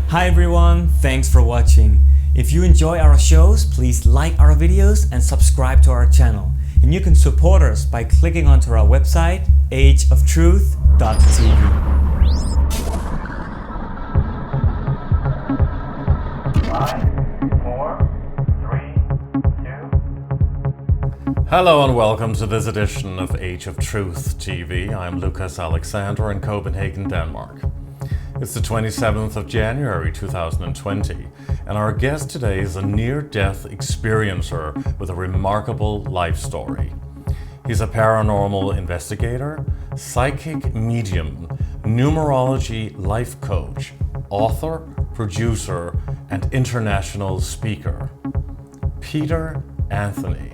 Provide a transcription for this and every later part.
Hi everyone, thanks for watching. If you enjoy our shows, please like our videos and subscribe to our channel. And you can support us by clicking onto our website, ageoftruth.tv. 5, 4, 3, 2. Hello and welcome to this edition of Age of Truth TV. I'm Lucas Alexander in Copenhagen, Denmark. It's the 27th of January 2020, and our guest today is a near-death experiencer with a remarkable life story. He's a paranormal investigator, psychic medium, numerology life coach, author, producer, and international speaker. Peter Anthony.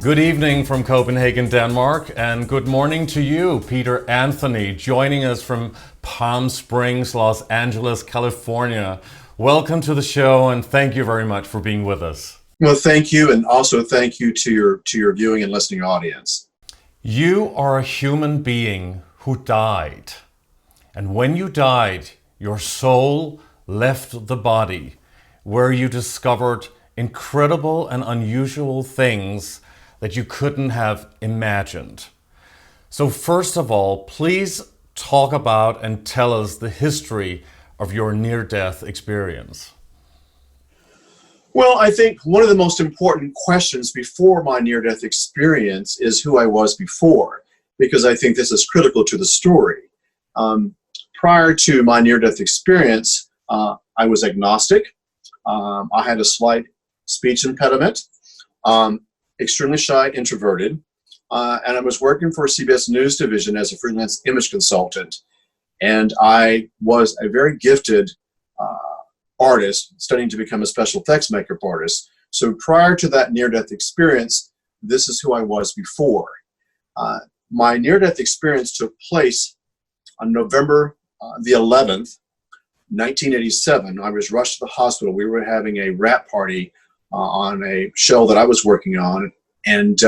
Good evening from Copenhagen, Denmark, and good morning to you, Peter Anthony, joining us from Palm Springs, Los Angeles, California. Welcome to the show, and thank you very much for being with us. Well, thank you, and also thank you to your viewing and listening audience. You are a human being who died, and when you died, your soul left the body, where you discovered incredible and unusual things that you couldn't have imagined. So first of all, please talk about and tell us the history of your near-death experience. Well, I think one of the most important questions before my near-death experience is who I was before, because I think this is critical to the story. Prior to my near-death experience, I was agnostic. I had a slight speech impediment. Extremely shy, introverted, and I was working for CBS News Division as a freelance image consultant. And I was a very gifted artist, studying to become a special effects makeup artist. So prior to that near-death experience, this is who I was before. My near-death experience took place on November the 11th, 1987. I was rushed to the hospital. We were having a wrap party on a show that I was working on, and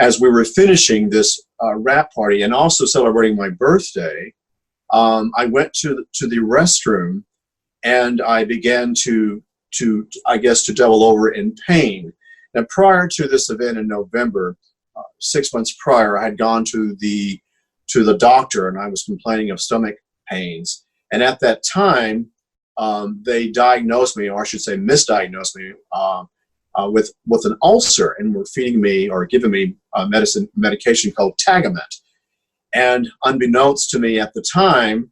as we were finishing this wrap party and also celebrating my birthday, I went to the restroom, and I began to double over in pain. Now, prior to this event in November, 6 months prior, I had gone to the doctor, and I was complaining of stomach pains, and at that time, they diagnosed me, or I should say misdiagnosed me, with an ulcer, and were feeding me or giving me medication called Tagamet. And unbeknownst to me at the time,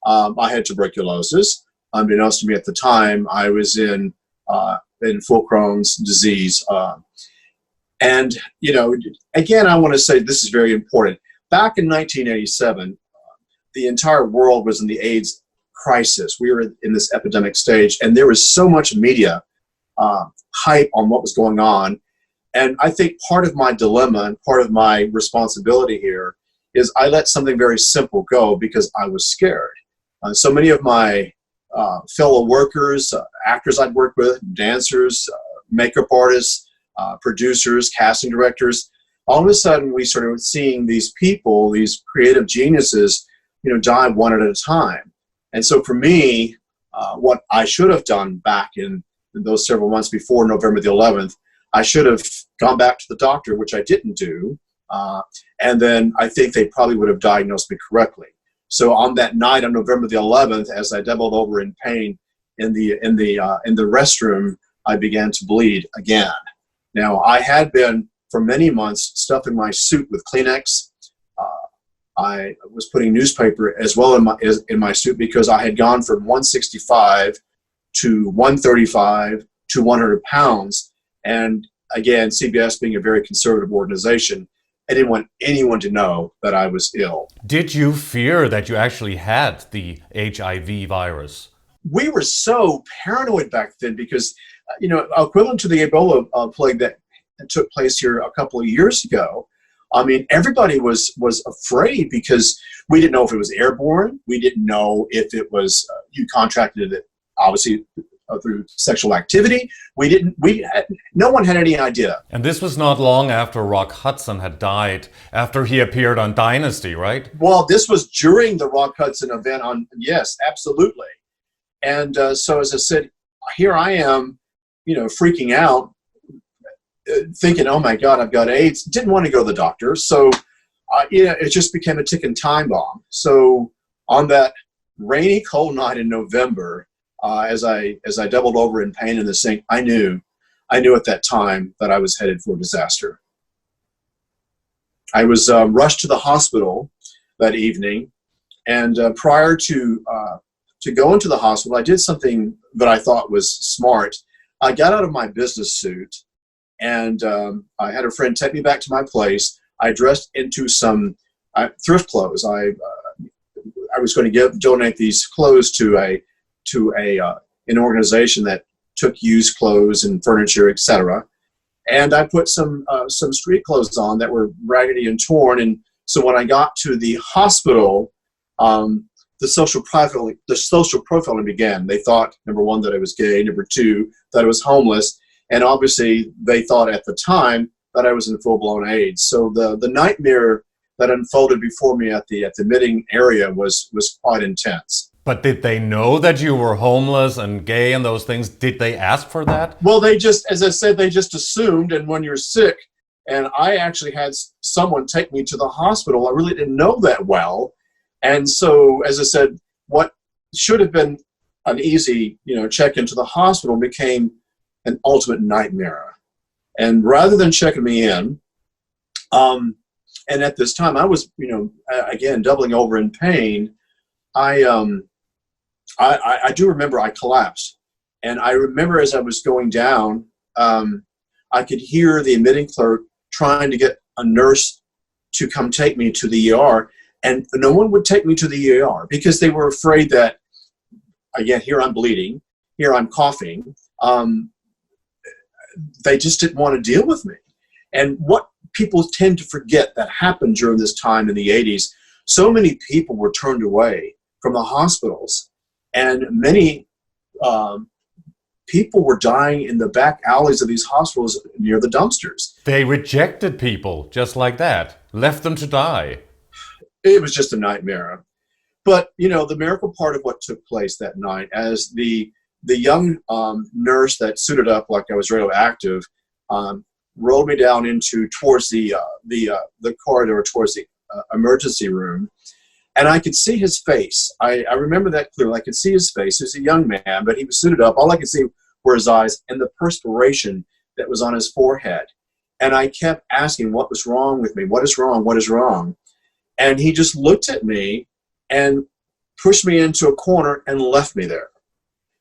I had tuberculosis. Unbeknownst to me at the time, I was in full Crohn's disease. And, again, I want to say this is very important. Back in 1987, the entire world was in the AIDS crisis. We were in this epidemic stage, and there was so much media hype on what was going on. And I think part of my dilemma and part of my responsibility here is I let something very simple go because I was scared. So many of my fellow workers, actors I'd worked with, dancers, makeup artists, producers, casting directors, all of a sudden we started seeing these people, these creative geniuses, die one at a time. And so for me, what I should have done back in those several months before November the 11th, I should have gone back to the doctor, which I didn't do. And then I think they probably would have diagnosed me correctly. So on that night on November the 11th, as I doubled over in pain in the restroom, I began to bleed again. Now, I had been for many months stuffing my suit with Kleenex. I was putting newspaper as well in my suit because I had gone from 165 to 135 to 100 pounds. And again, CBS being a very conservative organization, I didn't want anyone to know that I was ill. Did you fear that you actually had the HIV virus? We were so paranoid back then because, equivalent to the Ebola plague that took place here a couple of years ago, I mean, everybody was afraid because we didn't know if it was airborne. We didn't know if it was, you contracted it, obviously, through sexual activity. No one had any idea. And this was not long after Rock Hudson had died, after he appeared on Dynasty, right? Well, this was during the Rock Hudson event yes, absolutely. And so, as I said, here I am, freaking out, thinking, oh my God, I've got AIDS. Didn't want to go to the doctor. So, it just became a ticking time bomb. So on that rainy, cold night in November, as I doubled over in pain in the sink, I knew at that time that I was headed for disaster. I was rushed to the hospital that evening, and prior to go into the hospital, I did something that I thought was smart. I got out of my business suit, and I had a friend take me back to my place. I dressed into some thrift clothes. I was going to donate these clothes to an organization that took used clothes and furniture, etc. And I put some street clothes on that were raggedy and torn. And so when I got to the hospital, the social profiling began. They thought, number one, that I was gay. Number two, that I was homeless. And obviously, they thought at the time that I was in full-blown AIDS. So the nightmare that unfolded before me at the admitting area was quite intense. But did they know that you were homeless and gay and those things? Did they ask for that? Well, they just, as I said, they just assumed. And when you're sick, and I actually had someone take me to the hospital, I really didn't know that well. And so, as I said, what should have been an easy, check into the hospital became an ultimate nightmare. And rather than checking me in, and at this time I was, again, doubling over in pain, I do remember I collapsed. And I remember as I was going down, I could hear the admitting clerk trying to get a nurse to come take me to the ER. And no one would take me to the ER because they were afraid that, again, here I'm bleeding, here I'm coughing. They just didn't want to deal with me. And what people tend to forget that happened during this time in the 80s, so many people were turned away from the hospitals, and many people were dying in the back alleys of these hospitals near the dumpsters. They rejected people just like that, left them to die. It was just a nightmare. But, the miracle part of what took place that night, as the young nurse that suited up like I was radioactive rolled me down towards the corridor towards the emergency room, and I could see his face. I remember that clearly. I could see his face. He was a young man, but he was suited up. All I could see were his eyes and the perspiration that was on his forehead. And I kept asking, what was wrong with me? What is wrong? What is wrong? And he just looked at me and pushed me into a corner and left me there.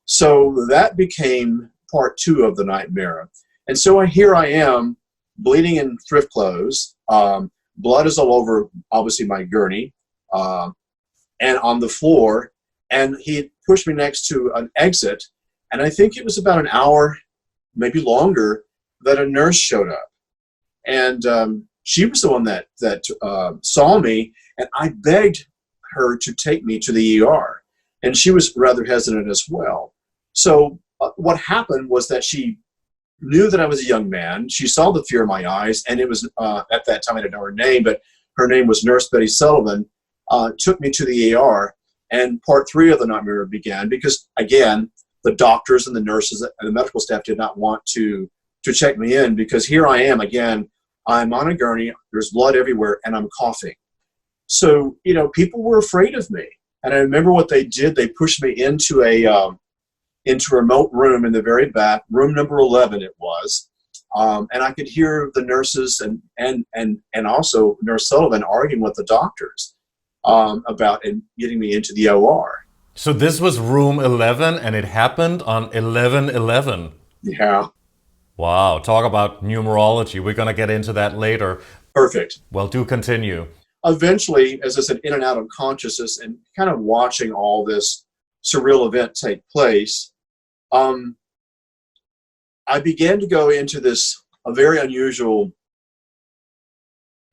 So that became part two of the nightmare. And so here I am, bleeding in thrift clothes. Blood is all over, obviously, my gurney and on the floor. And he pushed me next to an exit. And I think it was about an hour, maybe longer, that a nurse showed up. And she was the one that saw me. And I begged her to take me to the ER. And she was rather hesitant as well. So what happened was that she knew that I was a young man. She saw the fear in my eyes, and it was, at that time I didn't know her name, but her name was Nurse Betty Sullivan, took me to the ER, and part three of the nightmare began because, again, the doctors and the nurses and the medical staff did not want to check me in because here I am again, I'm on a gurney, there's blood everywhere, and I'm coughing. So, people were afraid of me. And I remember what they did. They pushed me into a remote room in the very back, room number 11 it was. And I could hear the nurses and also Nurse Sullivan arguing with the doctors about getting me into the OR. So this was room 11 and it happened on 11/11. Yeah. Wow, talk about numerology. We're going to get into that later. Perfect. Well, do continue. Eventually, as I said, in and out of consciousness and kind of watching all this surreal event take place, I began to go into a very unusual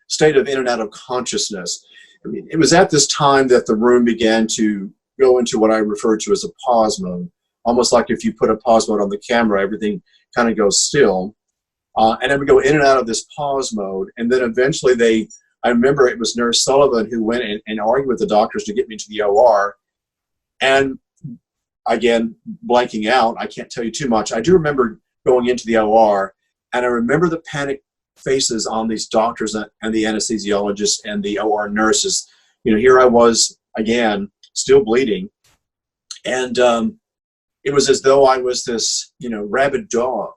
state of in and out of consciousness. I mean, it was at this time that the room began to go into what I refer to as a pause mode, almost like if you put a pause mode on the camera, everything kind of goes still. And I would go in and out of this pause mode, and then eventually I remember it was Nurse Sullivan who went and argued with the doctors to get me to the OR. And again, blanking out, I can't tell you too much. I do remember going into the OR, and I remember the panic faces on these doctors and the anesthesiologists and the OR nurses. You know, here I was again, still bleeding, and it was as though I was this, rabid dog,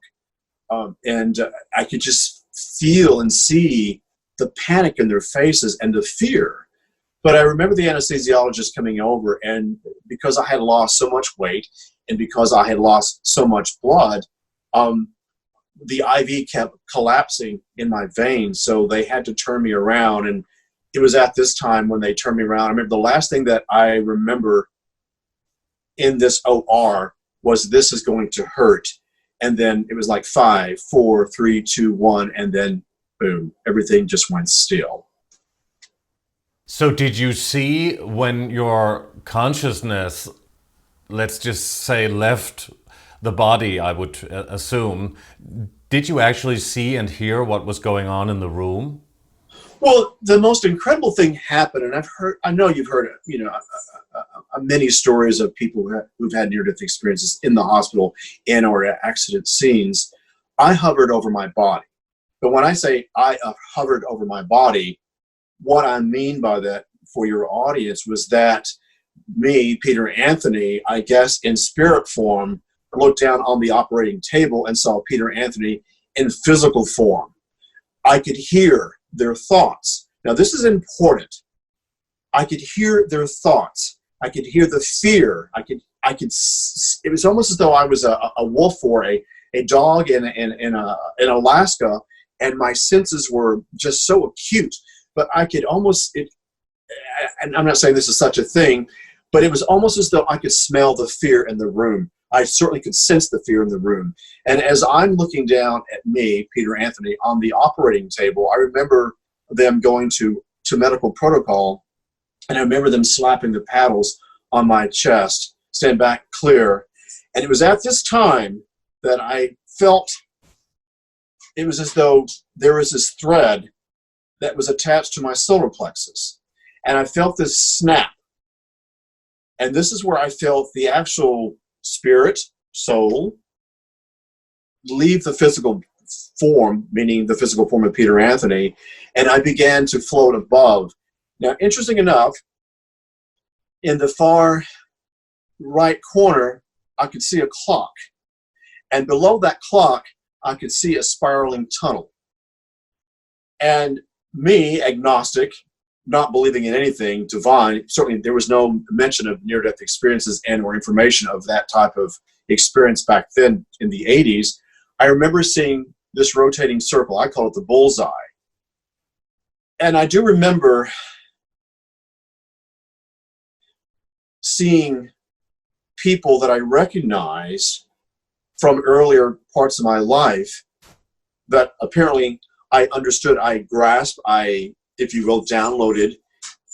and I could just feel and see the panic in their faces and the fear. But I remember the anesthesiologist coming over, and because I had lost so much weight and because I had lost so much blood, the IV kept collapsing in my veins, so they had to turn me around. And it was at this time when they turned me around. I remember the last thing that I remember in this OR was, "This is going to hurt." And then it was like 5, 4, 3, 2, 1, and then boom, everything just went still. So did you see when your consciousness, let's just say, left the body, I would assume, did you actually see and hear what was going on in the room? Well, the most incredible thing happened, and I know you've heard, many stories of people who've had near-death experiences in the hospital and or at accident scenes. I hovered over my body. But when I say I hovered over my body, what I mean by that for your audience was that me, Peter Anthony, I guess in spirit form, looked down on the operating table and saw Peter Anthony in physical form. I could hear their thoughts. Now, this is important. I could hear their thoughts. I could hear the fear. It was almost as though I was a wolf or a dog in Alaska, and my senses were just so acute. But I could almost, and I'm not saying this is such a thing, but it was almost as though I could smell the fear in the room. I certainly could sense the fear in the room. And as I'm looking down at me, Peter Anthony, on the operating table, I remember them going to medical protocol, and I remember them slapping the paddles on my chest, stand back, clear. And it was at this time that I felt it was as though there was this thread that was attached to my solar plexus. And I felt this snap. And this is where I felt the actual spirit, soul, leave the physical form, meaning the physical form of Peter Anthony, and I began to float above. Now, interesting enough, in the far right corner, I could see a clock. And below that clock, I could see a spiraling tunnel. And me, agnostic, not believing in anything divine, certainly there was no mention of near-death experiences and or information of that type of experience back then in the 80s. I remember seeing this rotating circle. I call it the bullseye. And I do remember seeing people that I recognize from earlier parts of my life that apparently I understood, I grasped, I, if you will, downloaded,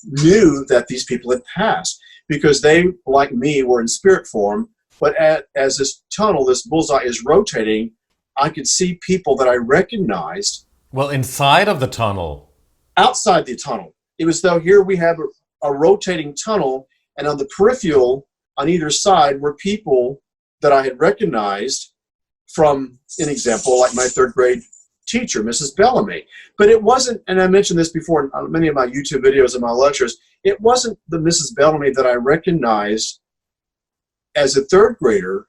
knew that these people had passed because they, like me, were in spirit form. But as this tunnel, this bullseye is rotating, I could see people that I recognized. Well, inside of the tunnel. Outside the tunnel. It was though here we have a rotating tunnel, and on the peripheral, on either side, were people that I had recognized from, an example, like my third grade teacher, Mrs. Bellamy. But it wasn't, and I mentioned this before in many of my YouTube videos and my lectures, it wasn't the Mrs. Bellamy that I recognized as a third grader,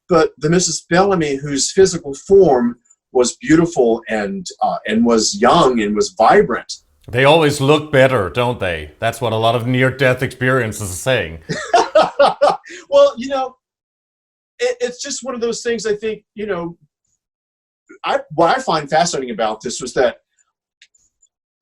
but the Mrs. Bellamy whose physical form was beautiful and was young and was vibrant. They always look better, don't they? That's what a lot of near-death experiences are saying. Well, it's just one of those things. I think, what I find fascinating about this was that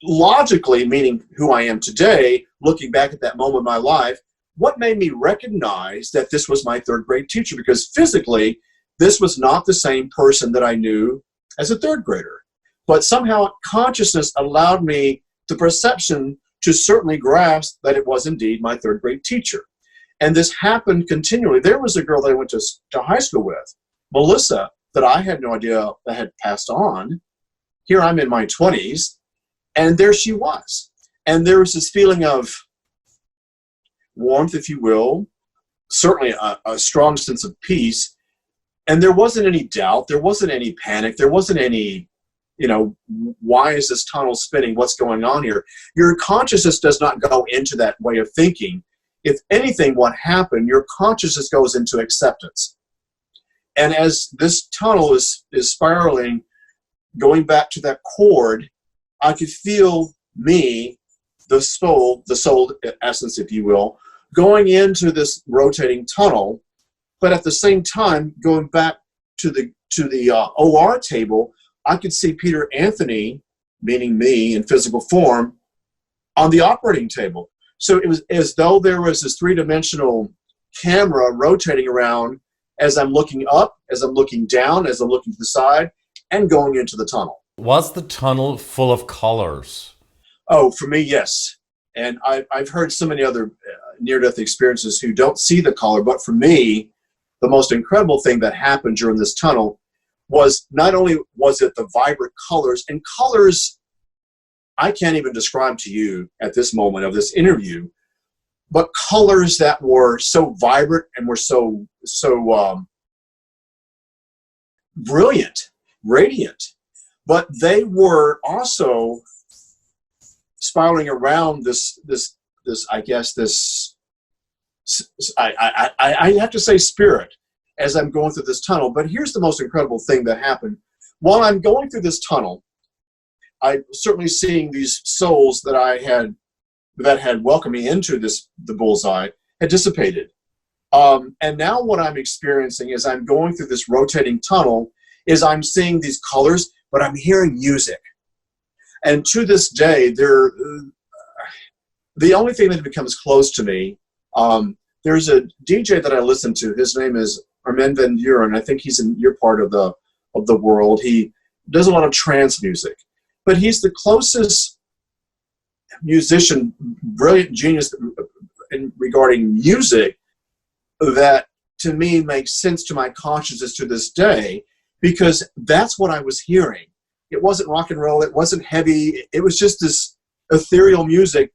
logically, meaning who I am today, looking back at that moment in my life, what made me recognize that this was my third grade teacher? Because physically, this was not the same person that I knew as a third grader. But somehow consciousness allowed me the perception to certainly grasp that it was indeed my third grade teacher. And this happened continually. There was a girl that I went to high school with, Melissa, that I had no idea that had passed on. Here I'm in my 20s, and there she was. And there was this feeling of warmth, if you will, certainly a strong sense of peace. And there wasn't any doubt. There wasn't any panic. There wasn't any, why is this tunnel spinning? What's going on here? Your consciousness does not go into that way of thinking. If anything, what happened, your consciousness goes into acceptance. And as this tunnel is spiraling, going back to that chord, I could feel me, the soul essence, if you will, going into this rotating tunnel, but at the same time, going back to the OR table, I could see Peter Anthony, meaning me in physical form, on the operating table. So it was as though there was this three-dimensional camera rotating around as I'm looking up, as I'm looking down, as I'm looking to the side, and going into the tunnel. Was the tunnel full of colors? Oh, for me, yes. And I've heard so many other near-death experiences who don't see the color, but for me, the most incredible thing that happened during this tunnel was not only was it the vibrant colors, and colors I can't even describe to you at this moment of this interview, but colors that were so vibrant and were so brilliant, radiant, but they were also spiraling around this I guess this I have to say spirit as I'm going through this tunnel. But here's the most incredible thing that happened. While I'm going through this tunnel, I'm certainly seeing these souls that had welcomed me into the bullseye had dissipated. And now what I'm experiencing as I'm going through this rotating tunnel is I'm seeing these colors, but I'm hearing music. And to this day, the only thing that becomes close to me, there's a DJ that I listen to. His name is Armin van Buuren. I think he's in your part of the world. He does a lot of trance music, but he's the closest musician, brilliant genius regarding music that to me makes sense to my consciousness to this day, because that's what I was hearing. It wasn't rock and roll. It wasn't heavy. It was just this ethereal music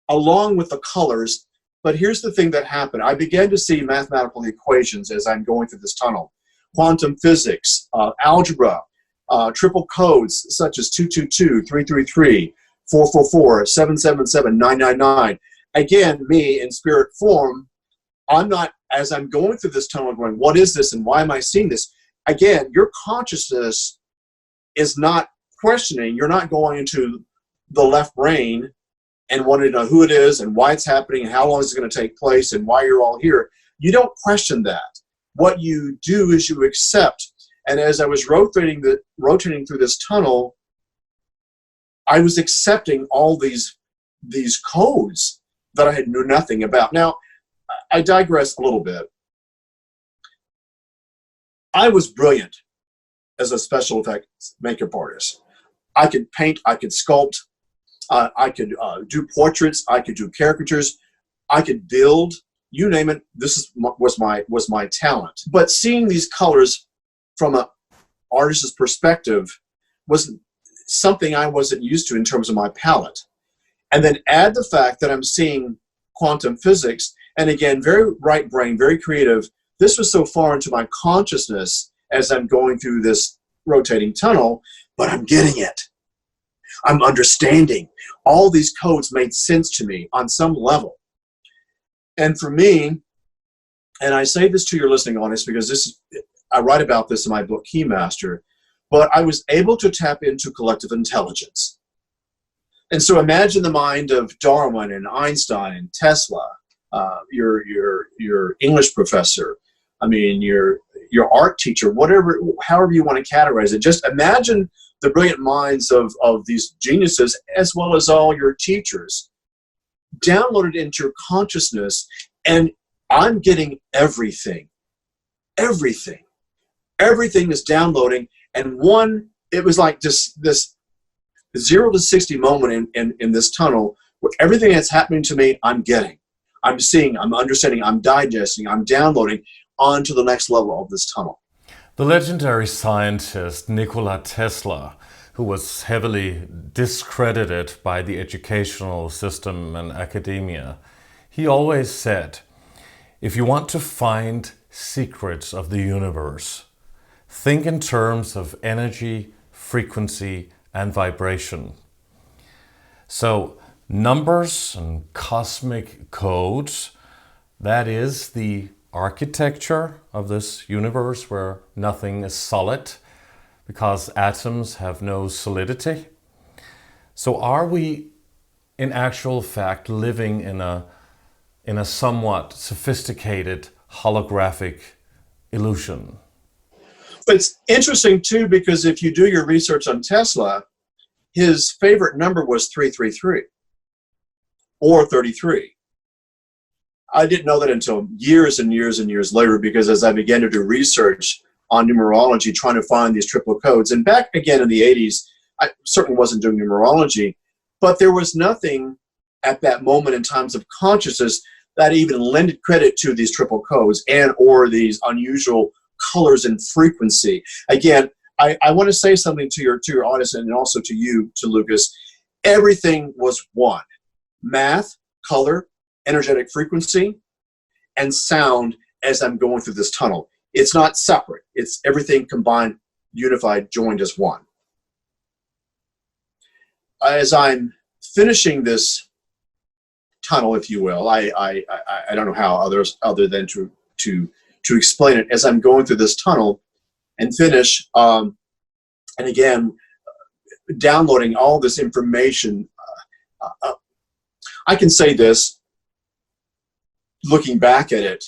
along with the colors. But here's the thing that happened. I began to see mathematical equations as I'm going through this tunnel. Quantum physics, algebra, triple codes such as 222, 333, 444, 777, 999. Again, me in spirit form, I'm not, as I'm going through this tunnel going, what is this and why am I seeing this? Again, your consciousness is not questioning. You're not going into the left brain and wanting to know who it is and why it's happening and how long it's going to take place and why you're all here. You don't question that. What you do is you accept. And as I was rotating through this tunnel, I was accepting all these codes that I had knew nothing about. Now, I digress a little bit. I was brilliant as a special effects makeup artist. I could paint, I could sculpt, I could do portraits, I could do caricatures, I could build, you name it. This was my talent. But seeing these colors from an artist's perspective was something I wasn't used to in terms of my palette. And then add the fact that I'm seeing quantum physics, and again, very right brain, very creative. This was so far into my consciousness as I'm going through this rotating tunnel, but I'm getting it. I'm understanding. All these codes made sense to me on some level. And for me, and I say this to your listening audience because I write about this in my book, Keymaster, but I was able to tap into collective intelligence. And so imagine the mind of Darwin and Einstein and Tesla, your English professor, I mean, your art teacher, however you want to categorize it. Just imagine the brilliant minds of these geniuses, as well as all your teachers, downloaded into your consciousness, and I'm getting everything. Everything is downloading, and it was like this 0 to 60 moment in this tunnel where everything that's happening to me, I'm getting, I'm seeing, I'm understanding, I'm digesting, I'm downloading onto the next level of this tunnel. The legendary scientist Nikola Tesla, who was heavily discredited by the educational system and academia, he always said, if you want to find secrets of the universe, think in terms of energy, frequency, and vibration. So numbers and cosmic codes, that is the architecture of this universe where nothing is solid because atoms have no solidity. So are we in actual fact living in a somewhat sophisticated holographic illusion? But it's interesting too, because if you do your research on Tesla, his favorite number was 333 or 33. I didn't know that until years and years and years later, because as I began to do research on numerology, trying to find these triple codes, and back again in the 80s, I certainly wasn't doing numerology, but there was nothing at that moment in times of consciousness that even lended credit to these triple codes and or these unusual colors and frequency. Again, I want to say something to your audience and also to you, to Lucas. Everything was one. Math, color, energetic frequency, and sound as I'm going through this tunnel. It's not separate. It's everything combined, unified, joined as one. As I'm finishing this tunnel, if you will, I don't know how other than to explain it. As I'm going through this tunnel and finish, and again, downloading all this information, I can say this, looking back at it,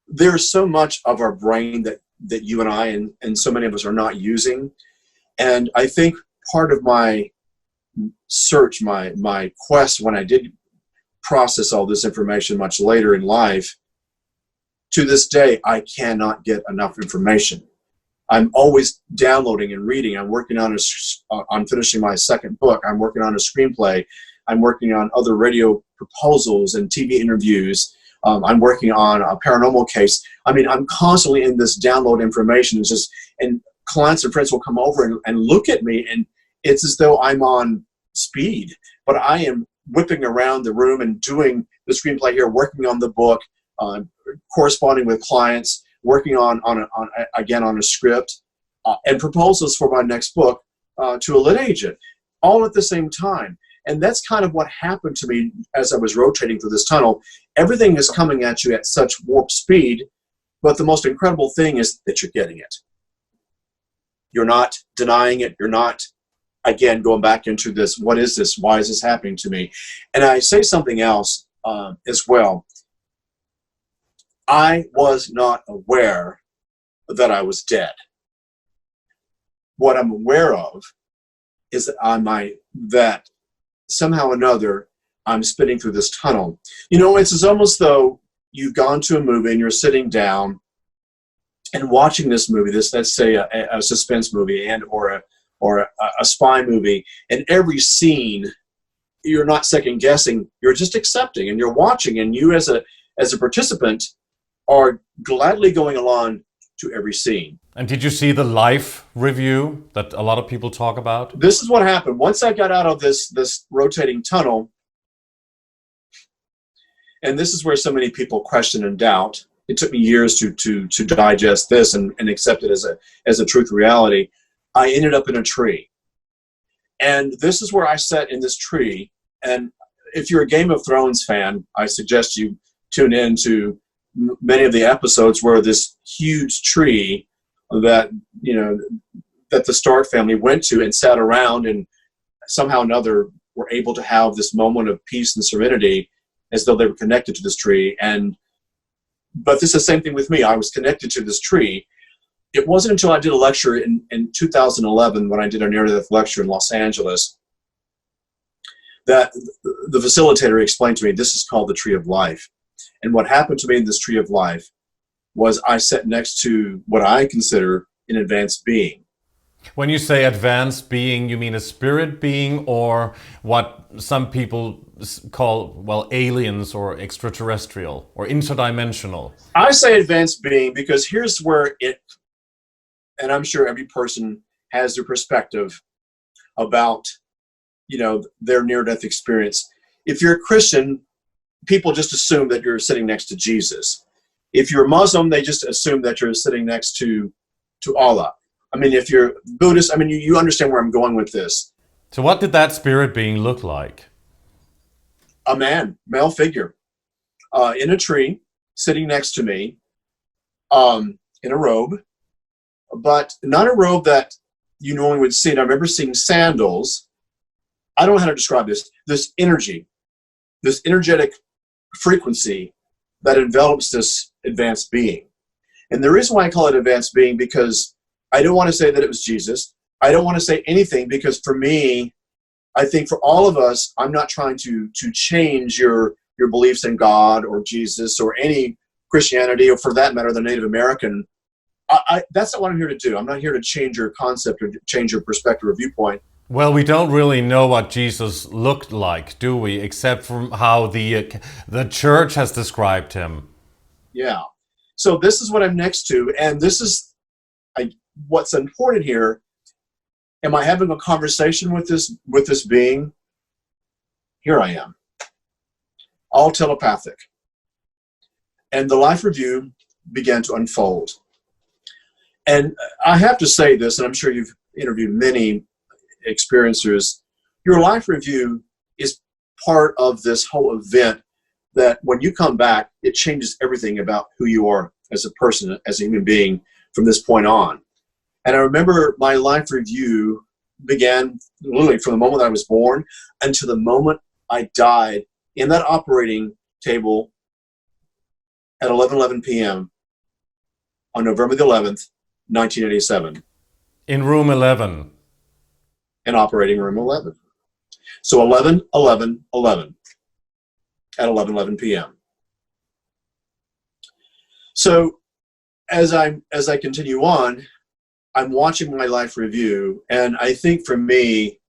there's so much of our brain that you and I and so many of us are not using. And I think part of my search, my quest, when I did process all this information much later in life, to this day, I cannot get enough information. I'm always downloading and reading. I'm working on finishing my second book. I'm working on a screenplay. I'm working on other radio proposals and TV interviews. I'm working on a paranormal case. I mean, I'm constantly in this download information. And clients and friends will come over and look at me, and it's as though I'm on speed. But I am whipping around the room and doing the screenplay here, working on the book, corresponding with clients, working on a script, and proposals for my next book to a lit agent, all at the same time. And that's kind of what happened to me as I was rotating through this tunnel. Everything is coming at you at such warp speed, but the most incredible thing is that you're getting it. You're not denying it. You're not, again, going back into this, what is this? Why is this happening to me? And I say something else as well. I was not aware that I was dead. What I'm aware of is that somehow or another, I'm spinning through this tunnel. You know, it's almost though you've gone to a movie and you're sitting down and watching this movie, let's say a suspense movie or a spy movie, and every scene, you're not second guessing, you're just accepting and you're watching, and you as a participant are gladly going along to every scene. And did you see the life review that a lot of people talk about? This is what happened. Once I got out of this rotating tunnel, and this is where so many people question and doubt. It took me years to digest this and accept it as a truth reality. I ended up in a tree. And this is where I sat in this tree. And if you're a Game of Thrones fan, I suggest you tune in to many of the episodes where this huge tree that the Stark family went to and sat around, and somehow or another were able to have this moment of peace and serenity as though they were connected to this tree. But this is the same thing with me. I was connected to this tree. it wasn't until I did a lecture in 2011 when I did a near-death lecture in Los Angeles that the facilitator explained to me, this is called the tree of life. And what happened to me in this tree of life was I sat next to what I consider an advanced being. When you say advanced being, you mean a spirit being, or what some people call, well, aliens or extraterrestrial or interdimensional? I say advanced being because here's where it, and I'm sure every person has their perspective about, you know, their near-death experience. If you're a Christian, people just assume that you're sitting next to Jesus. If you're a Muslim, they just assume that you're sitting next to Allah. I mean, if you're Buddhist, I mean, you understand where I'm going with this. So what did that spirit being look like? A man, male figure, in a tree, sitting next to me, in a robe, but not a robe that you normally would see. And I remember seeing sandals. I don't know how to describe this energy, this energetic frequency that envelops this advanced being. And the reason why I call it advanced being, because I don't want to say that it was Jesus. I don't want to say anything, because for me, I think for all of us, I'm not trying to change your beliefs in God or Jesus or any Christianity, or for that matter, the Native American. That's not what I'm here to do. I'm not here to change your concept or change your perspective or viewpoint. Well, we don't really know what Jesus looked like, do we? Except from how the church has described him. Yeah. So this is what I'm next to, and this is what's important here. Am I having a conversation with this being? Here I am, all telepathic. And the life review began to unfold. And I have to say this, and I'm sure you've interviewed many experiencers, your life review is part of this whole event that when you come back, it changes everything about who you are as a person, as a human being from this point on. And I remember my life review began literally from the moment I was born until the moment I died in that operating table at 11:11 p.m. on November the 11th, 1987. In room 11. In operating room 11. So 11:11:11 at 11:11 p.m. So as I continue on, I'm watching my life review, and I think for me,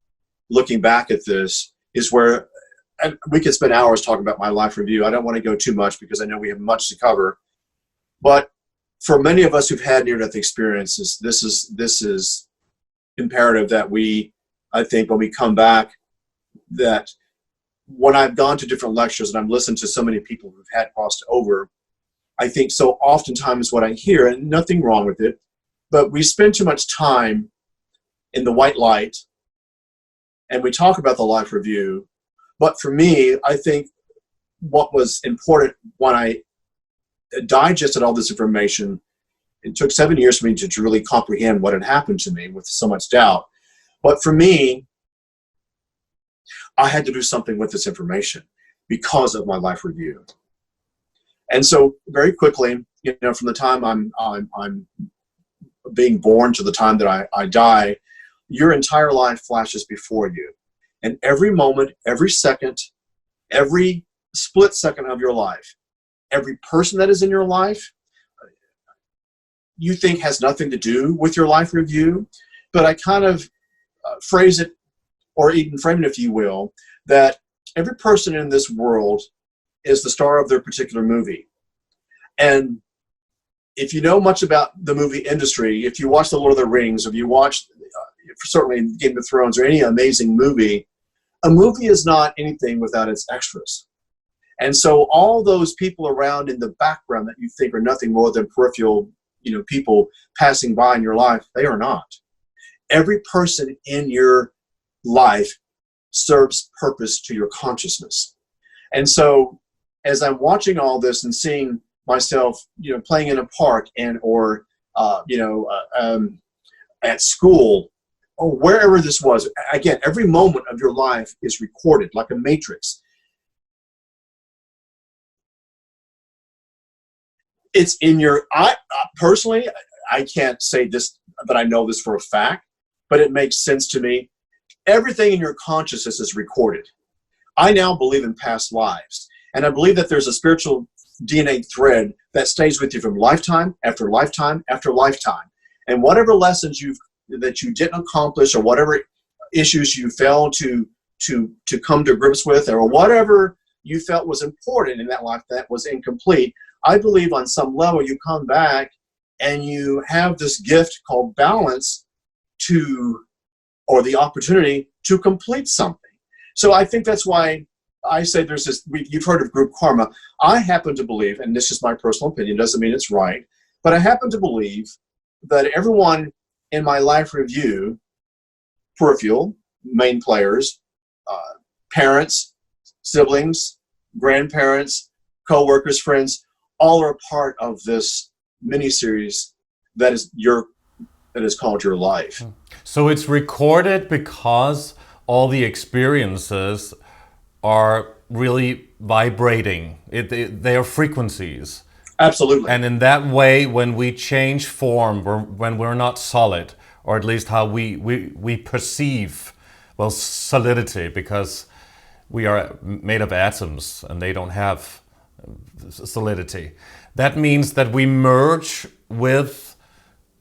looking back at this is where, and we could spend hours talking about my life review. I don't want to go too much because I know we have much to cover. But for many of us who've had near-death experiences, this is imperative that we, I think, when we come back, that when I've gone to different lectures and I've listened to so many people who've had crossed over, I think so oftentimes what I hear, and nothing wrong with it, but we spend too much time in the white light and we talk about the life review. But for me, I think what was important when I digested all this information, it took 7 years for me to really comprehend what had happened to me with so much doubt. But for me, I had to do something with this information because of my life review. And so very quickly, you know, from the time I'm being born to the time that I die, your entire life flashes before you. And every moment, every second, every split second of your life, every person that is in your life, you think has nothing to do with your life review. But I kind of phrase it, or even frame it, if you will, that every person in this world is the star of their particular movie. And if you know much about the movie industry, if you watch The Lord of the Rings, or if you watch certainly Game of Thrones or any amazing movie, a movie is not anything without its extras. And so all those people around in the background that you think are nothing more than peripheral, you know, people passing by in your life, they are not. Every person in your life serves purpose to your consciousness. And so as I'm watching all this and seeing myself, you know, playing in a park or at school or wherever this was, again, every moment of your life is recorded like a matrix. It's in your, personally, I can't say this, that I know this for a fact, but it makes sense to me. Everything in your consciousness is recorded. I now believe in past lives, and I believe that there's a spiritual DNA thread that stays with you from lifetime after lifetime after lifetime. And whatever lessons that you didn't accomplish, or whatever issues you failed to come to grips with, or whatever you felt was important in that life that was incomplete, I believe on some level you come back and you have this gift called balance or the opportunity to complete something. So I think that's why I say there's this, you've heard of group karma. I happen to believe, and this is my personal opinion, doesn't mean it's right, but I happen to believe that everyone in my life review, peripheral, main players, parents, siblings, grandparents, co-workers, friends, all are part of this mini-series that is called your life. So it's recorded because all the experiences are really vibrating. They are frequencies. Absolutely. And in that way, when we change form, when we're not solid, or at least how we perceive, well, solidity, because we are made of atoms and they don't have solidity. That means that we merge with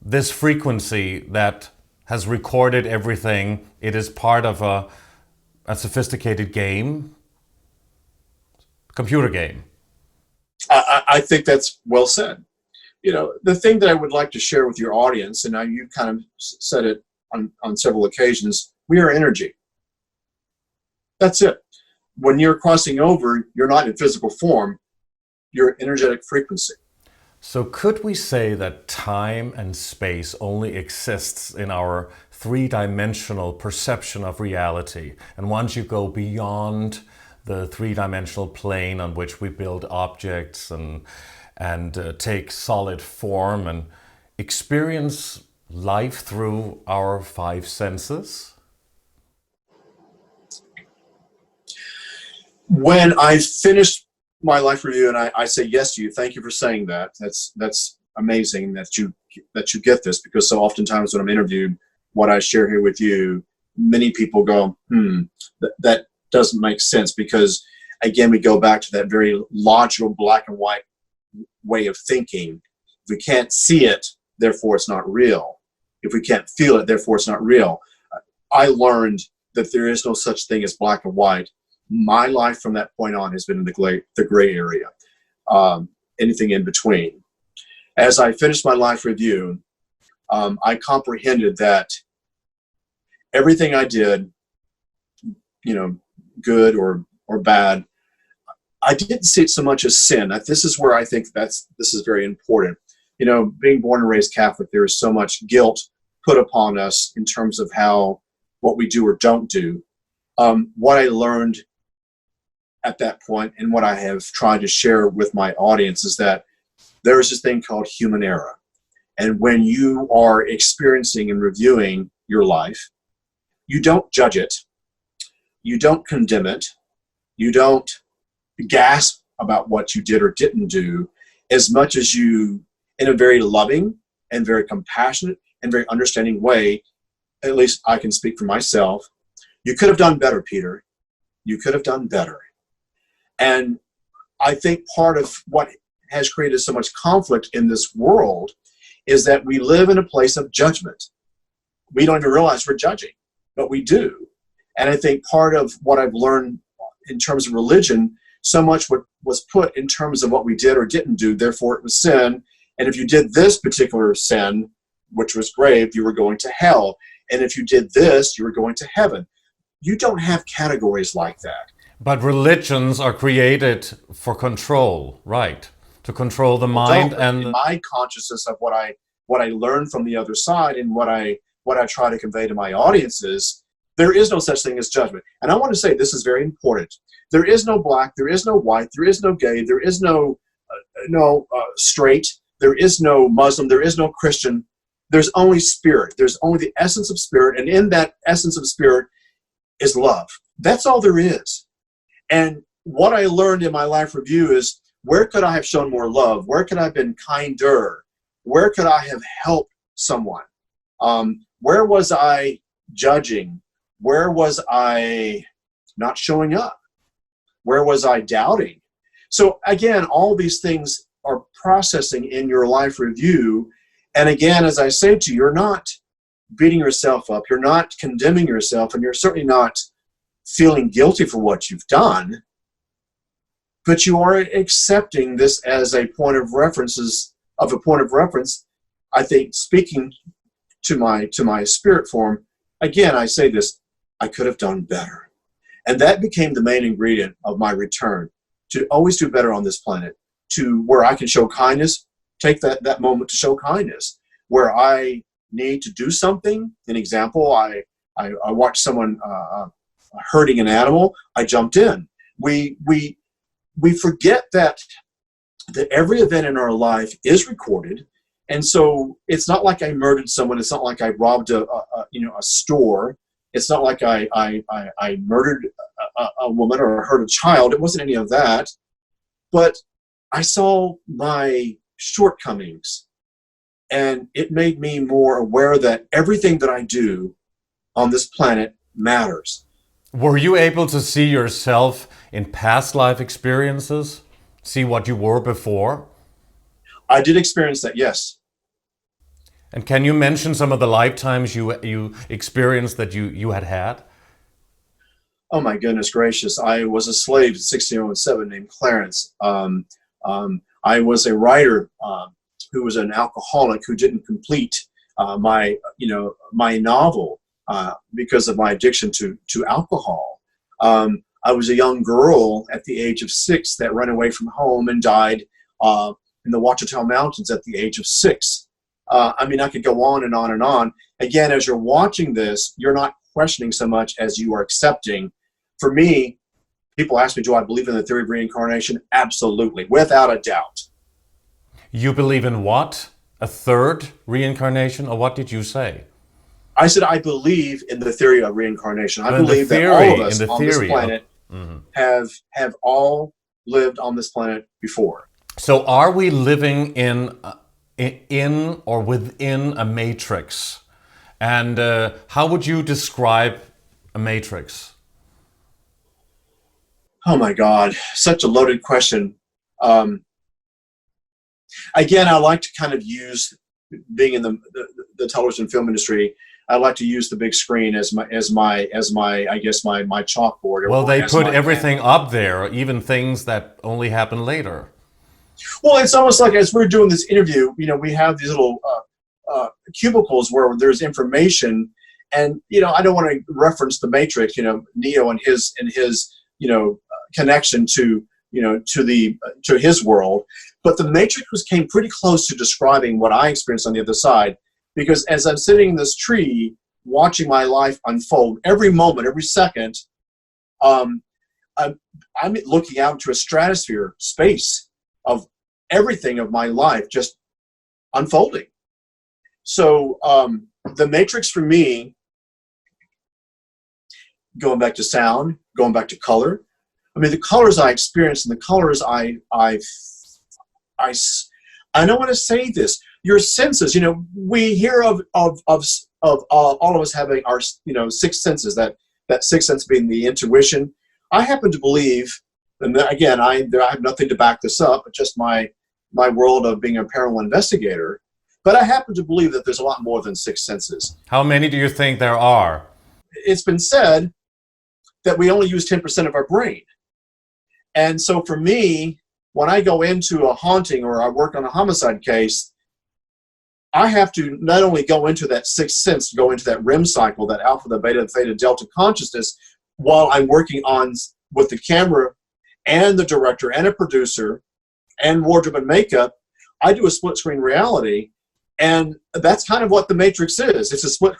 this frequency that has recorded everything. It is part of a sophisticated game, computer game. I think that's well said. You know, the thing that I would like to share with your audience, and now you kind of said it on several occasions, we are energy. That's it. When you're crossing over, you're not in physical form, you're energetic frequency. So could we say that time and space only exists in our three-dimensional perception of reality? And once you go beyond the three-dimensional plane on which we build objects and take solid form and experience life through our five senses? When I finished my life review, and I say yes to you, thank you for saying that. That's amazing that you get this, because so oftentimes when I'm interviewed, what I share here with you, many people go, that doesn't make sense, because again, we go back to that very logical black and white way of thinking. If we can't see it, therefore it's not real. If we can't feel it, therefore it's not real. I learned that there is no such thing as black and white. My life from that point on has been in the gray area, anything in between. As I finished my life review, I comprehended that everything I did, good or bad, I didn't see it so much as sin. This is where I think this is very important. Being born and raised Catholic, there is so much guilt put upon us in terms of what we do or don't do. What I learned at that point, and what I have tried to share with my audience, is that there is this thing called human error. And when you are experiencing and reviewing your life, you don't judge it, you don't condemn it, you don't gasp about what you did or didn't do, as much as you, in a very loving and very compassionate and very understanding way, at least I can speak for myself, you could have done better, Peter. You could have done better. And I think part of what has created so much conflict in this world is that we live in a place of judgment. We don't even realize we're judging, but we do. And I think part of what I've learned in terms of religion, so much what was put in terms of what we did or didn't do, therefore it was sin. And if you did this particular sin, which was grave, you were going to hell. And if you did this, you were going to heaven. You don't have categories like that. But religions are created for control, right? To control the mind. And in my consciousness of what I learned from the other side, and what I try to convey to my audiences, there is no such thing as judgment. And I want to say this is very important. There is no black, there is no white, there is no gay, there is no straight, there is no Muslim, there is no Christian. There's only spirit. There's only the essence of spirit, and in that essence of spirit is love. That's all there is. And what I learned in my life review is, where could I have shown more love? Where could I have been kinder? Where could I have helped someone? Where was I judging? Where was I not showing up? Where was I doubting? So again, all these things are processing in your life review. And again, as I say to you, you're not beating yourself up. You're not condemning yourself, and you're certainly not feeling guilty for what you've done. But you are accepting this as a point of reference. I think, speaking to my spirit form, again, I say this, I could have done better. And that became the main ingredient of my return, to always do better on this planet, to where I can show kindness, take that moment to show kindness. Where I need to do something, an example, I watched someone hurting an animal, I jumped in. We forget that every event in our life is recorded. And so it's not like I murdered someone. It's not like I robbed a store. It's not like I murdered a woman or hurt a child. It wasn't any of that. But I saw my shortcomings, and it made me more aware that everything that I do on this planet matters. Were you able to see yourself in past life experiences? See what you were before? I did experience that, yes. And can you mention some of the lifetimes you experienced that you had? Oh my goodness gracious! I was a slave at 1607 named Clarence. I was a writer who was an alcoholic who didn't complete my novel because of my addiction to alcohol. I was a young girl at the age of 6 that ran away from home and died in the Ouachita Mountains at the age of 6. I could go on and on and on. Again, as you're watching this, you're not questioning so much as you are accepting. For me, people ask me, do I believe in the theory of reincarnation? Absolutely, without a doubt. You believe in what? A third reincarnation? Or what did you say? I said I believe in the theory of reincarnation. I believe that all of us on this planet have all lived on this planet before. So are we living in or within a matrix? And how would you describe a matrix? Oh my God, such a loaded question. Again, I like to kind of use, being in the television film industry, I like to use the big screen as my chalkboard. Well, they put everything up there, even things that only happen later. Well, it's almost like as we're doing this interview, we have these little cubicles where there's information, and I don't want to reference the Matrix, Neo and his connection to his world, but the Matrix came pretty close to describing what I experienced on the other side, because as I'm sitting in this tree watching my life unfold, every moment, every second, I'm looking out into a stratosphere space of everything of my life just unfolding. So the Matrix for me, going back to sound, going back to color, the colors I experienced and the colors I don't want to say this. Your senses, we hear of all of us having our, 6 senses. That 6th sense being the intuition. I happen to believe, and again, I have nothing to back this up, but just my world of being a paranormal investigator. But I happen to believe that there's a lot more than 6 senses. How many do you think there are? It's been said that we only use 10% of our brain. And so for me, when I go into a haunting or I work on a homicide case, I have to not only go into that 6th sense, go into that REM cycle, that alpha, the beta, the theta, delta consciousness, while I'm working on with the camera and the director and a producer and wardrobe and makeup. I do a split screen reality, and that's kind of what the Matrix is. It's a split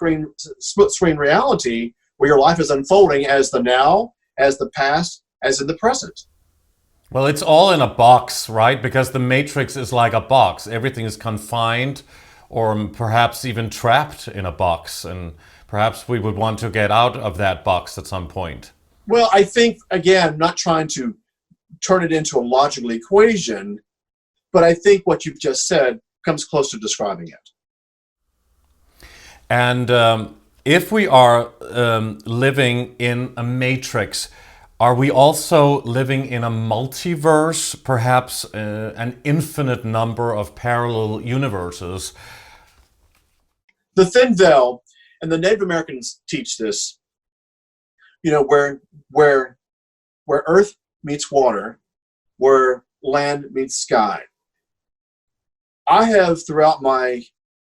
screen reality where your life is unfolding as the now, as the past, as in the present. Well, it's all in a box, right? Because the Matrix is like a box. Everything is confined or perhaps even trapped in a box. And perhaps we would want to get out of that box at some point. Well, I think, again, not trying to turn it into a logical equation, but I think what you've just said, comes close to describing it. And if we are living in a matrix, are we also living in a multiverse, perhaps an infinite number of parallel universes? The thin veil, and the Native Americans teach this, where earth meets water, where land meets sky. I have, throughout my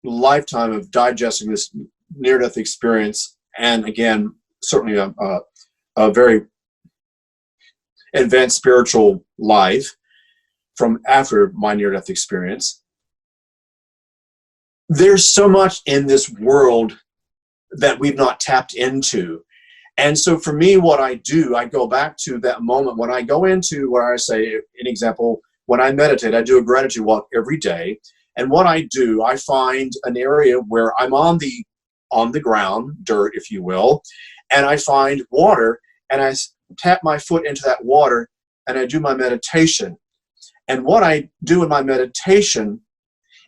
lifetime of digesting this near-death experience, and again, certainly a very advanced spiritual life from after my near-death experience, there's so much in this world that we've not tapped into. And so for me, what I do, I go back to that moment when I go into what I say, an example, when I meditate, I do a gratitude walk every day. And what I do, I find an area where I'm on the ground, dirt, if you will, and I find water, and I tap my foot into that water, and I do my meditation. And what I do in my meditation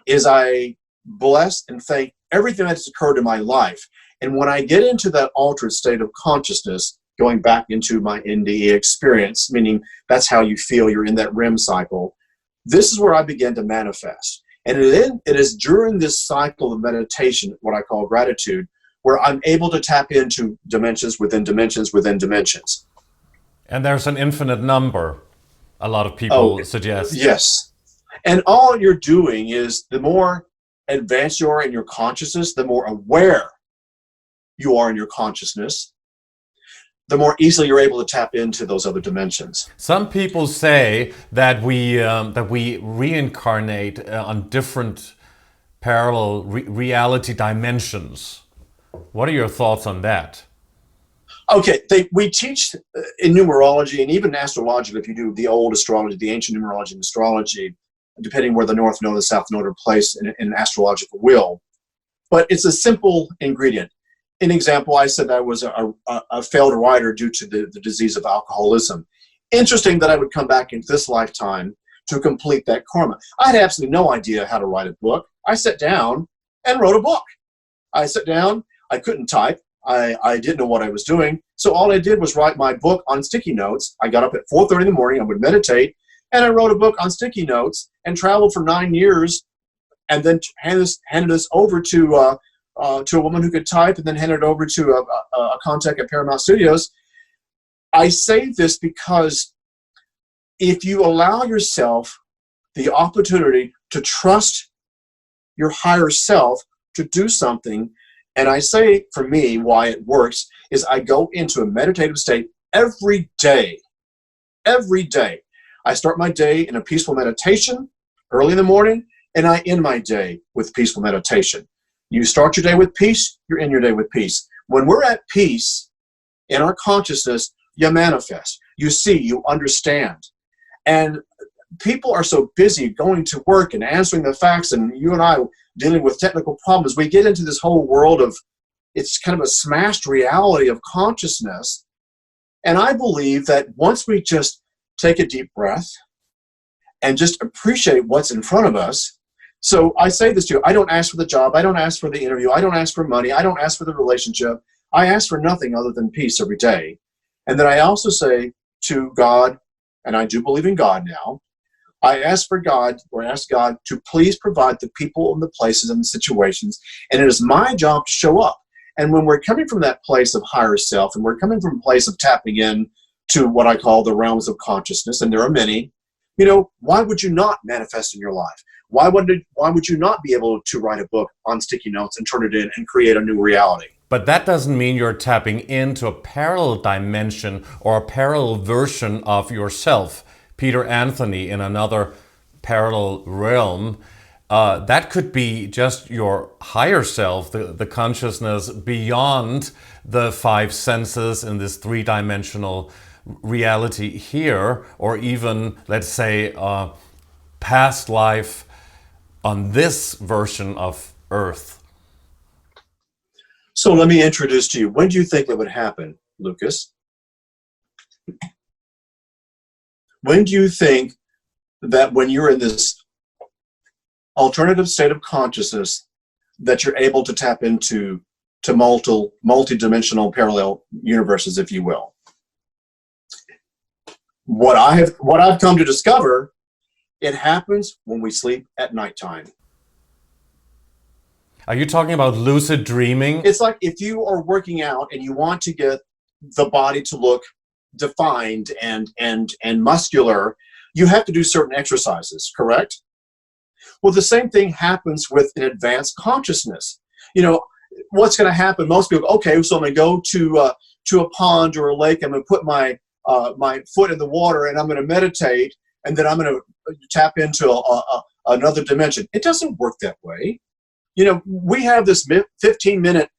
is I bless and thank everything that's occurred in my life. And when I get into that altered state of consciousness, going back into my NDE experience, meaning that's how you feel, you're in that REM cycle, this is where I begin to manifest. And it is during this cycle of meditation, what I call gratitude, where I'm able to tap into dimensions within dimensions within dimensions. And there's an infinite number, a lot of people suggest. Yes. And all you're doing is, the more advanced you are in your consciousness, the more aware you are in your consciousness, the more easily you're able to tap into those other dimensions. Some people say that we reincarnate on different parallel reality dimensions. What are your thoughts on that? Okay, we teach in numerology and even astrology, if you do the old astrology, the ancient numerology and astrology, depending where the North Node and the South Node are placed in astrological wheel. But it's a simple ingredient. An example, I said I was a failed writer due to the disease of alcoholism. Interesting that I would come back into this lifetime to complete that karma. I had absolutely no idea how to write a book. I sat down and wrote a book. I sat down, I couldn't type. I didn't know what I was doing. So all I did was write my book on sticky notes. I got up at 4:30 in the morning, I would meditate, and I wrote a book on sticky notes and traveled for 9 years, and then handed this over to a woman who could type, and then handed it over to a contact at Paramount Studios. I say this because if you allow yourself the opportunity to trust your higher self to do something, and I say for me why it works is I go into a meditative state every day. Every day. I start my day in a peaceful meditation early in the morning, and I end my day with peaceful meditation. You start your day with peace, you're in your day with peace. When we're at peace in our consciousness, you manifest, you see, you understand. And people are so busy going to work and answering the fax, and you and I dealing with technical problems, we get into this whole world of, it's kind of a smashed reality of consciousness. And I believe that once we just take a deep breath and just appreciate what's in front of us. So I say this to you, I don't ask for the job, I don't ask for the interview, I don't ask for money, I don't ask for the relationship. I ask for nothing other than peace every day. And then I also say to God, and I do believe in God now, I ask God to please provide the people and the places and the situations, and it is my job to show up. And when we're coming from that place of higher self, and we're coming from a place of tapping in to what I call the realms of consciousness, and there are many, why would you not manifest in your life? Why would you not be able to write a book on sticky notes and turn it in and create a new reality? But that doesn't mean you're tapping into a parallel dimension or a parallel version of yourself. Peter Anthony in another parallel realm. That could be just your higher self, the consciousness beyond the five senses in this three-dimensional reality here, or even, let's say, past life on this version of Earth. So let me introduce to you, when do you think that would happen, Lucas? When do you think that when you're in this alternative state of consciousness that you're able to tap into to multi-dimensional parallel universes, if you will. What I've come to discover, it happens when we sleep at nighttime. Are you talking about lucid dreaming? It's like if you are working out and you want to get the body to look defined and muscular, you have to do certain exercises, correct? Well, the same thing happens with an advanced consciousness. You know, what's going to happen? Most people, okay, so I'm going to go to a pond or a lake. I'm going to put my foot in the water and I'm going to meditate, and then I'm going to tap into another dimension. It doesn't work that way. You know, we have this 15-minute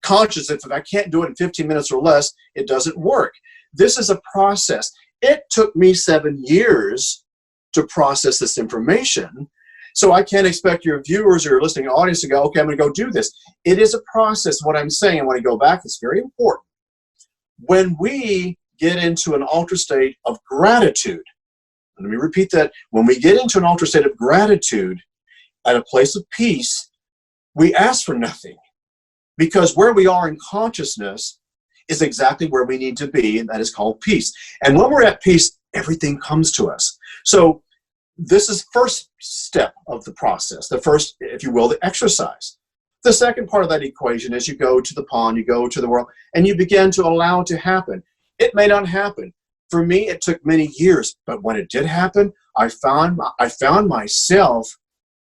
consciousness. If I can't do it in 15 minutes or less, it doesn't work. This is a process. It took me 7 years to process this information. So I can't expect your viewers or your listening audience to go, okay, I'm going to go do this. It is a process. What I'm saying, I want to go back, it's very important. When we get into an altered state of gratitude, let me repeat that. When we get into an altered state of gratitude at a place of peace, we ask for nothing, because where we are in consciousness is exactly where we need to be, and that is called peace. And when we're at peace, everything comes to us. So this is first step of the process, the first, if you will, the exercise. The second part of that equation is you go to the pond, you go to the world, and you begin to allow it to happen. It may not happen. For me, it took many years, but when it did happen, I found myself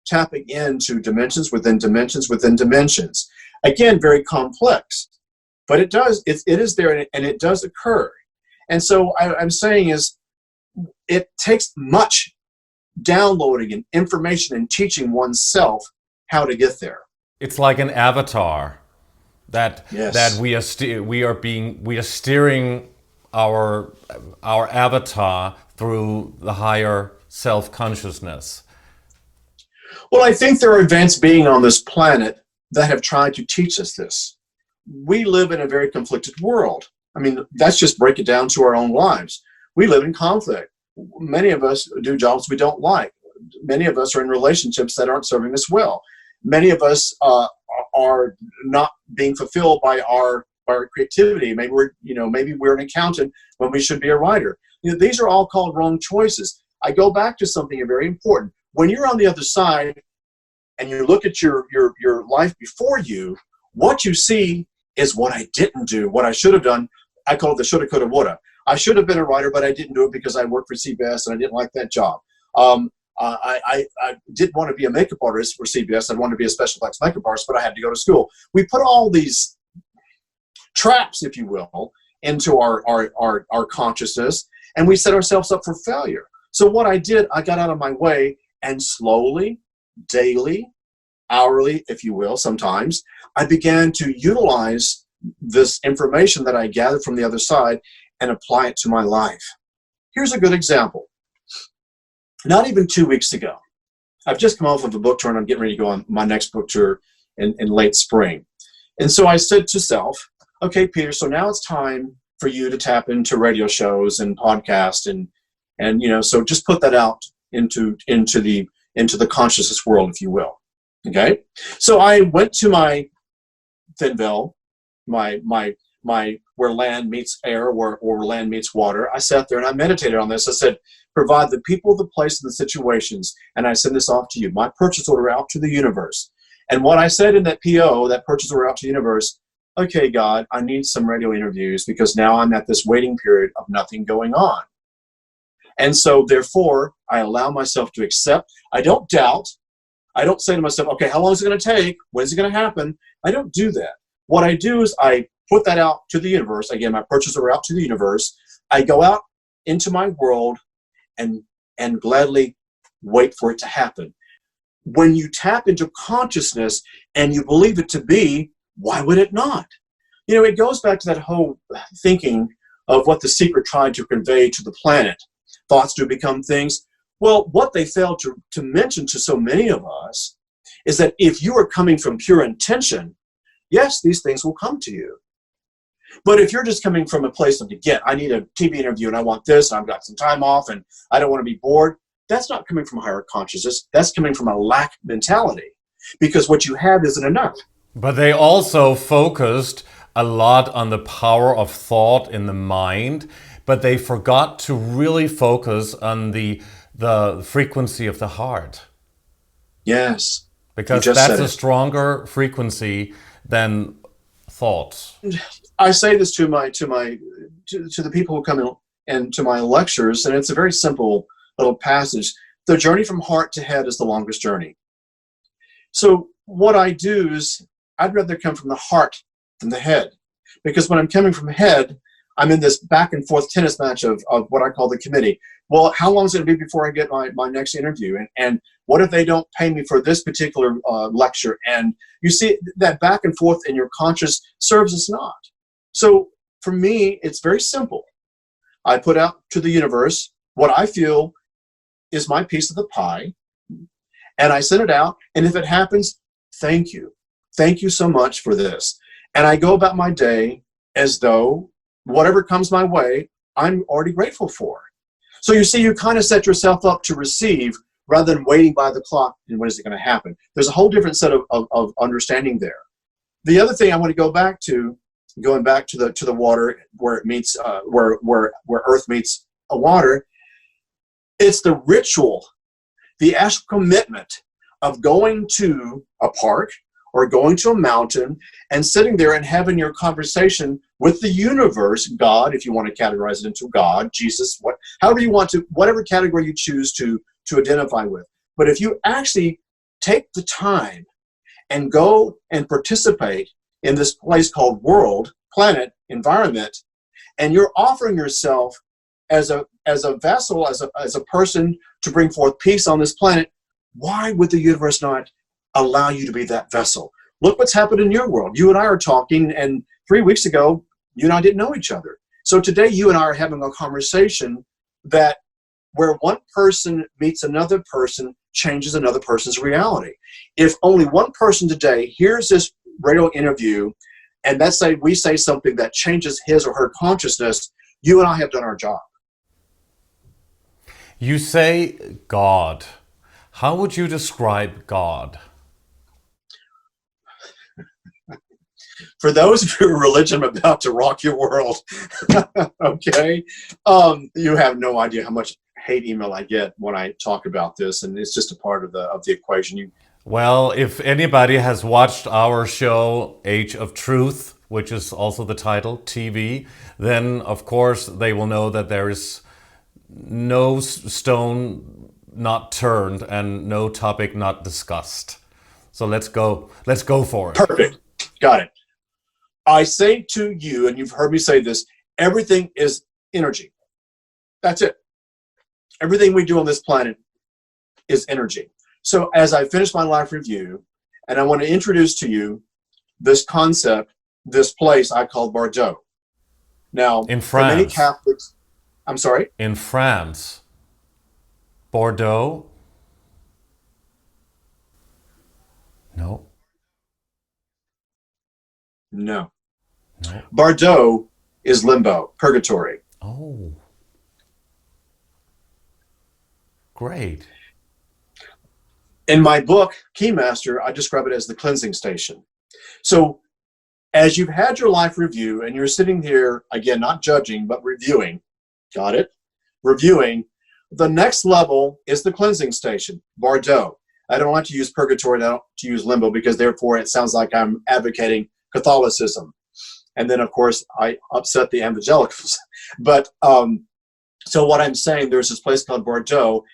tapping into dimensions within dimensions within dimensions. Again, very complex, but it is there, and it does occur. And so I'm saying is, it takes much downloading and information and teaching oneself how to get there. It's like an avatar that we are steering our avatar through the higher self-consciousness. Well, I think there are advanced beings on this planet that have tried to teach us this. We live in a very conflicted world. I mean, let's just break it down to our own lives. We live in conflict. Many of us do jobs we don't like. Many of us are in relationships that aren't serving us well. Many of us are not being fulfilled by our creativity. Maybe we're an accountant when we should be a writer. You know, these are all called wrong choices. I go back to something very important. When you're on the other side and you look at your life before you, what you see is what I didn't do, what I should have done. I call it the shoulda, coulda, woulda. I should have been a writer, but I didn't do it because I worked for CBS and I didn't like that job. I didn't want to be a makeup artist for CBS. I wanted to be a special effects makeup artist, but I had to go to school. We put all these traps, if you will, into our consciousness, and we set ourselves up for failure. So what I did, I got out of my way, and slowly, daily, hourly, if you will, sometimes, I began to utilize this information that I gathered from the other side and apply it to my life. Here's a good example. Not even 2 weeks ago, I've just come off of a book tour, and I'm getting ready to go on my next book tour in late spring. And so I said to self, okay, Peter, so now it's time for you to tap into radio shows and podcasts and so just put that out into the consciousness world, if you will. Okay? So I went to my Thinville, my where land meets air, or land meets water. I sat there and I meditated on this. I said, provide the people, the place, and the situations, and I send this off to you. My purchase order out to the universe. And what I said in that PO, that purchase order out to the universe, okay, God, I need some radio interviews because now I'm at this waiting period of nothing going on. And so, therefore, I allow myself to accept. I don't doubt. I don't say to myself, okay, how long is it going to take? When's it going to happen? I don't do that. What I do is I put that out to the universe. Again, my purchase order out to the universe. I go out into my world and gladly wait for it to happen. When you tap into consciousness and you believe it to be, why would it not? You know, it goes back to that whole thinking of what The Secret tried to convey to the planet. Thoughts do become things. Well, what they failed to mention to so many of us is that if you are coming from pure intention, yes, these things will come to you. But if you're just coming from a place of, I need a TV interview and I want this, and I've got some time off and I don't want to be bored, that's not coming from higher consciousness. That's coming from a lack mentality, because what you have isn't enough. But they also focused a lot on the power of thought in the mind, but they forgot to really focus on the frequency of the heart. Yes. Because that's a stronger frequency than thoughts. I say this to the people who come in and to my lectures, and it's a very simple little passage. The journey from heart to head is the longest journey. So what I do is I'd rather come from the heart than the head, because when I'm coming from head, I'm in this back and forth tennis match of what I call the committee. Well, how long is it going to be before I get my next interview? And what if they don't pay me for this particular lecture? And you see that back and forth in your conscious serves us not. So for me, it's very simple. I put out to the universe what I feel is my piece of the pie, and I send it out. And if it happens, thank you. Thank you so much for this. And I go about my day as though whatever comes my way, I'm already grateful for. So you see, you kind of set yourself up to receive rather than waiting by the clock and when is it going to happen. There's a whole different set of understanding there. The other thing I want to go back to, going back to the water where it meets where earth meets a water, it's the ritual, the actual commitment of going to a park or going to a mountain and sitting there and having your conversation with the universe, God, if you want to categorize it into God, Jesus, however you want to, whatever category you choose to identify with. But if you actually take the time and go and participate in this place called world, planet, environment, and you're offering yourself as a vessel, as a person to bring forth peace on this planet, why would the universe not allow you to be that vessel? Look what's happened in your world. You and I are talking, and 3 weeks ago, you and I didn't know each other. So today, you and I are having a conversation that where one person meets another person changes another person's reality. If only one person today hears this radio interview, and let's say we say something that changes his or her consciousness, you and I have done our job. You say God. How would you describe God? For those of your religion about to rock your world, okay, you have no idea how much hate email I get when I talk about this, and it's just a part of the equation. Well, if anybody has watched our show, Age of Truth, which is also the title, TV, then of course they will know that there is no stone not turned and no topic not discussed. So let's go for it. Perfect. Got it. I say to you, and you've heard me say this, everything is energy. That's it. Everything we do on this planet is energy. So as I finish my life review, and I want to introduce to you this concept, this place I call Bardo. Now, in France. For many Catholics, I'm sorry? In France. Bordeaux? No. No. Bardo is limbo, purgatory. Oh. Great. In my book, Keymaster, I describe it as the cleansing station. So as you've had your life review and you're sitting here, again, not judging, but reviewing, got it? Reviewing, the next level is the cleansing station, Bardo. I don't like to use purgatory, I don't like to use limbo, because therefore it sounds like I'm advocating Catholicism. And then, of course, I upset the evangelicals. But so what I'm saying, there's this place called Bardo,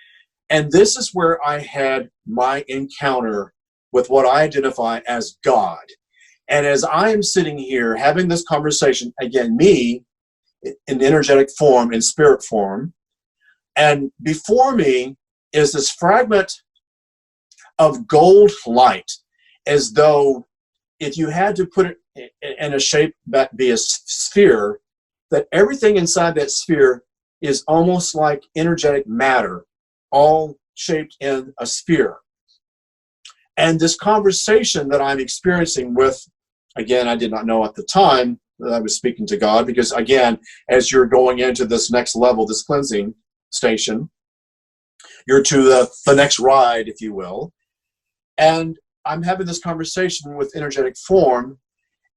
and this is where I had my encounter with what I identify as God. And as I am sitting here having this conversation, again, me in energetic form, in spirit form, and before me is this fragment of gold light, as though if you had to put it in a shape that be a sphere, that everything inside that sphere is almost like energetic matter, all shaped in a sphere. And this conversation that I'm experiencing with, again, I did not know at the time that I was speaking to God, because again, as you're going into this next level, this cleansing station, You're to the next ride, if you will. And I'm having this conversation with energetic form.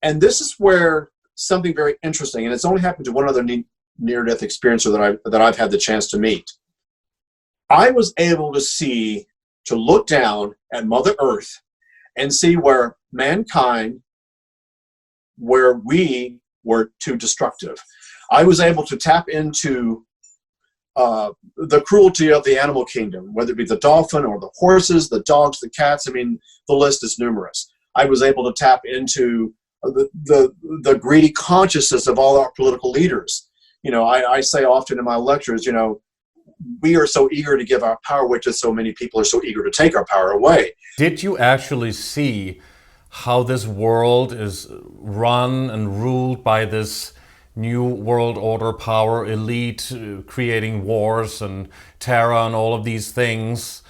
And this is where something very interesting, and it's only happened to one other near-death experiencer that I've had the chance to meet. I was able to look down at Mother Earth and see where mankind, where we were too destructive. I was able to tap into the cruelty of the animal kingdom, whether it be the dolphin or the horses, the dogs, the cats. I mean, the list is numerous. I was able to tap into the greedy consciousness of all our political leaders. You know, I say often in my lectures, you know, we are so eager to give our power away to so many people are so eager to take our power away. Did you actually see how this world is run and ruled by this new world order power elite, creating wars and terror and all of these things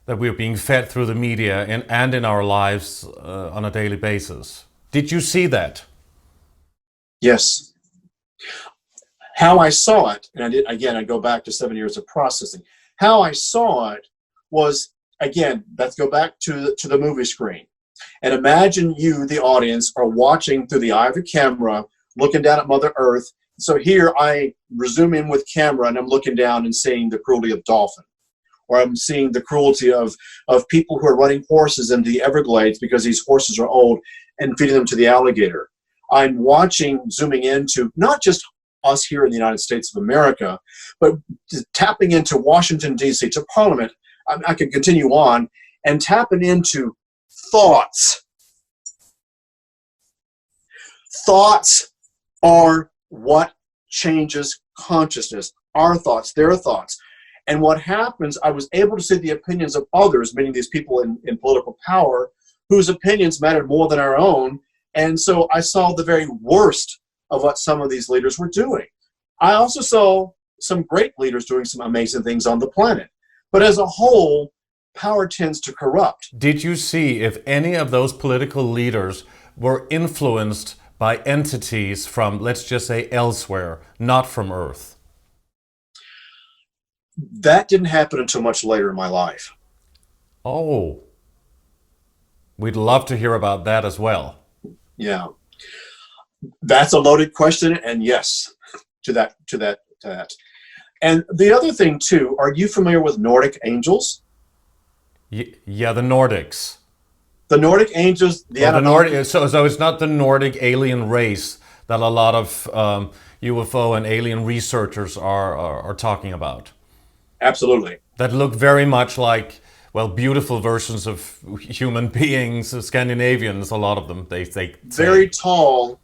that we're being fed through the media and in our lives on a daily basis? Did you see that? Yes. How I saw it, and I go back to 7 years of processing. How I saw it was, again, let's go back to the movie screen. And imagine you, the audience, are watching through the eye of a camera, looking down at Mother Earth. So here I resume in with camera, and I'm looking down and seeing the cruelty of dolphin. Or I'm seeing the cruelty of people who are running horses into the Everglades because these horses are old and feeding them to the alligator. I'm watching, zooming into not just us here in the United States of America, but tapping into Washington, D.C., to Parliament. I could continue on, and tapping into thoughts. Thoughts are what changes consciousness. Our thoughts, their thoughts. And what happens, I was able to see the opinions of others, meaning these people in political power, whose opinions mattered more than our own. And so I saw the very worst of what some of these leaders were doing. I also saw some great leaders doing some amazing things on the planet. But as a whole, power tends to corrupt. Did you see if any of those political leaders were influenced by entities from, let's just say, elsewhere, not from Earth? That didn't happen until much later in my life. Oh, we'd love to hear about that as well. Yeah. That's a loaded question, and yes, to that. And the other thing too, are you familiar with Nordic angels? Yeah, the Nordics. The Nordic angels, so it's not the Nordic alien race that a lot of UFO and alien researchers are talking about. Absolutely. That look very much like, well, beautiful versions of human beings, Scandinavians, a lot of them. They very tall,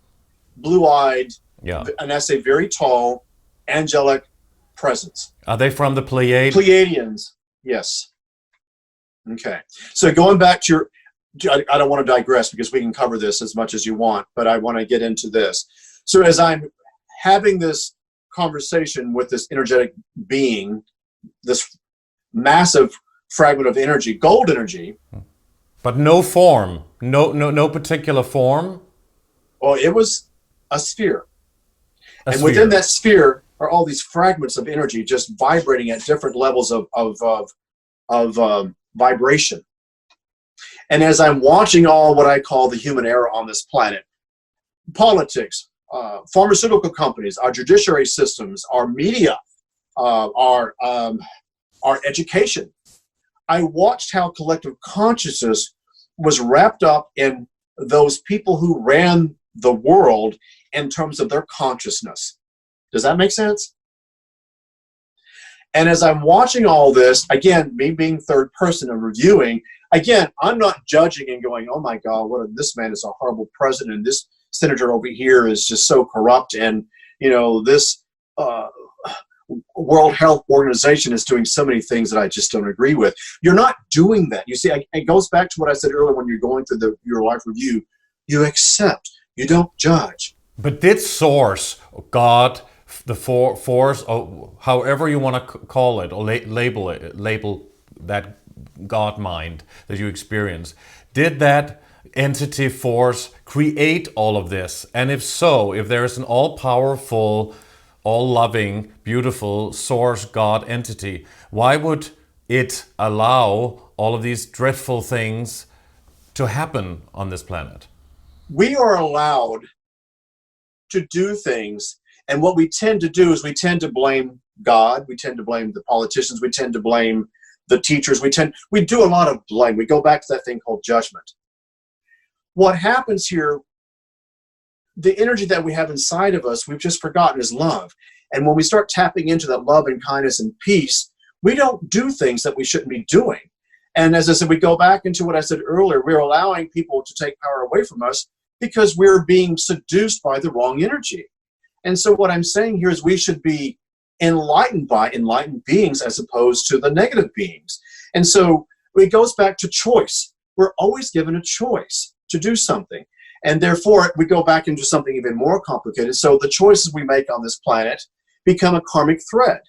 blue-eyed, yeah, and I say very tall, angelic presence. Are they from the Pleiadians, yes. Okay. So going back to I don't want to digress because we can cover this as much as you want, but I want to get into this. So as I'm having this conversation with this energetic being, this massive fragment of energy, gold energy. But no form, no particular form? Oh, it was a sphere. And within that sphere are all these fragments of energy just vibrating at different levels of vibration. And as I'm watching all what I call the human era on this planet, politics, pharmaceutical companies, our judiciary systems, our media, our education, I watched how collective consciousness was wrapped up in those people who ran the world in terms of their consciousness. Does that make sense? And as I'm watching all this, again, me being third person and reviewing, again, I'm not judging and going, oh my God, this man is a horrible president, and this senator over here is just so corrupt, and this World Health Organization is doing so many things that I just don't agree with. You're not doing that. You see, it goes back to what I said earlier when you're going through your life review. You accept. You don't judge. But did Source, God, the force, or however you want to call it, or label that God mind that you experience, did that entity force create all of this? And if so, if there is an all-powerful, all-loving, beautiful source God entity, why would it allow all of these dreadful things to happen on this planet? We are allowed to do things, and what we tend to do is we tend to blame God, we tend to blame the politicians, we tend to blame the teachers, we do a lot of blame. We go back to that thing called judgment. What happens here, the energy that we have inside of us, we've just forgotten is love. And when we start tapping into that love and kindness and peace, we don't do things that we shouldn't be doing. And as I said, we go back into what I said earlier, we're allowing people to take power away from us because we're being seduced by the wrong energy. And so what I'm saying here is we should be enlightened by enlightened beings as opposed to the negative beings. And so it goes back to choice. We're always given a choice to do something. And therefore, we go back into something even more complicated. So the choices we make on this planet become a karmic thread.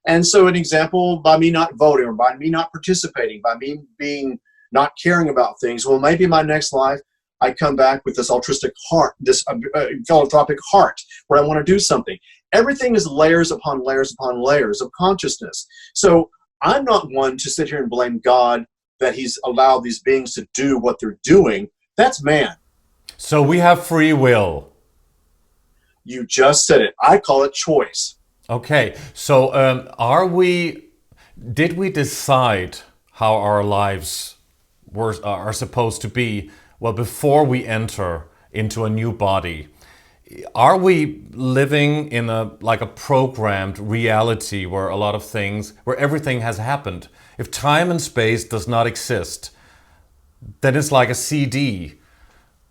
And so an example, by me not voting or by me not participating, by me being not caring about things, well, maybe my next life, I come back with this altruistic heart, this philanthropic heart, where I want to do something. Everything is layers upon layers upon layers of consciousness. So I'm not one to sit here and blame God that he's allowed these beings to do what they're doing. That's man. So we have free will. You just said it. I call it choice. Okay, so did we decide how our lives are supposed to be, well, before we enter into a new body? Are we living in a programmed reality where a lot of things, where everything has happened? If time and space does not exist, then it's like a CD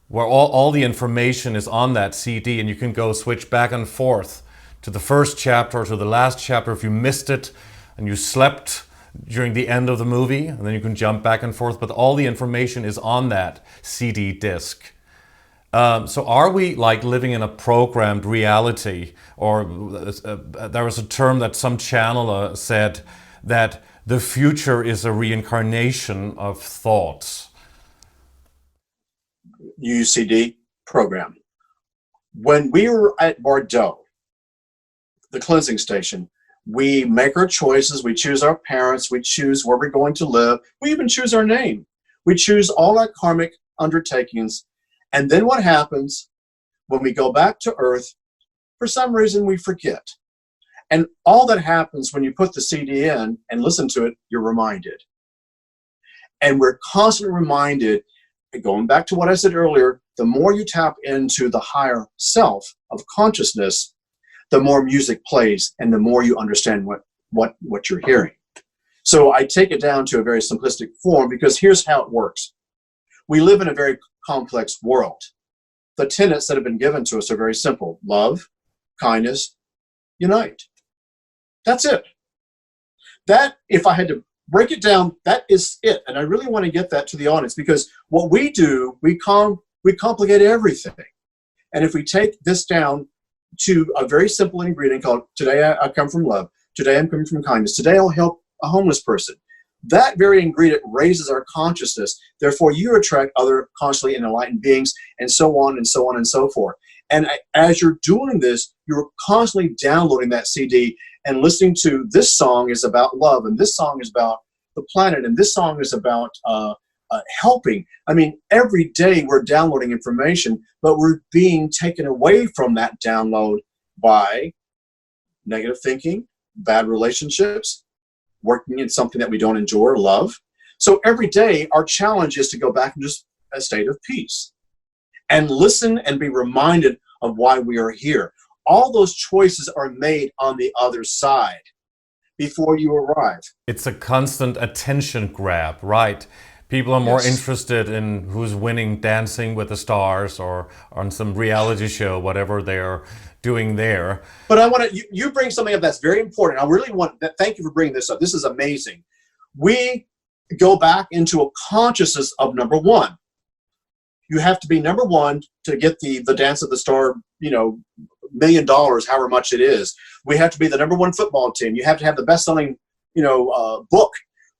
where all the information is on that CD, and you can go switch back and forth to the first chapter or to the last chapter if you missed it and you slept during the end of the movie, and then you can jump back and forth, but all the information is on that CD disc. So are we living in a programmed reality? Or there was a term that some channeler said that the future is a reincarnation of thoughts. UCD program. When we were at Bardo, the cleansing station, we make our choices, we choose our parents, we choose where we're going to live, we even choose our name. We choose all our karmic undertakings. And then what happens when we go back to Earth? For some reason we forget. And all that happens when you put the CD in and listen to it, you're reminded. And we're constantly reminded, going back to what I said earlier, the more you tap into the higher self of consciousness, the more music plays and the more you understand what you're hearing. So I take it down to a very simplistic form because here's how it works. We live in a very complex world. The tenets that have been given to us are very simple. Love, kindness, unite. That's it. That, if I had to break it down, that is it. And I really want to get that to the audience because what we do, we complicate everything. And if we take this down to a very simple ingredient called, today I come from love, today I'm coming from kindness, today I'll help a homeless person. That very ingredient raises our consciousness. Therefore, you attract other consciously enlightened beings, and so on and so on and so forth. And as you're doing this, you're constantly downloading that CD and listening to, this song is about love, and this song is about the planet, and this song is about helping. I mean, every day we're downloading information, but we're being taken away from that download by negative thinking, bad relationships, working in something that we don't enjoy or love. So every day our challenge is to go back into a state of peace and listen and be reminded of why we are here. All those choices are made on the other side before you arrive. It's a constant attention grab, right? People are more interested in who's winning Dancing with the Stars or on some reality show, whatever they're doing there. But I want to, you bring something up that's very important. I really want that. Thank you for bringing this up. This is amazing. We go back into a consciousness of number one. You have to be number one to get the Dance of the Star, $1 million, however much it is. We have to be the number one football team. You have to have the best-selling, book.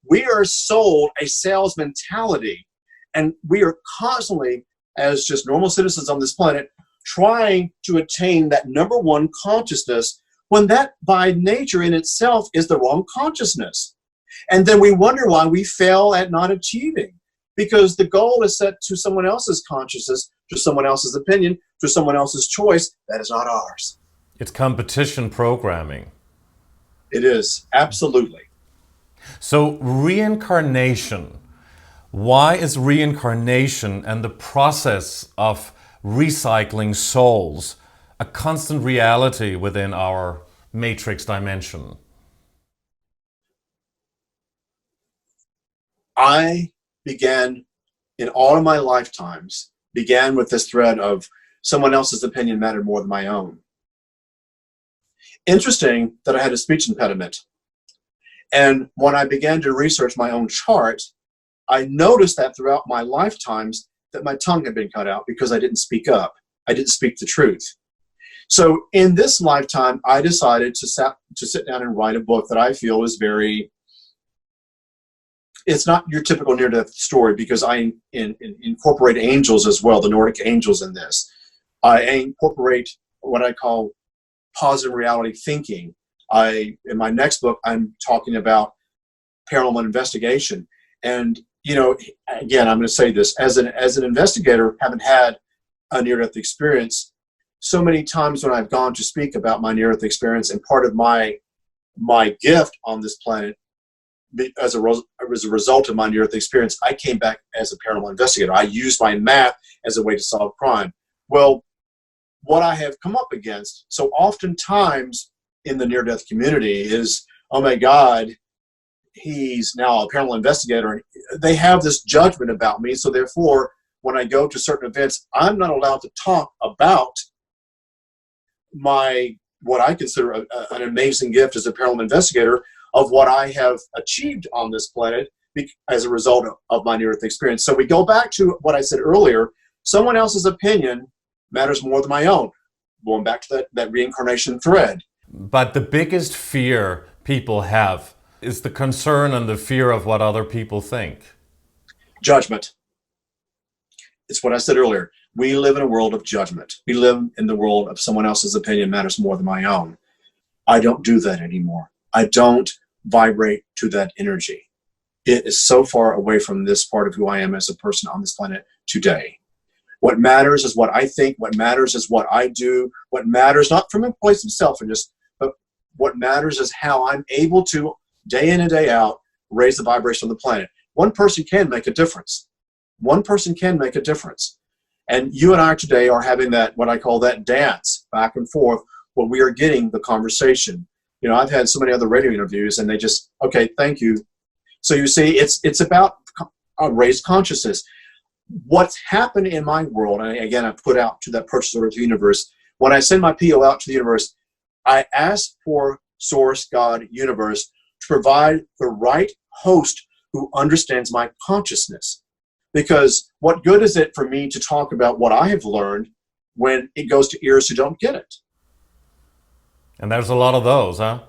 We are sold a sales mentality, and we are constantly, as just normal citizens on this planet, trying to attain that number one consciousness when that by nature in itself is the wrong consciousness. And then we wonder why we fail at not achieving, because the goal is set to someone else's consciousness, to someone else's opinion, to someone else's choice. That is not ours. It's competition programming. It is, absolutely. So reincarnation, why is reincarnation and the process of recycling souls a constant reality within our matrix dimension? I began, in all of my lifetimes, began with this thread of someone else's opinion mattered more than my own. Interesting that I had a speech impediment. And when I began to research my own chart, I noticed that throughout my lifetimes that my tongue had been cut out because I didn't speak up. I didn't speak the truth. So in this lifetime, I decided to sit down and write a book that I feel is very, it's not your typical near-death story, because I incorporate angels as well, the Nordic angels in this. I incorporate what I call positive reality thinking. In my next book, I'm talking about paranormal investigation. And, you know, again, I'm going to say this, as an investigator, having had a near-death experience, so many times when I've gone to speak about my near-death experience, and part of my gift on this planet, as a result of my near-death experience, I came back as a paranormal investigator. I used my math as a way to solve crime. Well, what I have come up against, so oftentimes in the near-death community, is, oh my God, he's now a paranormal investigator, and they have this judgment about me, so therefore, when I go to certain events, I'm not allowed to talk about what I consider an amazing gift as a paranormal investigator, of what I have achieved on this planet as a result of my near-death experience. So we go back to what I said earlier, someone else's opinion matters more than my own. Going back to that reincarnation thread. But the biggest fear people have is the concern and the fear of what other people think. Judgment. It's what I said earlier. We live in a world of judgment. We live in the world of someone else's opinion matters more than my own. I don't do that anymore. I don't vibrate to that energy. It is so far away from this part of who I am as a person on this planet today. What matters is what I think. What matters is what I do. What matters, not from a place of selfishness, but what matters is how I'm able to, day in and day out, raise the vibration of the planet. One person can make a difference. One person can make a difference. And you and I today are having that, what I call that dance, back and forth, where we are getting the conversation. You know, I've had so many other radio interviews, and they just, okay, thank you. So you see, it's about raised consciousness. What's happened in my world, and again, I put out to that purchase order to the universe, when I send my PO out to the universe, I ask for Source, God, universe, to provide the right host who understands my consciousness. Because what good is it for me to talk about what I have learned when it goes to ears who don't get it? And there's a lot of those, huh?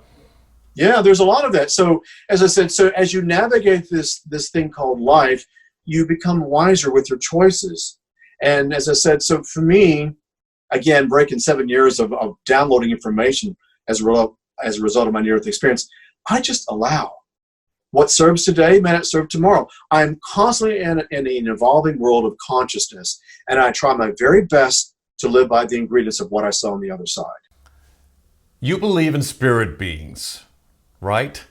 Yeah, there's a lot of that. So, as I said, so as you navigate this thing called life, you become wiser with your choices. And as I said, so for me, again, breaking 7 years of downloading information as a result of my near-death experience, I just allow. What serves today may not serve tomorrow. I'm constantly in an evolving world of consciousness, and I try my very best to live by the ingredients of what I saw on the other side. You believe in spirit beings, right?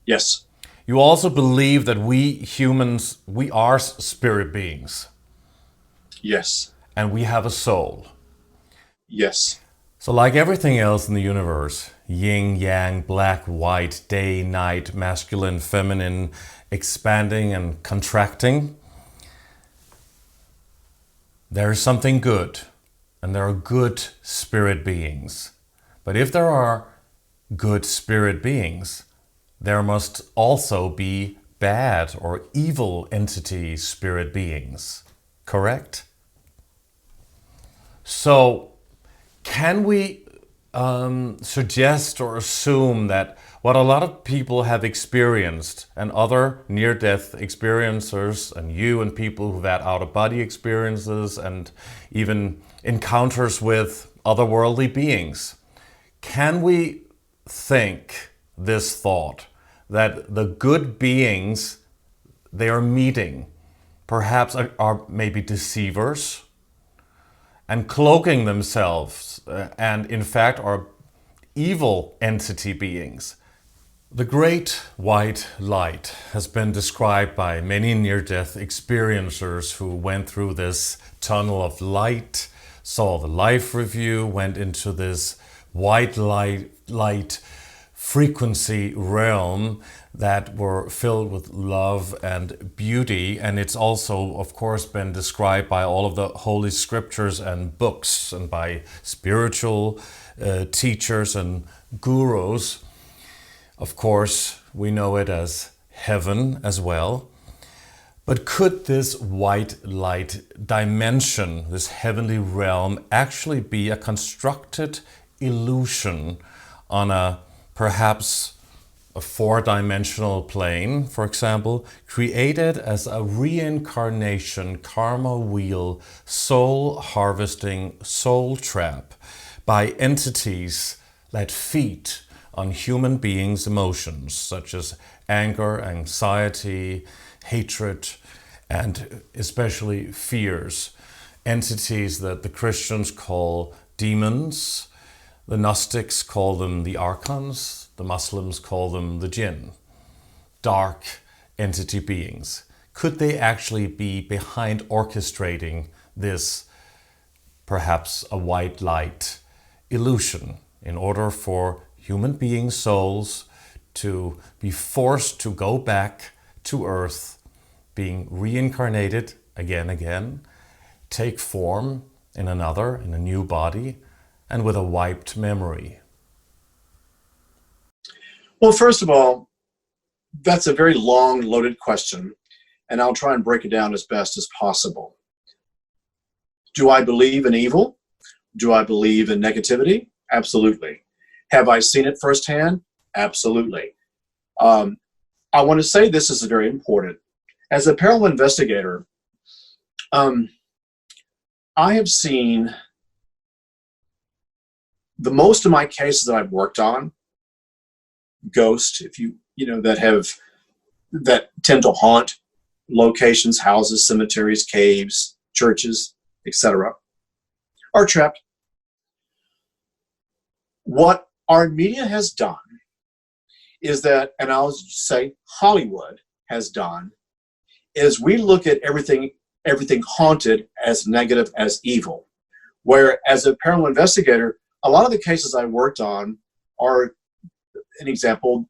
Yes. You also believe that we humans, we are spirit beings. Yes. And we have a soul. Yes. So like everything else in the universe, yin, yang, black, white, day, night, masculine, feminine, expanding and contracting, there is something good, and there are good spirit beings. But if there are good spirit beings, there must also be bad or evil entity spirit beings, correct? So can we suggest or assume that what a lot of people have experienced, and other near-death experiencers, and you and people who've had out-of-body experiences and even encounters with otherworldly beings, can we think this thought that the good beings they are meeting perhaps are maybe deceivers and cloaking themselves and in fact are evil entity beings. The great white light has been described by many near-death experiencers who went through this tunnel of light, saw the life review, went into this white light frequency realm that were filled with love and beauty. And it's also, of course, been described by all of the holy scriptures and books and by spiritual teachers and gurus. Of course, we know it as heaven as well. But could this white light dimension, this heavenly realm, actually be a constructed illusion on a perhaps a four-dimensional plane, for example, created as a reincarnation karma wheel, soul harvesting soul trap by entities that feed on human beings' emotions, such as anger, anxiety, hatred, and especially fears. Entities that the Christians call demons, the Gnostics call them the archons, the Muslims call them the jinn, dark entity beings. Could they actually be behind orchestrating this, perhaps a white light illusion, in order for human being souls to be forced to go back to Earth, being reincarnated again, take form in a new body, and with a wiped memory? Well, first of all, that's a very long, loaded question, and I'll try and break it down as best as possible. Do I believe in evil? Do I believe in negativity? Absolutely. Have I seen it firsthand? Absolutely. I want to say this is very important. As a paranormal investigator, I have seen the most of my cases that I've worked on, ghosts, that tend to haunt locations, houses, cemeteries, caves, churches, etc., are trapped. What our media has done is that, and I'll say Hollywood has done, is we look at everything haunted as negative, as evil. Where as a paranormal investigator, a lot of the cases I worked on are, an example,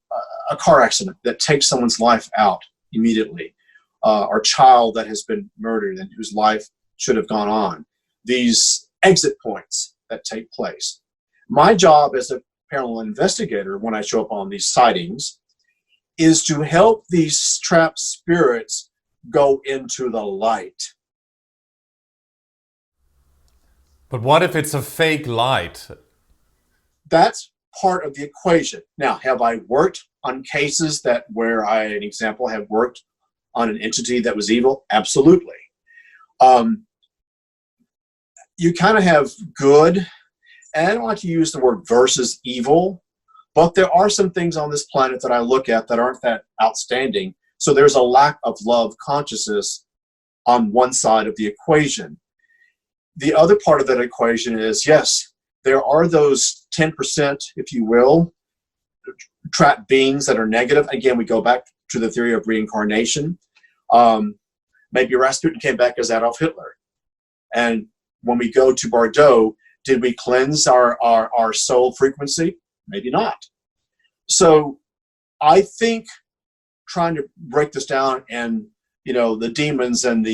a car accident that takes someone's life out immediately, or a child that has been murdered and whose life should have gone on. These exit points that take place. My job as a paranormal investigator, when I show up on these sightings, is to help these trapped spirits go into the light. But what if it's a fake light? That's part of the equation. Now, have I worked on cases where I, an example, have worked on an entity that was evil? Absolutely. You kind of have good, and I don't like to use the word versus evil, but there are some things on this planet that I look at that aren't that outstanding. So there's a lack of love consciousness on one side of the equation. The other part of that equation is, yes, there are those 10%, if you will, trapped beings that are negative. Again, we go back to the theory of reincarnation. Maybe Rasputin came back as Adolf Hitler. And when we go to Bardo, did we cleanse our soul frequency? Maybe not. So I think trying to break this down and, the demons and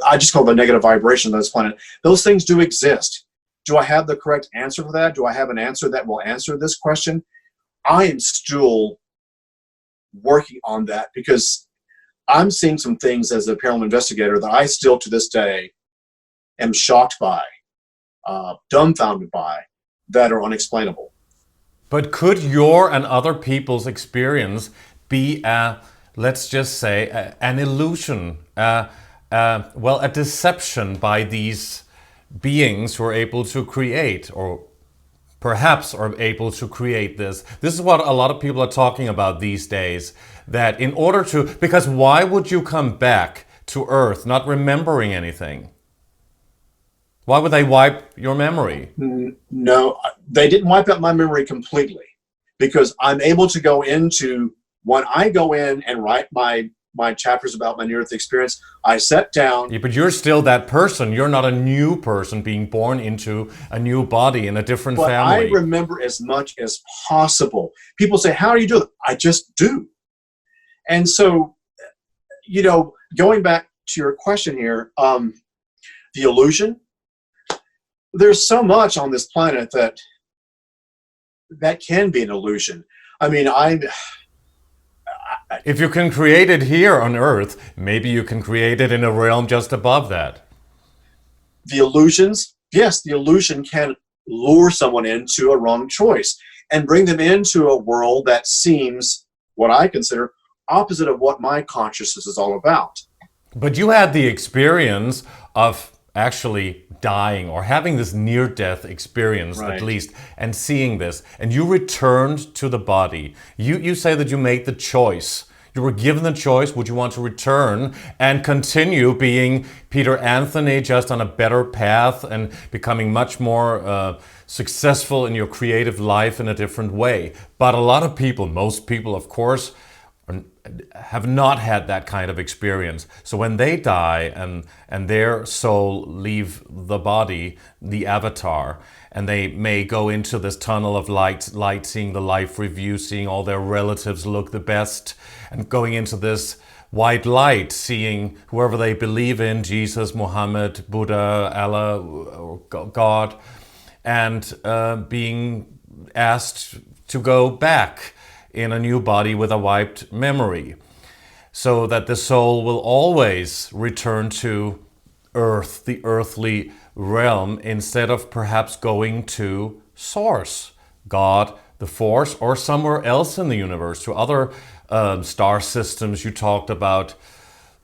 I just call it the negative vibration on this planet, those things do exist. Do I have the correct answer for that? Do I have an answer that will answer this question? I am still working on that because I'm seeing some things as a paranormal investigator that I still to this day am shocked by, dumbfounded by, that are unexplainable. But could your and other people's experience be let's just say, an illusion, a deception by these beings who are able to create or perhaps are able to create this. This is what a lot of people are talking about these days, that in order to, because why would you come back to Earth not remembering anything? Why would they wipe your memory? No, they didn't wipe out my memory completely, because I'm able to go into, when I go in and write my chapters about my near-death experience, I sat down. Yeah, but you're still that person. You're not a new person being born into a new body in a different But family. I remember as much as possible. People say, how do you do it? I just do. And so, going back to your question here, the illusion, there's so much on this planet that can be an illusion. I mean, if you can create it here on Earth, maybe you can create it in a realm just above that. The illusions, yes, the illusion can lure someone into a wrong choice and bring them into a world that seems, what I consider, opposite of what my consciousness is all about. But you had the experience of actually dying or having this near-death experience, Right. at least, and seeing this, and you returned to the body. You say that you made the choice. You were given the choice, would you want to return and continue being Peter Anthony, just on a better path and becoming much more successful in your creative life in a different way? But a lot of people, most people of course, have not had that kind of experience. So when they die and their soul leave the body, the avatar, and they may go into this tunnel of light, seeing the life review, seeing all their relatives look the best, and going into this white light, seeing whoever they believe in, Jesus, Muhammad, Buddha, Allah, or God, and being asked to go back in a new body with a wiped memory, so that the soul will always return to Earth, the earthly realm, instead of perhaps going to Source, God, the Force, or somewhere else in the universe, to other star systems. You talked about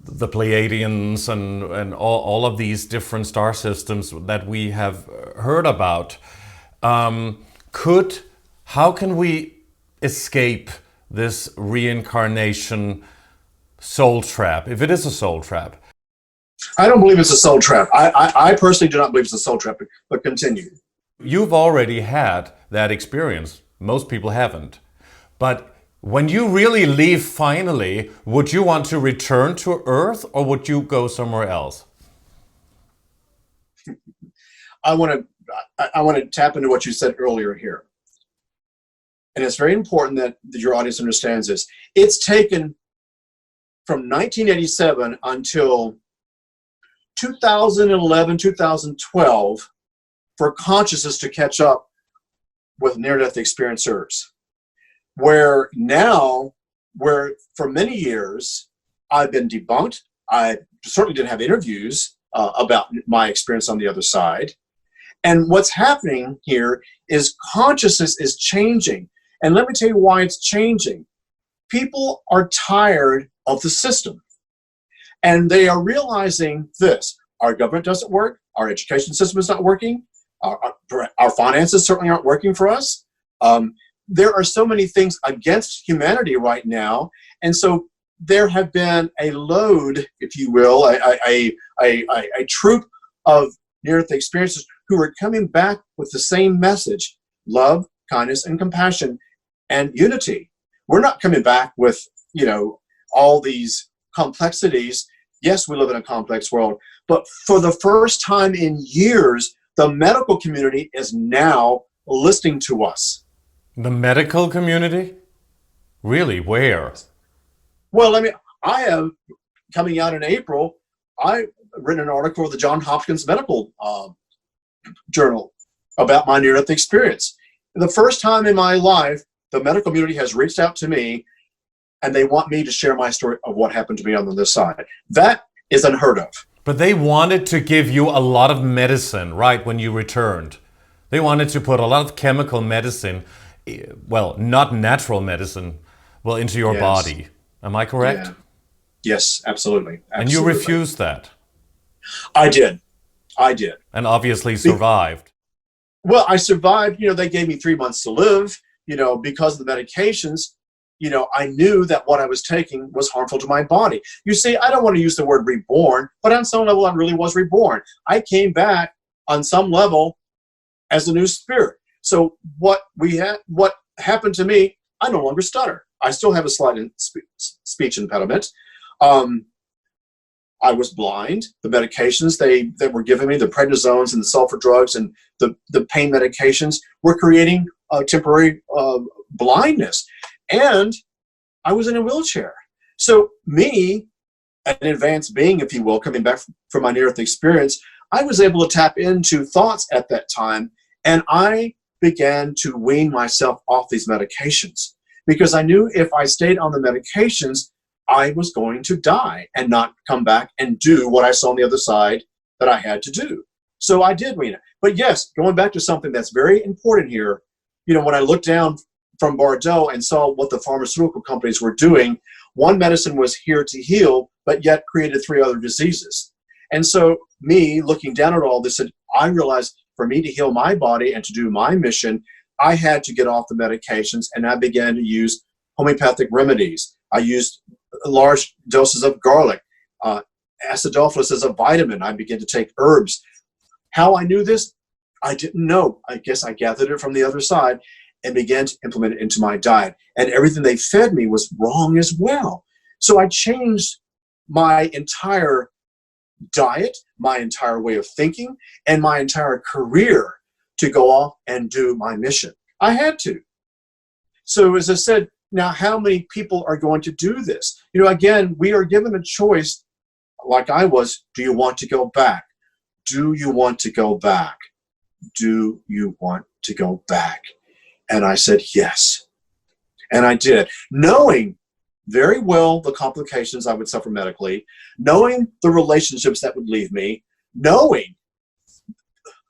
the Pleiadians and all of these different star systems that we have heard about. How can we escape this reincarnation soul trap, if it is a soul trap? I don't believe it's a soul trap. I personally do not believe it's a soul trap, but continue. You've already had that experience. Most people haven't. But when you really leave finally, would you want to return to Earth or would you go somewhere else? I want to tap into what you said earlier here. And it's very important that your audience understands this. It's taken from 1987 until 2011, 2012 for consciousness to catch up with near-death experiencers. Where for many years, I've been debunked. I certainly didn't have interviews about my experience on the other side. And what's happening here is consciousness is changing. And let me tell you why it's changing. People are tired of the system. And they are realizing this. Our government doesn't work. Our education system is not working. Our finances certainly aren't working for us. There are so many things against humanity right now. And so there have been a load, if you will, a troop of near-death experiencers who are coming back with the same message: love, kindness, and compassion, and unity. We're not coming back with, all these complexities. Yes, we live in a complex world, but for the first time in years, the medical community is now listening to us. The medical community? Really? Where? Well, I have, coming out in April, I've written an article for the Johns Hopkins Medical Journal about my near-death experience. The first time in my life, the medical community has reached out to me and they want me to share my story of what happened to me on this side. That is unheard of. But they wanted to give you a lot of medicine, right, when you returned. They wanted to put a lot of chemical medicine, well, not natural medicine, into your body. Am I correct? Yeah. Yes, absolutely. And you refused that. I did. And obviously survived. Well, I survived. They gave me 3 months to live. Because of the medications. I knew that what I was taking was harmful to my body. You see, I don't want to use the word reborn, but on some level, I really was reborn. I came back on some level as a new spirit. So what happened to me, I no longer stutter. I still have a slight speech impediment. I was blind. The medications they were giving me, the prednisones and the sulfur drugs and the pain medications were creating temporary blindness. And I was in a wheelchair. So me, an advanced being, if you will, coming back from my near-death experience, I was able to tap into thoughts at that time, and I began to wean myself off these medications because I knew if I stayed on the medications, I was going to die and not come back and do what I saw on the other side that I had to do. So I did wean it. But yes, going back to something that's very important here, when I looked down from Bardo and saw what the pharmaceutical companies were doing, one medicine was here to heal, but yet created 3 other diseases. And so me looking down at all this, I realized for me to heal my body and to do my mission, I had to get off the medications, and I began to use homeopathic remedies. I used large doses of garlic, acidophilus as a vitamin. I began to take herbs. How I knew this, I didn't know. I guess I gathered it from the other side and began to implement it into my diet. And everything they fed me was wrong as well. So I changed my entire diet, my entire way of thinking, and my entire career to go off and do my mission. I had to. So as I said, now how many people are going to do this? Again, we are given a choice, like I was. Do you want to go back? Do you want to go back? Do you want to go back? And I said, yes. And I did, knowing very well the complications I would suffer medically, knowing the relationships that would leave me, knowing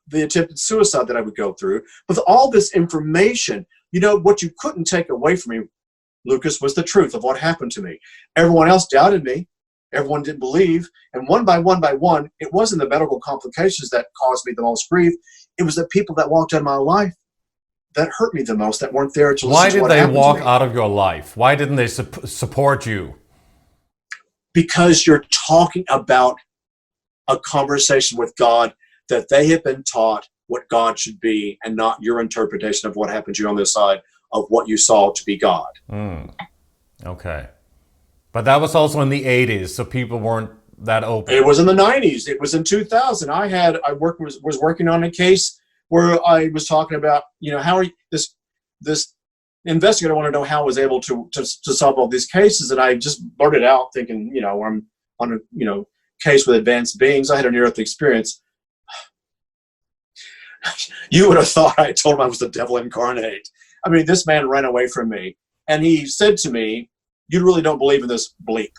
the attempted suicide that I would go through. With all this information, what you couldn't take away from me, Lucas, was the truth of what happened to me. Everyone else doubted me. Everyone didn't believe. And one by one, it wasn't the medical complications that caused me the most grief. It was the people that walked out of my life that hurt me the most, that weren't there to listen to what happened to me. Why did they walk out of your life? Why didn't they support you? Because you're talking about a conversation with God that they have been taught what God should be, and not your interpretation of what happened to you on this side of what you saw to be God. Okay. But that was also in the 80s, so people weren't that open. It was in the 90s. It was in 2000. Was working on a case where I was talking about, how are you, this investigator wanted to know how I was able to solve all these cases, and I just blurted out thinking, I'm on a case with advanced beings. I had a near-death experience. You would have thought I told him I was the devil incarnate. I mean, this man ran away from me, and he said to me, "You really don't believe in this bleep."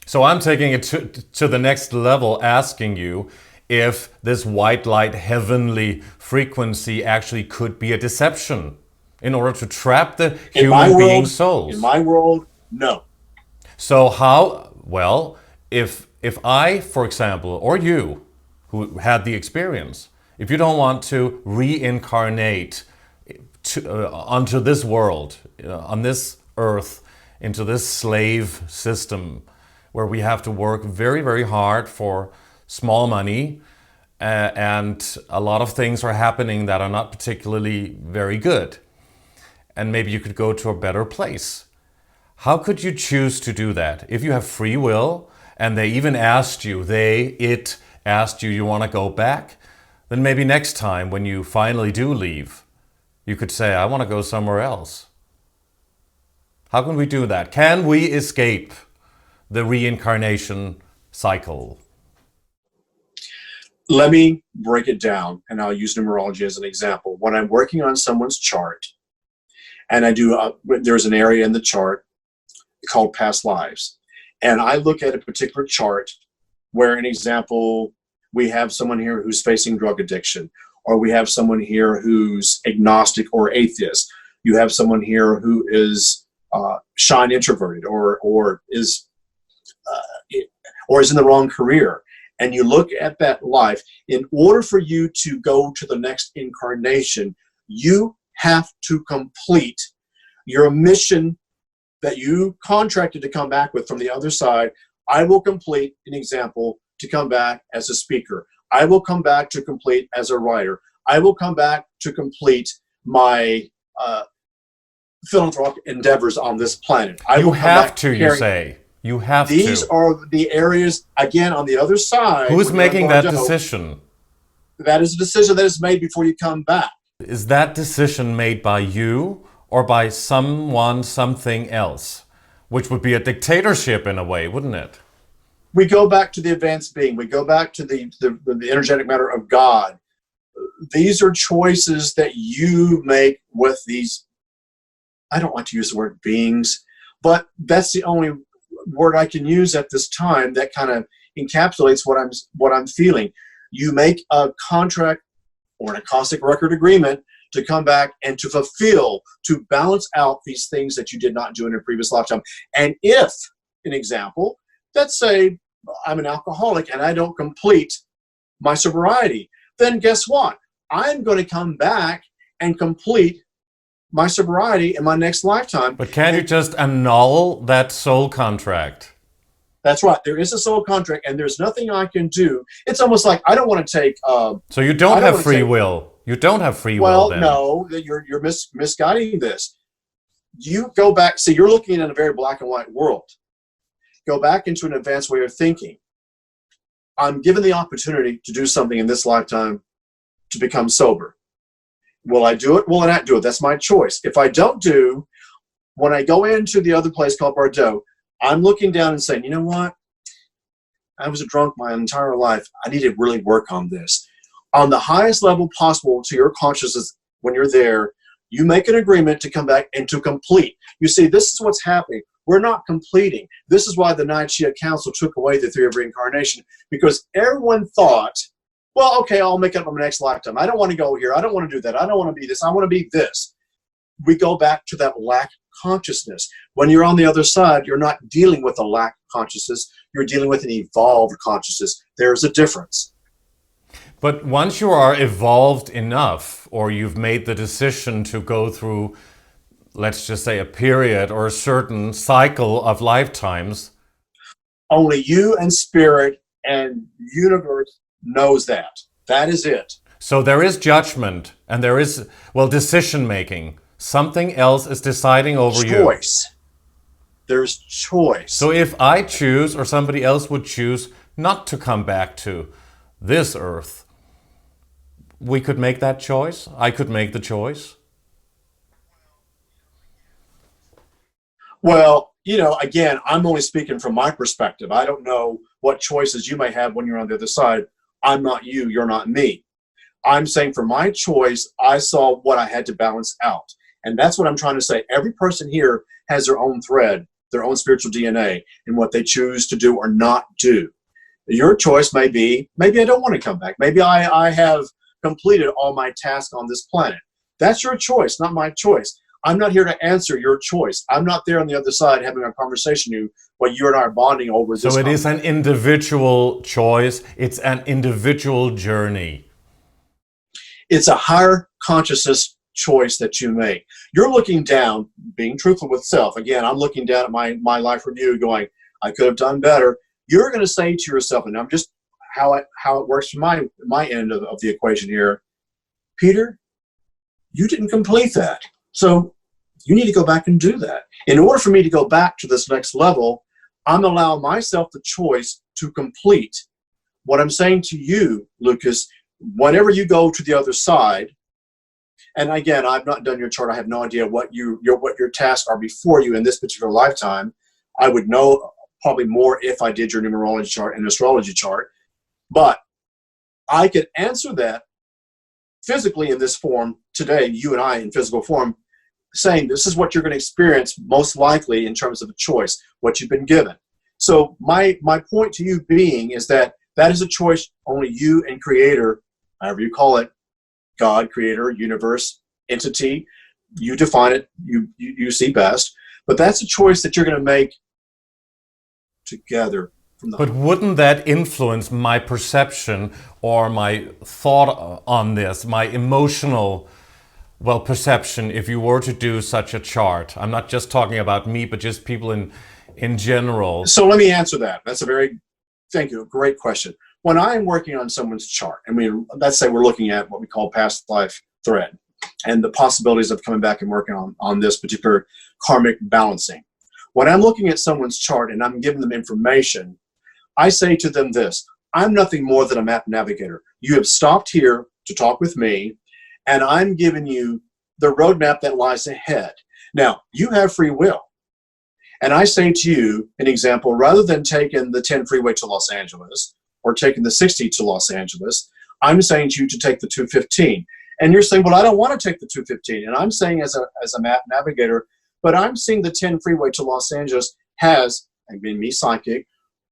So I'm taking it to the next level, asking you if this white light heavenly frequency actually could be a deception in order to trap the human being souls. In my world, no. So if I, for example, or you, who had the experience, if you don't want to reincarnate onto this world, on this earth, into this slave system, where we have to work very, very hard for small money, and a lot of things are happening that are not particularly very good. And maybe you could go to a better place. How could you choose to do that? If you have free will, and they even asked you, it asked you, you want to go back? Then maybe next time when you finally do leave, you could say, I want to go somewhere else. How can we do that? Can we escape the reincarnation cycle? Let me break it down, and I'll use numerology as an example. When I'm working on someone's chart, and there's an area in the chart called past lives, and I look at a particular chart where, an example, we have someone here who's facing drug addiction, or we have someone here who's agnostic or atheist. You have someone here who is shy and introverted, or is in the wrong career. and you look at that life, in order for you to go to the next incarnation, you have to complete your mission that you contracted to come back with from the other side. I will complete, an example, to come back as a speaker. I will come back to complete as a writer. I will come back to complete my philanthropic endeavors on this planet. You have to, you say. You have to. These are the areas, again, on the other side. Who's making that decision? That is a decision that is made before you come back. Is that decision made by you or by someone, something else? Which would be a dictatorship in a way, wouldn't it? We go back to the advanced being. We go back to the energetic matter of God. These are choices that you make with these, I don't want to use the word beings, but that's the only word I can use at this time that kind of encapsulates what I'm feeling. You make a contract or an Akashic record agreement to come back and to fulfill, to balance out these things that you did not do in a previous lifetime. And if, an example, let's say I'm an alcoholic and I don't complete my sobriety, then guess what? I'm going to come back and complete my sobriety in my next lifetime. But can't you just annul that soul contract? That's right. There is a soul contract, and there's nothing I can do. It's almost like I don't want to take. So you don't have free will. You don't have free will. Then. No, you're misguiding this. You go back. See, you're looking in a very black and white world. Go back into an advanced way of thinking. I'm given the opportunity to do something in this lifetime to become sober. Will I do it? Will I not do it? That's my choice. If I don't do, when I go into the other place called Bardo, I'm looking down and saying, you know what? I was a drunk my entire life. I need to really work on this. On the highest level possible to your consciousness, when you're there, you make an agreement to come back and to complete. You see, this is what's happening. We're not completing. This is why the Nine Shia Council took away the theory of reincarnation, because everyone thought, well, okay, I'll make it up in my next lifetime. I don't want to go here. I don't want to do that. I don't want to be this. I want to be this. We go back to that lack consciousness. When you're on the other side, you're not dealing with a lack consciousness. You're dealing with an evolved consciousness. There's a difference. But once you are evolved enough, or you've made the decision to go through, let's just say, a period or a certain cycle of lifetimes. Only you and spirit and universe knows that. That is it. So there is judgment and there is, well, decision making. Something else is deciding over you. Choice. There's choice. So if I choose, or somebody else would choose, not to come back to this earth, we could make that choice. I could make the choice. Well, again, I'm only speaking from my perspective. I don't know what choices you may have when you're on the other side. I'm not you. You're not me. I'm saying for my choice, I saw what I had to balance out. And that's what I'm trying to say. Every person here has their own thread, their own spiritual DNA, and what they choose to do or not do. Your choice may be, maybe I don't want to come back. Maybe I have completed all my tasks on this planet. That's your choice, not my choice. I'm not here to answer your choice. I'm not there on the other side having a conversation with you while you and I are bonding over this. So it is an individual choice. It's an individual journey. It's a higher consciousness choice that you make. You're looking down, being truthful with self. Again, I'm looking down at my life review going, I could have done better. You're going to say to yourself, and I'm just how it works from my end of the equation here, Peter, you didn't complete that. So you need to go back and do that. In order for me to go back to this next level, I'm allowing myself the choice to complete. What I'm saying to you, Lucas, whenever you go to the other side, and again, I've not done your chart. I have no idea what your tasks are before you in this particular lifetime. I would know probably more if I did your numerology chart and astrology chart. But I could answer that physically in this form today, you and I in physical form, saying this is what you're going to experience most likely in terms of a choice, what you've been given. So my point to you being is that is a choice only you and Creator, however you call it, God, Creator, universe, entity, you define it, you see best. But that's a choice that you're going to make together from the But wouldn't that influence my perception or my thought on this, my emotional, well, perception, if you were to do such a chart? I'm not just talking about me, but just people in general. So let me answer that. That's a very, thank you, great question. When I'm working on someone's chart, and let's say we're looking at what we call past life thread, and the possibilities of coming back and working on this particular karmic balancing. When I'm looking at someone's chart and I'm giving them information, I say to them this: I'm nothing more than a map navigator. You have stopped here to talk with me, and I'm giving you the roadmap that lies ahead. Now, you have free will. And I say to you, an example, rather than taking the 10 freeway to Los Angeles or taking the 60 to Los Angeles, I'm saying to you to take the 215. And you're saying, well, I don't want to take the 215. And I'm saying as a map navigator, but I'm seeing the 10 freeway to Los Angeles has, I mean, me psychic,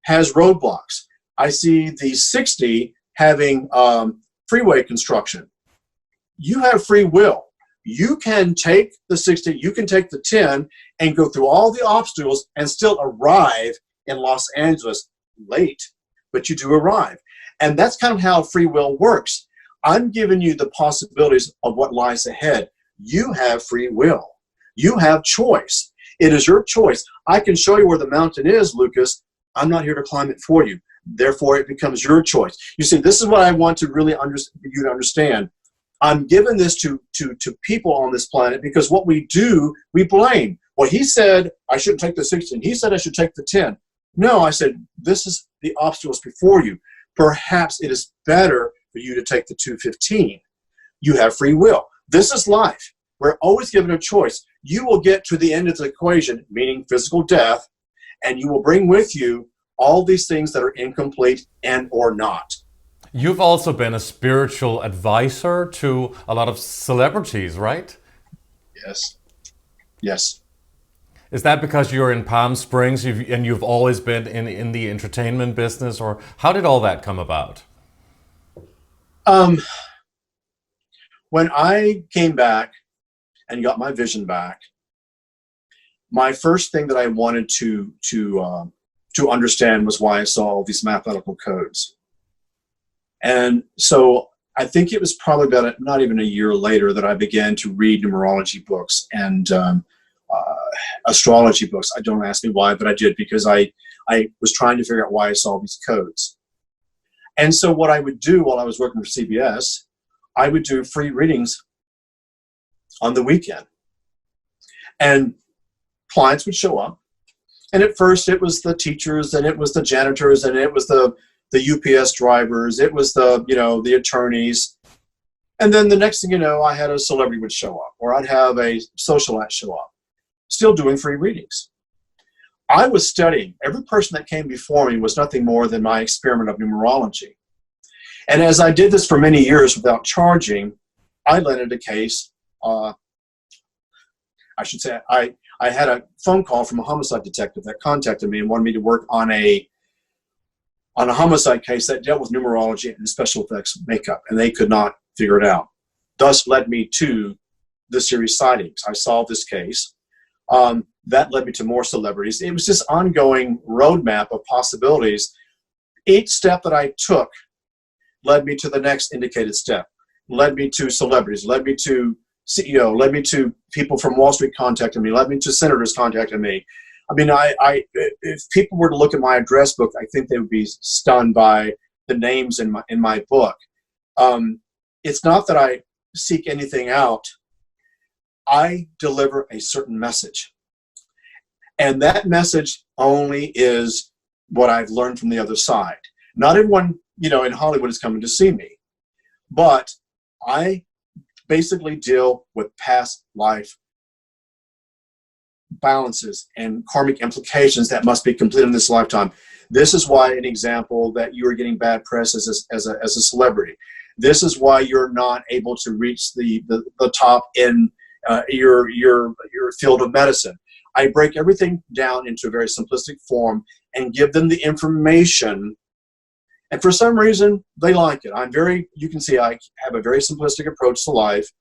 has roadblocks. I see the 60 having freeway construction. You have free will. You can take the 60, you can take the 10 and go through all the obstacles and still arrive in Los Angeles late, but you do arrive. And that's kind of how free will works. I'm giving you the possibilities of what lies ahead. You have free will. You have choice. It is your choice. I can show you where the mountain is, Lucas. I'm not here to climb it for you. Therefore, it becomes your choice. You see, this is what I want to really you to understand. I'm giving this to people on this planet because what we do, we blame. Well, he said I shouldn't take the 16. He said I should take the 10. No, I said, this is the obstacles before you. Perhaps it is better for you to take the 215. You have free will. This is life. We're always given a choice. You will get to the end of the equation, meaning physical death, and you will bring with you all these things that are incomplete and or not. You've also been a spiritual advisor to a lot of celebrities, right? Yes. Yes. Is that because you're in Palm Springs and you've always been in the entertainment business, or how did all that come about? When I came back and got my vision back, my first thing that I wanted to understand was why I saw all these mathematical codes. And so I think it was probably about not even a year later that I began to read numerology books and astrology books. Don't ask me why, but I did, because I was trying to figure out why I saw these codes. And so what I would do while I was working for CBS, I would do free readings on the weekend. And clients would show up. And at first it was the teachers, and it was the janitors, and it was the UPS drivers, it was the attorneys. And then the next thing you know, I had a celebrity would show up, or I'd have a socialite show up, still doing free readings. I was studying. Every person that came before me was nothing more than my experiment of numerology. And as I did this for many years without charging, I landed a case. I had a phone call from a homicide detective that contacted me and wanted me to work on a homicide case that dealt with numerology and special effects makeup, and they could not figure it out. Thus led me to the series Sightings. I solved this case. That led me to more celebrities. It was this ongoing roadmap of possibilities. Each step that I took led me to the next indicated step, led me to celebrities, led me to CEO, led me to people from Wall Street contacting me, led me to senators contacting me. I mean, if people were to look at my address book, I think they would be stunned by the names in my book. It's not that I seek anything out. I deliver a certain message. And that message only is what I've learned from the other side. Not everyone, in Hollywood is coming to see me. But I basically deal with past life balances and karmic implications that must be completed in this lifetime. This is why an example that you are getting bad press as a celebrity. This is why you're not able to reach the top in your field of medicine. I break everything down into a very simplistic form and give them the information. And for some reason, they like it. You can see I have a very simplistic approach to life.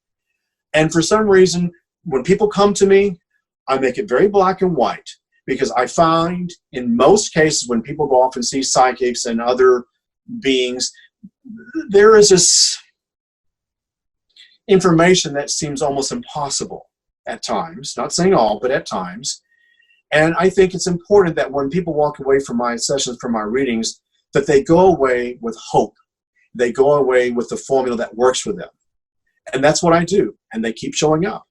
And for some reason, when people come to me, I make it very black and white. because I find in most cases when people go off and see psychics and other beings, there is this information that seems almost impossible at times, not saying all, but at times. And I think it's important that when people walk away from my sessions, from my readings, that they go away with hope. They go away with the formula that works for them. And that's what I do. And they keep showing up.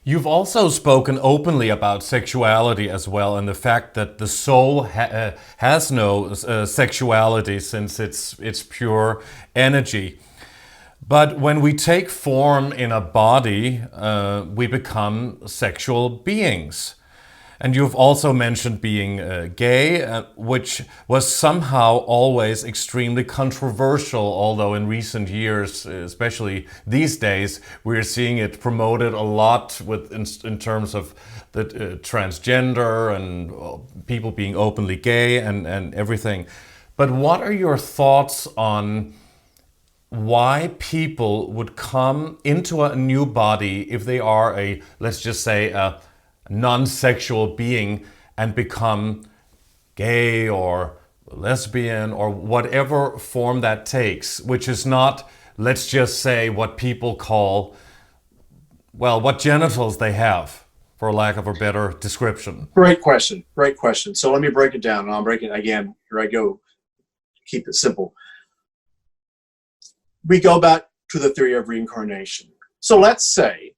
You've also spoken openly about sexuality as well, and the fact that the soul has no sexuality, since it's pure energy. But when we take form in a body, we become sexual beings. And you've also mentioned being gay, which was somehow always extremely controversial, although in recent years, especially these days, we're seeing it promoted a lot in terms of the transgender and people being openly gay and everything. But what are your thoughts on why people would come into a new body if they are a, let's just say, a non-sexual being and become gay or lesbian or whatever form that takes, which is not, let's just say, what people call, well, what genitals they have, for lack of a better description? Great question. Great question. So let me break it down, and I'll break it again. Here I go. Keep it simple. We go back to the theory of reincarnation. So let's say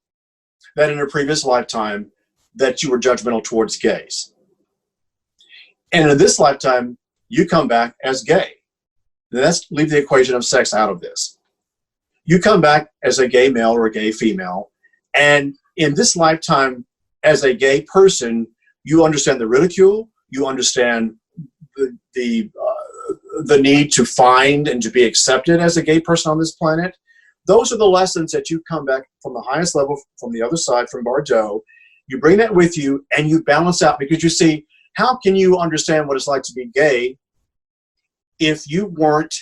that in a previous lifetime that you were judgmental towards gays. And in this lifetime, you come back as gay. Now let's leave the equation of sex out of this. You come back as a gay male or a gay female, and in this lifetime, as a gay person, you understand the ridicule, you understand the need to find and to be accepted as a gay person on this planet. Those are the lessons that you come back from the highest level, from the other side, from Bardo. You bring that with you and you balance out, because you see, how can you understand what it's like to be gay if you weren't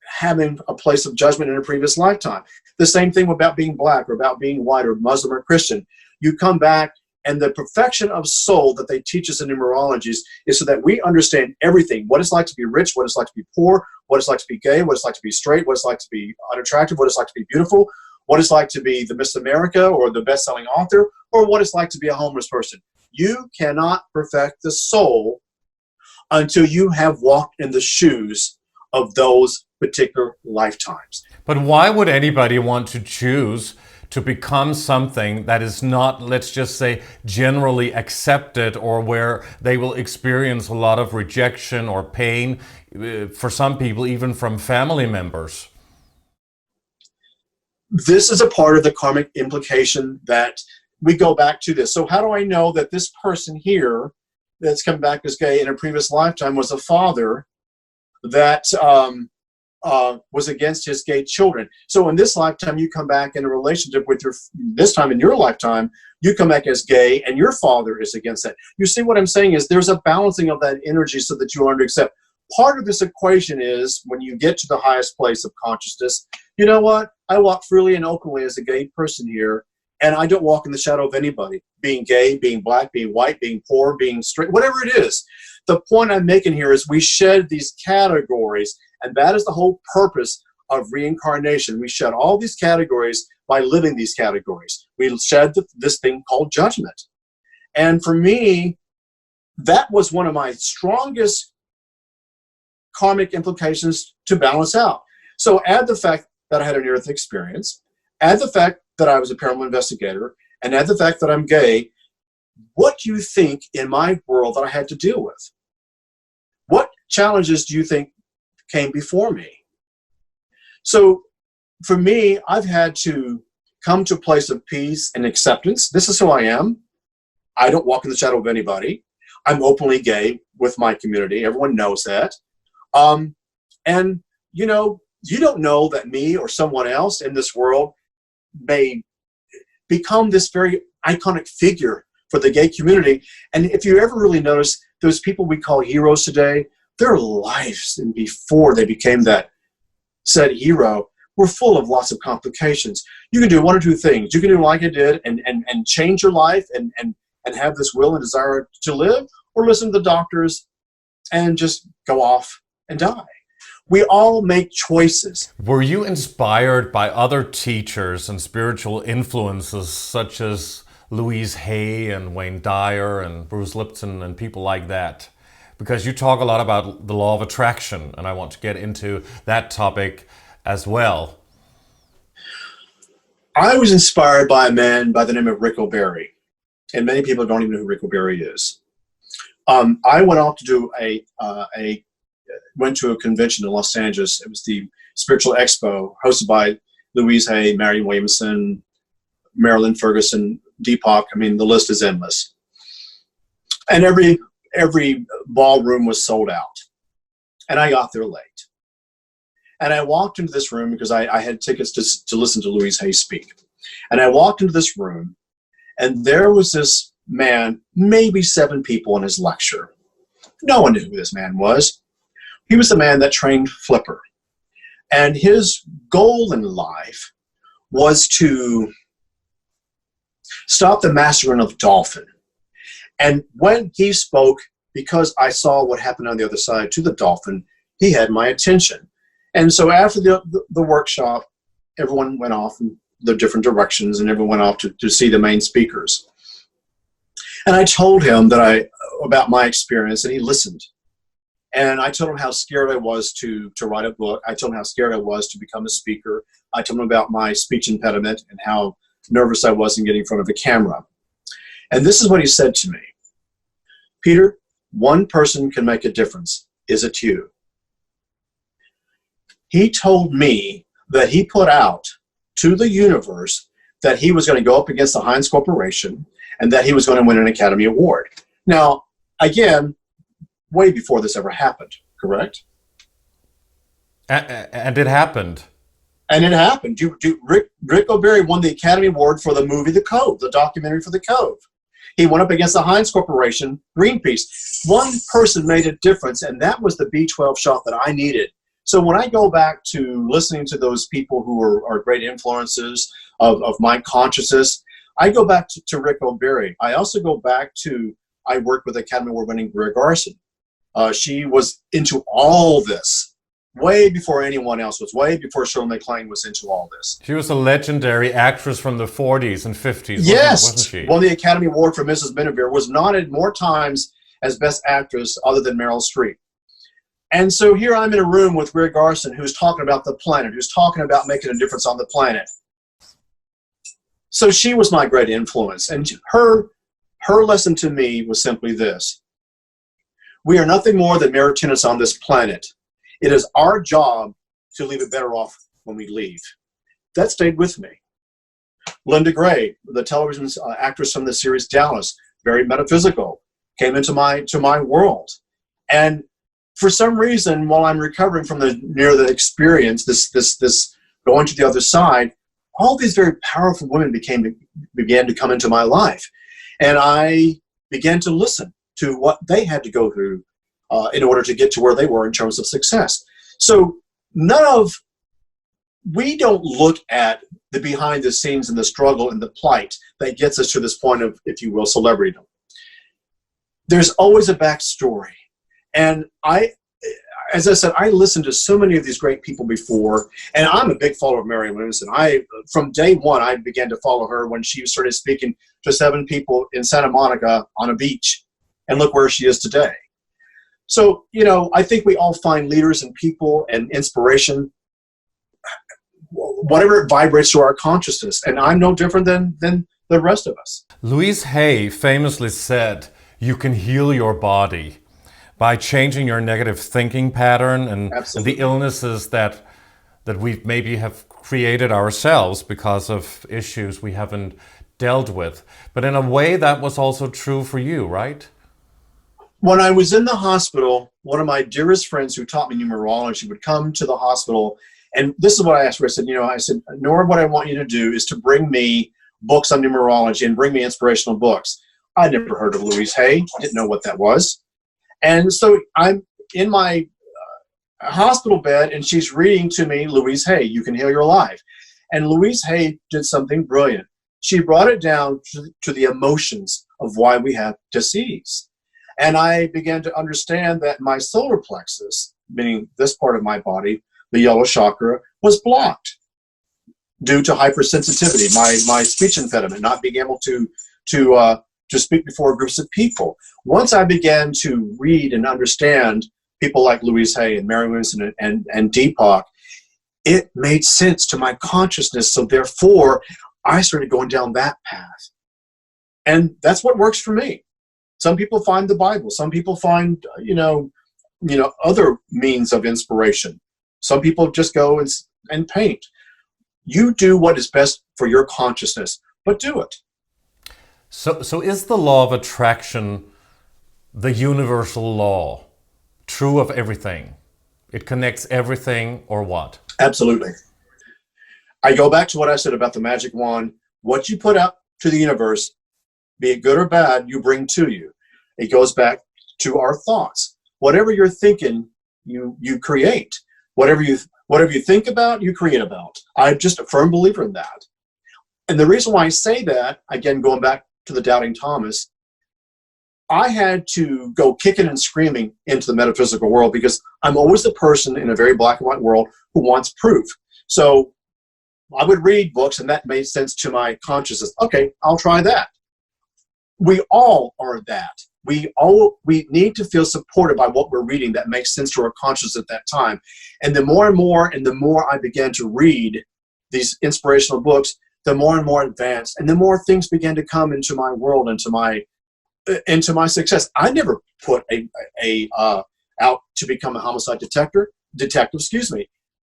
having a place of judgment in a previous lifetime? The same thing about being black or about being white or Muslim or Christian. You come back, and the perfection of soul that they teach us in numerologies is so that we understand everything. What it's like to be rich, what it's like to be poor, what it's like to be gay, what it's like to be straight, what it's like to be unattractive, what it's like to be beautiful, what it's like to be the Miss America or the best-selling author, or what it's like to be a homeless person. You cannot perfect the soul until you have walked in the shoes of those particular lifetimes. But why would anybody want to choose to become something that is not, let's just say, generally accepted, or where they will experience a lot of rejection or pain, for some people, even from family members? This is a part of the karmic implication that we go back to this. So how do I know that this person here that's come back as gay in a previous lifetime was a father that was against his gay children? So in this lifetime, you come back in a relationship with this time in your lifetime, you come back as gay and your father is against that. You see what I'm saying is there's a balancing of that energy so that you learn to accept. Part of this equation is when you get to the highest place of consciousness, you know what? I walk freely and openly as a gay person here, and I don't walk in the shadow of anybody, being gay, being black, being white, being poor, being straight, whatever it is. The point I'm making here is we shed these categories, and that is the whole purpose of reincarnation. We shed all these categories by living these categories. We shed this thing called judgment. And for me, that was one of my strongest karmic implications to balance out. So add the fact that I had a near-death experience, add the fact that I was a paranormal investigator, and add the fact that I'm gay. What do you think in my world that I had to deal with? What challenges do you think came before me? So for me, I've had to come to a place of peace and acceptance. This is who I am. I don't walk in the shadow of anybody. I'm openly gay with my community. Everyone knows that. And, you know, you don't know that me or someone else in this world may become this very iconic figure for the gay community. And if you ever really notice, those people we call heroes today, their lives and before they became that said hero were full of lots of complications. You can do one or two things. You can do like I did and change your life and and have this will and desire to live, or listen to the doctors and just go off and die. We all make choices. Were you inspired by other teachers and spiritual influences such as Louise Hay and Wayne Dyer and Bruce Lipton and people like that? Because you talk a lot about the law of attraction, and I want to get into that topic as well. I was inspired by a man by the name of Rick O'Barry, and many people don't even know who Rick O'Barry is. I went off to do went to a convention in Los Angeles. It was the Spiritual Expo, hosted by Louise Hay, Marianne Williamson, Marilyn Ferguson, Deepak. I mean, the list is endless. And every ballroom was sold out. And I got there late. And I walked into this room because I had tickets to listen to Louise Hay speak. And I walked into this room, and there was this man, maybe 7 people in his lecture. No one knew who this man was. He was the man that trained Flipper. And his goal in life was to stop the massacre of dolphin. And when he spoke, because I saw what happened on the other side to the dolphin, he had my attention. And so after the workshop, everyone went off in the different directions, and everyone went off to see the main speakers. And I told him about my experience, and he listened. And I told him how scared I was to write a book. I told him how scared I was to become a speaker. I told him about my speech impediment and how nervous I was in getting in front of a camera. And this is what he said to me. Peter, one person can make a difference. Is it you? He told me that he put out to the universe that he was going to go up against the Heinz Corporation and that he was going to win an Academy Award. Now, again, way before this ever happened, correct? And it happened. And it happened. Rick O'Barry won the Academy Award for the movie The Cove, the documentary for The Cove. He went up against the Heinz Corporation, Greenpeace. One person made a difference, and that was the B12 shot that I needed. So when I go back to listening to those people who are great influences of my consciousness, I go back to Rick O'Barry. I also go back to, I worked with Academy Award winning Greer Garson. She was into all this way before anyone else was, way before Shirley MacLaine was into all this. She was a legendary actress from the 40s and 50s, wasn't she? Won the Academy Award for Mrs. Benevere, was nominated more times as Best Actress other than Meryl Streep. And so here I'm in a room with Greer Garson, who's talking about the planet, who's talking about making a difference on the planet. So she was my great influence. And her lesson to me was simply this. We are nothing more than mere tenants on this planet. It is our job to leave it better off when we leave. That stayed with me. Linda Gray, the television actress from the series Dallas, very metaphysical, came into my world. And for some reason, while I'm recovering from the near-death experience, this going to the other side, all these very powerful women began to come into my life. And I began to listen to what they had to go through in order to get to where they were in terms of success. So we don't look at the behind the scenes and the struggle and the plight that gets us to this point of, if you will, celebrity. There's always a backstory. And as I said, I listened to so many of these great people before, and I'm a big follower of Marianne Williamson. From day one, I began to follow her when she started speaking to 7 people in Santa Monica on a beach, and look where she is today. So, I think we all find leaders and people and inspiration, whatever it vibrates to our consciousness, and I'm no different than the rest of us. Louise Hay famously said, "You can heal your body by changing your negative thinking pattern and the illnesses that we maybe have created ourselves because of issues we haven't dealt with." But in a way, that was also true for you, right? When I was in the hospital, one of my dearest friends who taught me numerology would come to the hospital, and this is what I asked her. I said, Nora, what I want you to do is to bring me books on numerology and bring me inspirational books. I'd never heard of Louise Hay, didn't know what that was. And so I'm in my hospital bed, and she's reading to me Louise Hay, You Can Heal Your Life. And Louise Hay did something brilliant. She brought it down to the emotions of why we have disease. And I began to understand that my solar plexus, meaning this part of my body, the yellow chakra, was blocked due to hypersensitivity, my speech impediment, not being able to speak before groups of people. Once I began to read and understand people like Louise Hay and Mary Winston and Deepak, it made sense to my consciousness. So therefore, I started going down that path. And that's what works for me. Some people find the Bible. Some people find, other means of inspiration. Some people just go and paint. You do what is best for your consciousness, but do it. So is the law of attraction the universal law, true of everything? It connects everything, or what? Absolutely. I go back to what I said about the magic wand. What you put out to the universe, be it good or bad, you bring to you. It goes back to our thoughts. Whatever you're thinking, you create. Whatever you think about, you create about. I'm just a firm believer in that. And the reason why I say that, again, going back to the doubting Thomas, I had to go kicking and screaming into the metaphysical world because I'm always the person in a very black and white world who wants proof. So I would read books, and that made sense to my consciousness. Okay, I'll try that. We all are that. We need to feel supported by what we're reading that makes sense to our consciousness at that time. And the more and the more I began to read these inspirational books, the more and more advanced, and the more things began to come into my world, into my success. I never put out to become a homicide detective.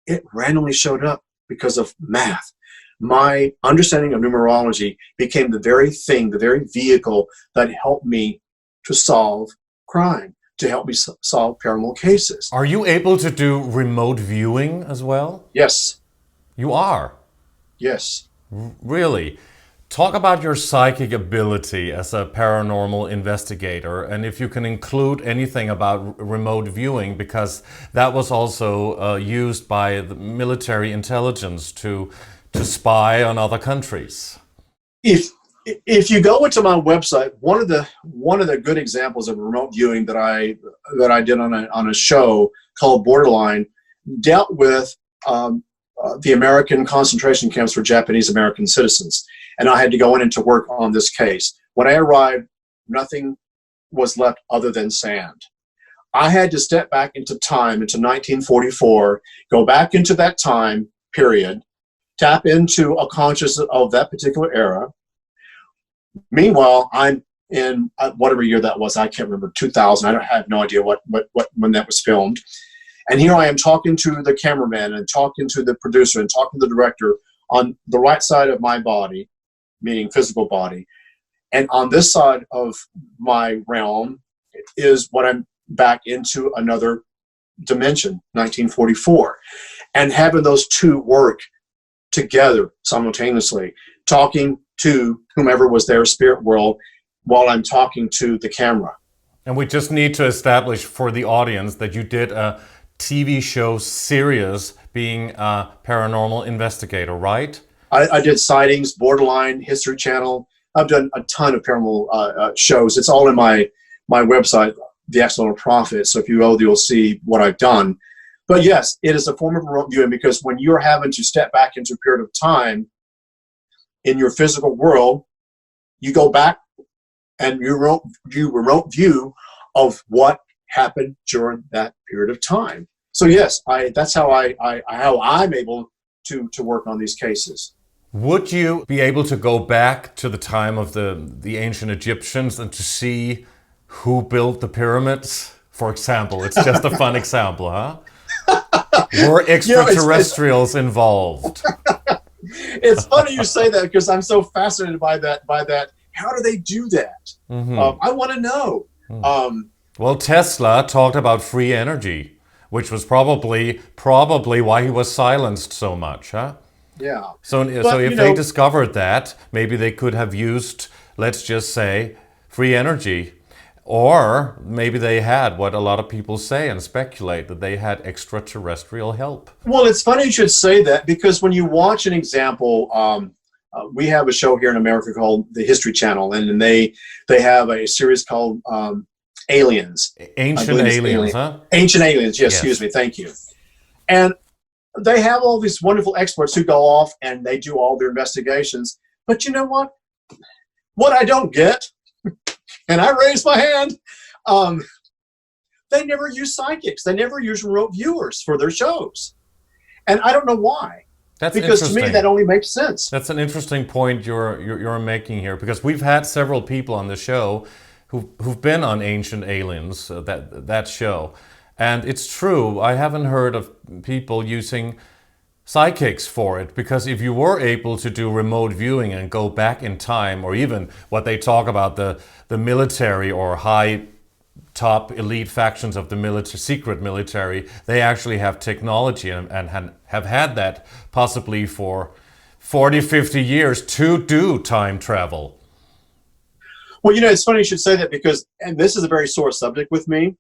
It randomly showed up because of math. My understanding of numerology became the very thing, the very vehicle that helped me to solve crime, to help me solve paranormal cases. Are you able to do remote viewing as well? Yes. You are? Yes. Really? Talk about your psychic ability as a paranormal investigator, and if you can include anything about remote viewing, because that was also used by the military intelligence to spy on other countries. If you go into my website, one of the good examples of remote viewing that I did on a show called Borderline dealt with the American concentration camps for Japanese American citizens. And I had to go in and to work on this case. When I arrived, nothing was left other than sand. I had to step back into time, into 1944, go back into that time period, tap into a consciousness of that particular era. Meanwhile, I'm in whatever year that was. I can't remember, 2000. I have no idea when that was filmed. And here I am talking to the cameraman and talking to the producer and talking to the director on the right side of my body, meaning physical body. And on this side of my realm is what I'm back into another dimension, 1944. And having those two work together simultaneously, talking to whomever was their spirit world while I'm talking to the camera. And we just need to establish for the audience that you did a TV show series being a paranormal investigator, right? I did Sightings, Borderline, History Channel. I've done a ton of paranormal shows. It's all in my website, The Accidental Prophet. So if you go, you'll see what I've done. But yes, it is a form of remote viewing because when you're having to step back into a period of time in your physical world, you go back and you remote view of what happened during that period of time. So yes, that's how I'm able to work on these cases. Would you be able to go back to the time of the ancient Egyptians and to see who built the pyramids? For example, it's just a fun example, huh? Were extraterrestrials involved? It's funny you say that because I'm so fascinated by that. How do they do that? Mm-hmm. I want to know. Well, Tesla talked about free energy, which was probably why he was silenced so much, huh? Yeah. So if they discovered that, maybe they could have used, let's just say, free energy. Or maybe they had what a lot of people say and speculate, that they had extraterrestrial help. Well, it's funny you should say that because when you watch an example, we have a show here in America called the History Channel, and they have a series called Aliens. Ancient Aliens, huh? Ancient Aliens, yes, Yes. excuse me, thank you. And they have all these wonderful experts who go off and they do all their investigations. But you know what? What I don't get, and I raise my hand, they never use psychics. They never use remote viewers for their shows. And I don't know why. That's Because to interesting. me, that only makes sense. That's an interesting point you're making here, because we've had several people on the show who've been on Ancient Aliens, that show, and it's true. I haven't heard of people using psychics for it, because if you were able to do remote viewing and go back in time, or even what they talk about, the military or high top elite factions of the military, secret military, they actually have technology and have had that possibly for 40, 50 years to do time travel. Well, you know, it's funny you should say that, because, and this is a very sore subject with me,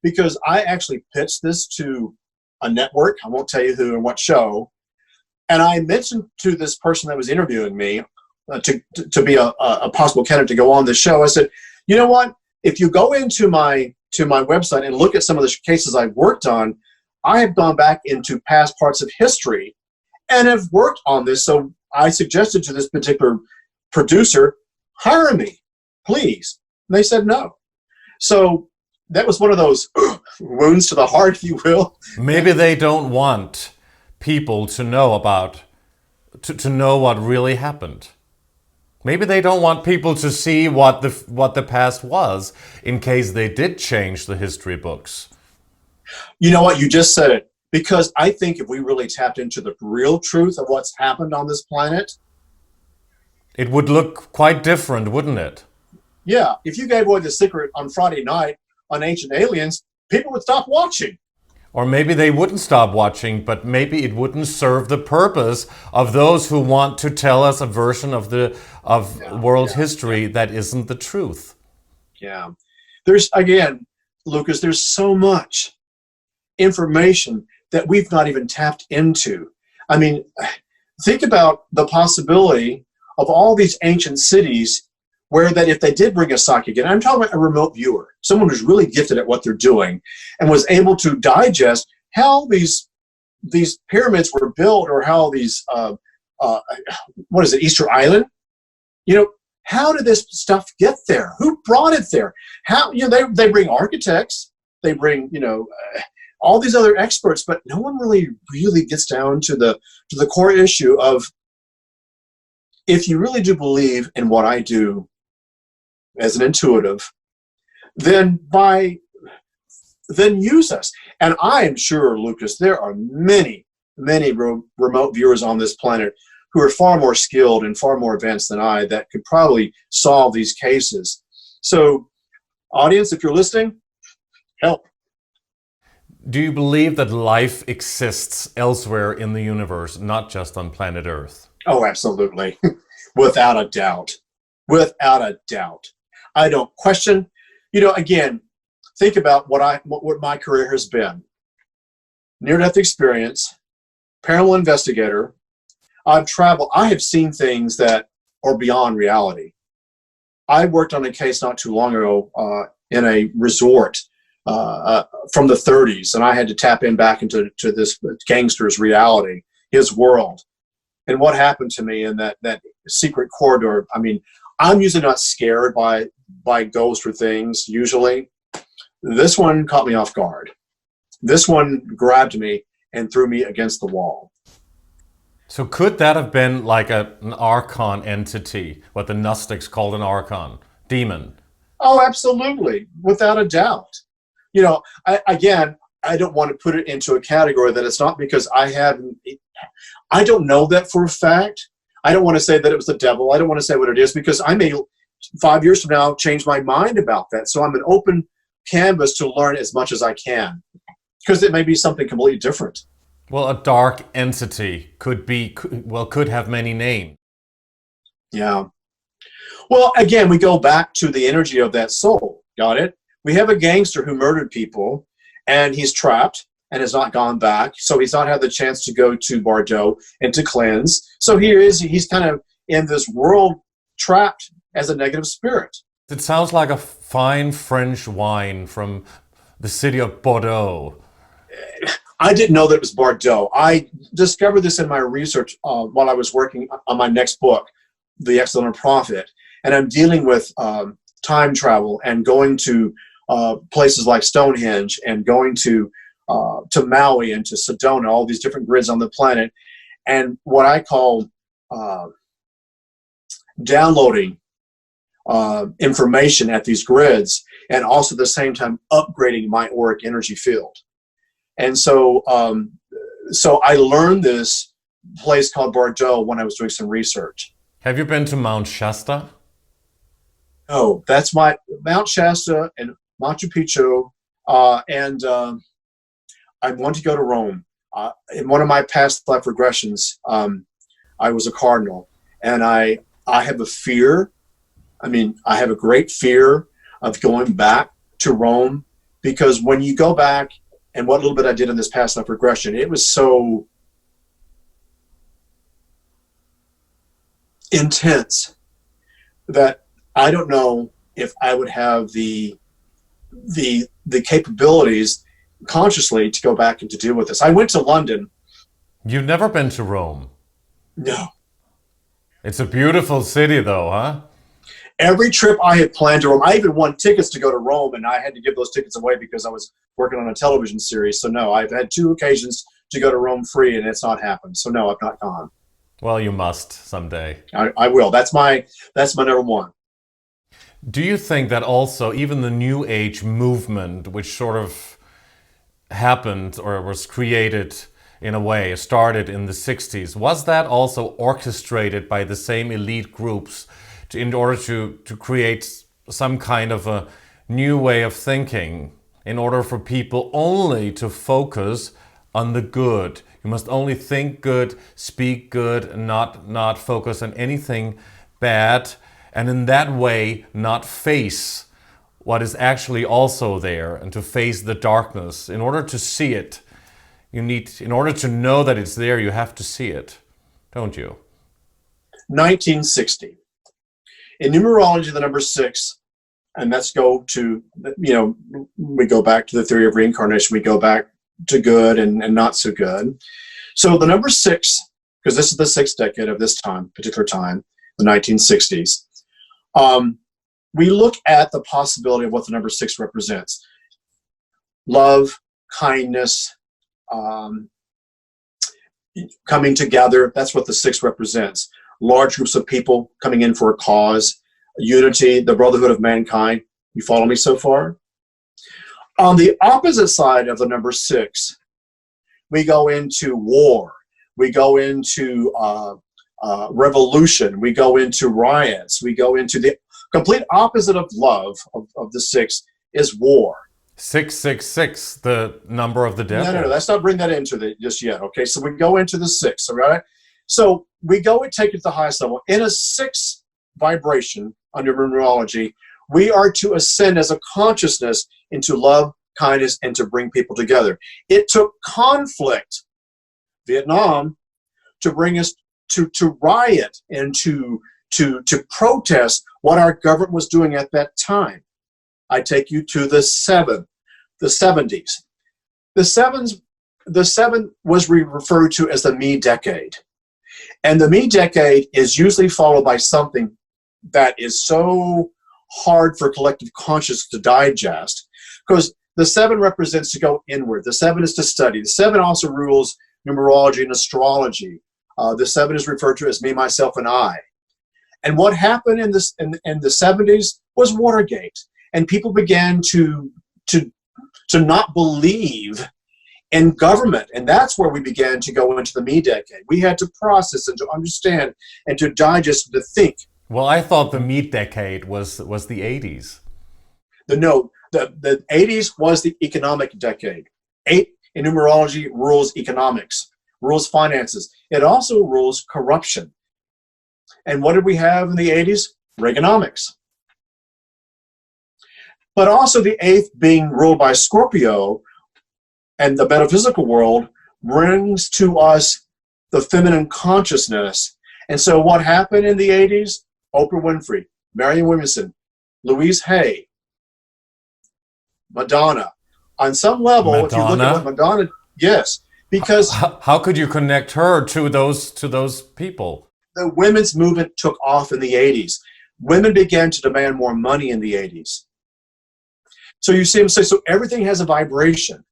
because I actually pitched this to a network. I won't tell you who and what show. And I mentioned to this person that was interviewing me to be a possible candidate to go on this show. I said, you know what? If you go into my website and look at some of the cases I've worked on, I have gone back into past parts of history and have worked on this. So I suggested to this particular producer, hire me, please. And they said no. So that was one of those wounds to the heart, if you will. Maybe they don't want people to know about, to know what really happened. Maybe they don't want people to see what the past was, in case they did change the history books. You know what? You just said it. Because I think if we really tapped into the real truth of what's happened on this planet, it would look quite different, wouldn't it? Yeah. If you gave away the secret on Friday night on Ancient Aliens, people would stop watching. Or maybe they wouldn't stop watching, but maybe it wouldn't serve the purpose of those who want to tell us a version of world history that isn't the truth. Yeah. There's, again, Lucas, there's so much information that we've not even tapped into. I mean, think about the possibility of all these ancient cities where that if they did bring a psychic in, I'm talking about a remote viewer, someone who's really gifted at what they're doing and was able to digest how these pyramids were built, or how these, what is it, Easter Island? You know, how did this stuff get there? Who brought it there? How, you know, they bring architects, they bring, you know, all these other experts, but no one really gets down to the core issue of, if you really do believe in what I do as an intuitive, then use us. And I am sure, Lucas, there are many remote viewers on this planet who are far more skilled and far more advanced than I that could probably solve these cases. So, audience, if you're listening, help. Do you believe that life exists elsewhere in the universe, not just on planet Earth? Oh, absolutely. Without a doubt. Without a doubt. I don't question. You know, again, think about what my career has been. Near-death experience, paranormal investigator. I've traveled. I have seen things that are beyond reality. I worked on a case not too long ago in a resort from the 30s, and I had to tap in back into this gangster's reality, his world. And what happened to me in that secret corridor, I mean, I'm usually not scared by ghosts or things, usually. This one caught me off guard. This one grabbed me and threw me against the wall. So could that have been like an archon entity, what the Gnostics called an archon, demon? Oh, absolutely, without a doubt. You know, I don't want to put it into a category that it's not, because I don't know that for a fact. I don't want to say that it was the devil. I don't want to say what it is, because I may 5 years from now change my mind about that. So I'm an open canvas to learn as much as I can, because it may be something completely different. Well, a dark entity could have many names. Yeah. Well, again, we go back to the energy of that soul. Got it? We have a gangster who murdered people, and he's trapped and has not gone back. So he's not had the chance to go to Bardo and to cleanse. So here is, he's kind of in this world trapped as a negative spirit. It sounds like a fine French wine from the city of Bordeaux. I didn't know that it was Bardo. I discovered this in my research while I was working on my next book, The Excellent Prophet. And I'm dealing with time travel and going to places like Stonehenge and going to Maui and to Sedona, all these different grids on the planet. And what I call downloading information at these grids, and also at the same time upgrading my auric energy field. And so I learned this place called Bardo when I was doing some research. Have you been to Mount Shasta? Oh, that's Mount Shasta and Machu Picchu, and I want to go to Rome. In one of my past life regressions, I was a cardinal, and I have a fear. I have a great fear of going back to Rome, because when you go back, and what little bit I did in this past life regression, it was so intense that I don't know if I would have the capabilities consciously to go back and to deal with this. I went to London. You've never been to Rome? No. It's a beautiful city though, huh? Every trip I had planned to Rome, I even won tickets to go to Rome, and I had to give those tickets away because I was working on a television series. So no, I've had 2 occasions to go to Rome free, and it's not happened. So no, I've not gone. Well, you must someday. I will. That's my number one. Do you think that also even the New Age movement, which sort of happened or was created in a way, started in the 60s, was that also orchestrated by the same elite groups in order to create some kind of a new way of thinking, in order for people only to focus on the good? You must only think good, speak good, and not focus on anything bad, and in that way not face what is actually also there, and to face the darkness. In order to see it, in order to know that it's there, you have to see it, don't you? 1960. In numerology, the number 6, and let's go to, we go back to the theory of reincarnation. We go back to good and not so good. So the number 6, because this is the 6th decade of this particular time, the 1960s, we look at the possibility of what the number 6 represents. Love, kindness, coming together. That's what the 6 represents. Large groups of people coming in for a cause, unity, the brotherhood of mankind. You follow me so far? On the opposite side of the number 6, we go into war. We go into revolution. We go into riots. We go into the complete opposite of love of the 6 is war. 666, the number of the devil. No. Let's not bring that into it just yet. Okay, so we go into the 6. All right. So we go and take it to the highest level. In a 6 vibration under numerology, we are to ascend as a consciousness into love, kindness, and to bring people together. It took conflict, Vietnam, to bring us to riot and to protest what our government was doing at that time. I take you to the 70s. The 7 was referred to as the me decade. And the me decade is usually followed by something that is so hard for collective consciousness to digest, because the 7 represents to go inward. The 7 is to study. The 7 also rules numerology and astrology. The 7 is referred to as me, myself, and I. And what happened in the 70s was Watergate, and people began to not believe in government, and that's where we began to go into the me decade. We had to process and to understand and to digest and to think. Well, I thought the me decade was the 80s. The 80s was the economic decade. 8 in numerology rules economics, rules finances. It also rules corruption. And what did we have in the 80s? Reaganomics. But also the 8th being ruled by Scorpio, and the metaphysical world brings to us the feminine consciousness And so what happened in the 80s? Oprah Winfrey, Marianne Williamson, Louise Hay, Madonna. On some level, if you look at what Madonna, yes, because how could you connect her to those people? the women's movement took off in the 80s. Women began to demand more money in the 80s. So you see them say, so everything has a vibration.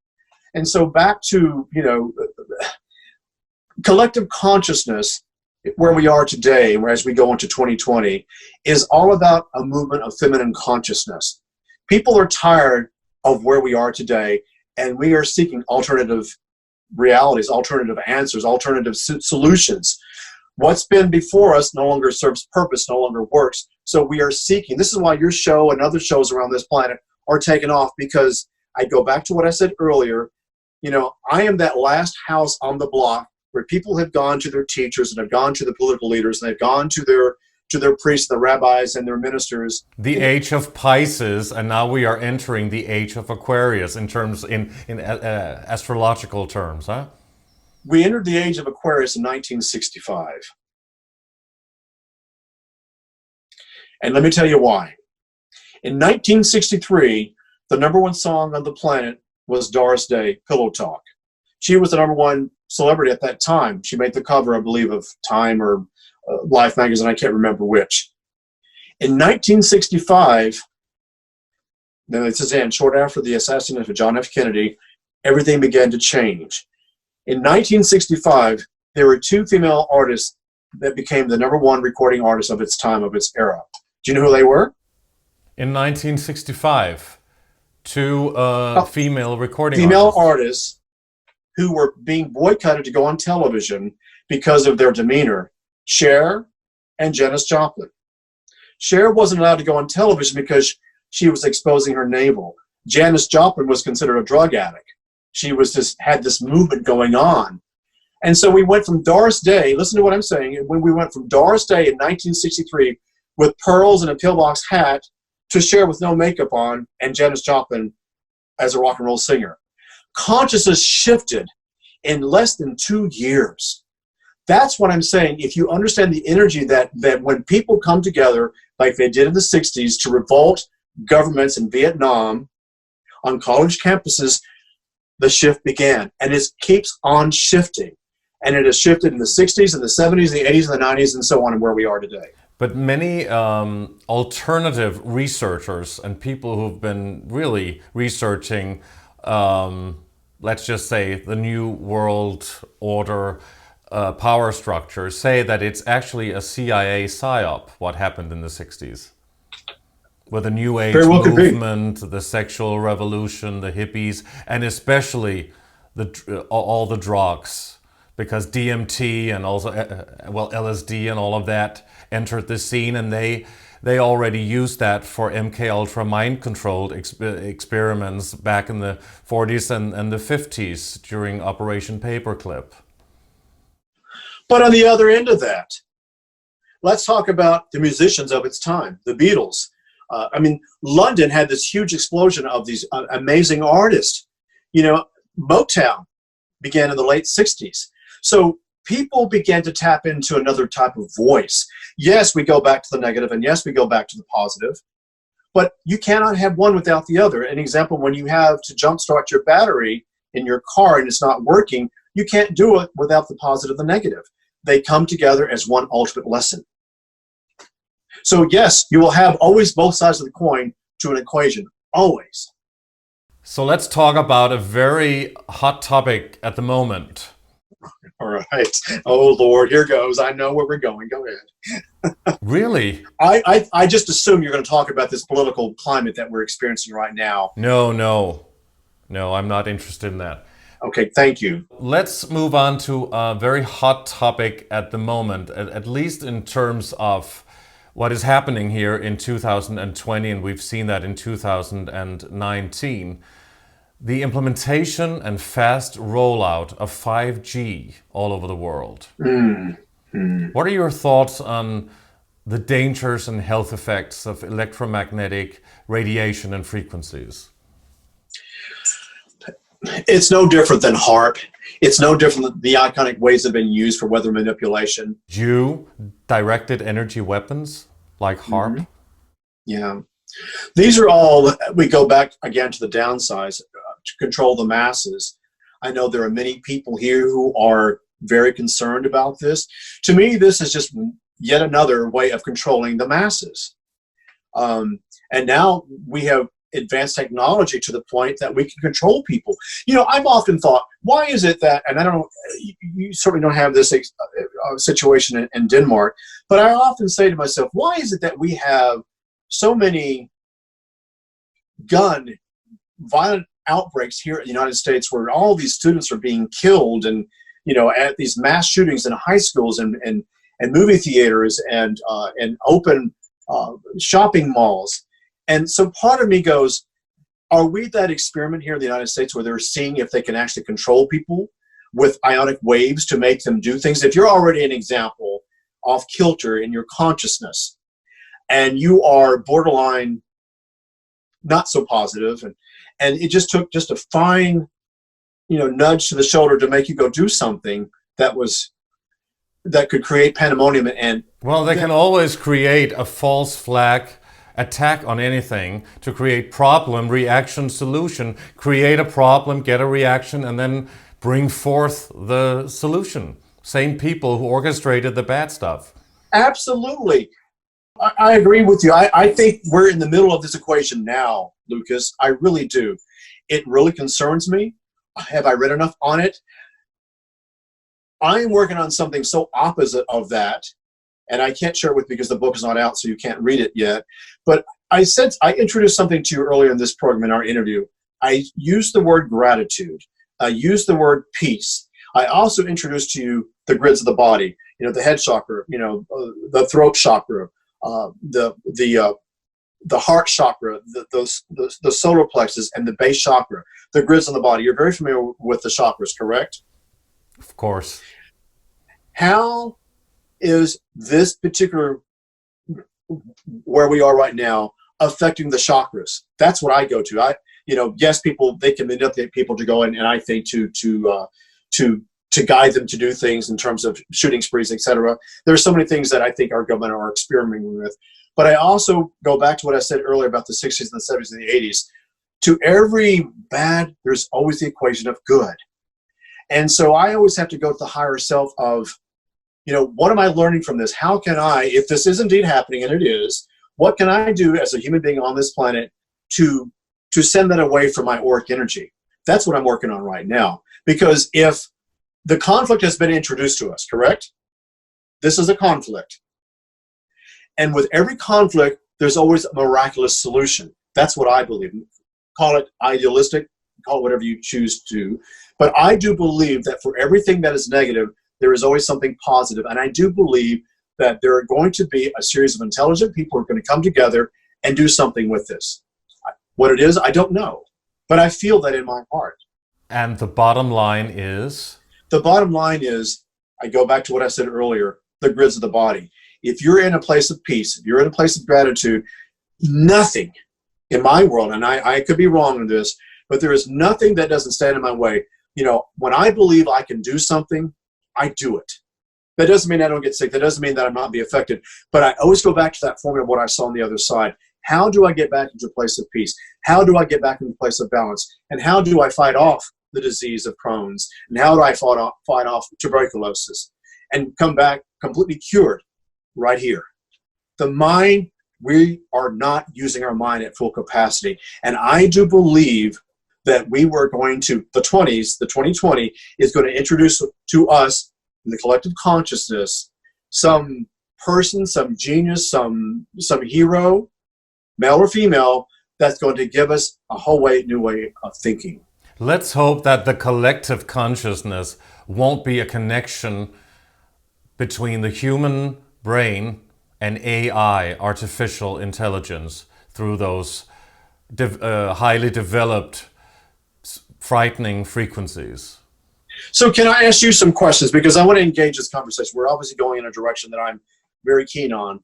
And so back to, collective consciousness, where we are today, as we go into 2020, is all about a movement of feminine consciousness. People are tired of where we are today, and we are seeking alternative realities, alternative answers, alternative solutions. What's been before us no longer serves purpose, no longer works. So we are seeking. This is why your show and other shows around this planet are taking off, because I go back to what I said earlier. I am that last house on the block where people have gone to their teachers and have gone to the political leaders and they've gone to their priests, the rabbis, and their ministers. The age of Pisces, and now we are entering the age of Aquarius in astrological terms, huh? We entered the age of Aquarius in 1965. And let me tell you why. In 1963, the #1 song on the planet was Doris Day, Pillow Talk. She was the #1 celebrity at that time. She made the cover, I believe, of Time or Life magazine, I can't remember which. In 1965, now this is short after the assassination of John F. Kennedy, everything began to change. In 1965, there were 2 female artists that became the #1 recording artists of its time, of its era. Do you know who they were? In 1965, 2 female recording artists who were being boycotted to go on television because of their demeanor. Cher and Janis Joplin. Cher wasn't allowed to go on television because she was exposing her navel. Janis Joplin was considered a drug addict. She was had this movement going on. And so we went from Doris Day, listen to what I'm saying, when we went from Doris Day in 1963 with pearls and a pillbox hat to Cher with no makeup on and Janis Joplin as a rock and roll singer. Consciousness shifted in less than 2 years. That's what I'm saying. If you understand the energy that when people come together, like they did in the 60s, to revolt governments in Vietnam on college campuses, the shift began. And it keeps on shifting. And it has shifted in the 60s and the 70s, the 80s and the 90s, and so on, and where we are today. But many alternative researchers and people who've been really researching, let's just say, the New World Order power structure, say that it's actually a CIA psyop, what happened in the 60s. With the New Age movement, the sexual revolution, the hippies, and especially all the drugs. Because DMT and also, LSD and all of that entered the scene, and they already used that for MK Ultra mind-controlled experiments back in the 40s and the 50s during Operation Paperclip. But on the other end of that, let's talk about the musicians of its time, the Beatles. London had this huge explosion of these amazing artists. Motown began in the late 60s. So people began to tap into another type of voice. Yes, we go back to the negative, and yes, we go back to the positive. But you cannot have one without the other. An example, when you have to jumpstart your battery in your car and it's not working, you can't do it without the positive and the negative. They come together as one ultimate lesson. So yes, you will have always both sides of the coin to an equation, always. So let's talk about a very hot topic at the moment. All right. Oh, Lord, here goes. I know where we're going. Go ahead. Really? I just assume you're going to talk about this political climate that we're experiencing right now. No, I'm not interested in that. Okay, thank you. Let's move on to a very hot topic at the moment, at least in terms of what is happening here in 2020, and we've seen that in 2019. The implementation and fast rollout of 5G all over the world. What are your thoughts on the dangers and health effects of electromagnetic radiation and frequencies? It's no different than HAARP. It's no different than the iconic ways that have been used for weather manipulation. Directed energy weapons like HARP. Mm-hmm. Yeah. These are all, we go back again to the downsides, to control the masses. I know there are many people here who are very concerned about this. To me, this is just yet another way of controlling the masses. And now we have advanced technology to the point that we can control people. You know, I've often thought, why is it that, and I don't know, you certainly don't have this situation in Denmark, but I often say to myself, why is it that we have so many violent outbreaks here in the United States where all these students are being killed, and, you know, at these mass shootings in high schools and movie theaters and open shopping malls. And so part of me goes, are we that experiment here in the United States where they're seeing if they can actually control people with ionic waves to make them do things? If you're already an example off kilter in your consciousness and you are borderline not so positive, and it just took just a fine, you know, nudge to the shoulder to make you go do something that could create pandemonium. And well, they can always create a false flag attack on anything to create problem, reaction, solution, create a problem, get a reaction, and then bring forth the solution. Same people who orchestrated the bad stuff. Absolutely. I agree with you. I think we're in the middle of this equation now, Lucas. I really do. It really concerns me. Have I read enough on it? I am working on something so opposite of that, and I can't share it with you because the book is not out, so you can't read it yet. But I introduced something to you earlier in this program, in our interview. I used the word gratitude. I used the word peace. I also introduced to you the grids of the body. You know, the head chakra. You know, the throat chakra, the heart chakra, the solar plexus, and the base chakra. The grids of the body. You're very familiar with the chakras, correct? Of course. How is this particular, where we are right now, affecting the chakras? That's what I go to. Yes, they can manipulate people to go in, and I think to guide them to do things in terms of shooting sprees, etc. There's so many things that I think our government are experimenting with. But I also go back to what I said earlier about the 60s and the 70s and the 80s. To every bad, there's always the equation of good. And so I always have to go to the higher self of, you know, what am I learning from this? How can I, if this is indeed happening, and it is, what can I do as a human being on this planet to send that away from my auric energy? That's what I'm working on right now. Because if the conflict has been introduced to us, correct? This is a conflict. And with every conflict, there's always a miraculous solution. That's what I believe. Call it idealistic, call it whatever you choose to. But I do believe that for everything that is negative, there is always something positive. And I do believe that there are going to be a series of intelligent people who are going to come together and do something with this. What it is, I don't know. But I feel that in my heart. And the bottom line is? The bottom line is, I go back to what I said earlier, the grids of the body. If you're in a place of peace, if you're in a place of gratitude, nothing in my world, and I could be wrong in this, but there is nothing that doesn't stand in my way. You know, when I believe I can do something, I do it. That doesn't mean I don't get sick. That doesn't mean that I'm not be affected. But I always go back to that formula of what I saw on the other side. How do I get back into a place of peace? How do I get back into a place of balance? And how do I fight off the disease of Crohn's? And how do I fight off tuberculosis? And come back completely cured right here. The mind, we are not using our mind at full capacity. And I do believe that we were going to, the 2020 is going to introduce to us in the collective consciousness some person, some genius, some hero, male or female, that's going to give us a whole new way of thinking. Let's hope that the collective consciousness won't be a connection between the human brain and AI, artificial intelligence, through those highly developed, frightening frequencies. So can I ask you some questions? Because I want to engage this conversation. We're obviously going in a direction that I'm very keen on.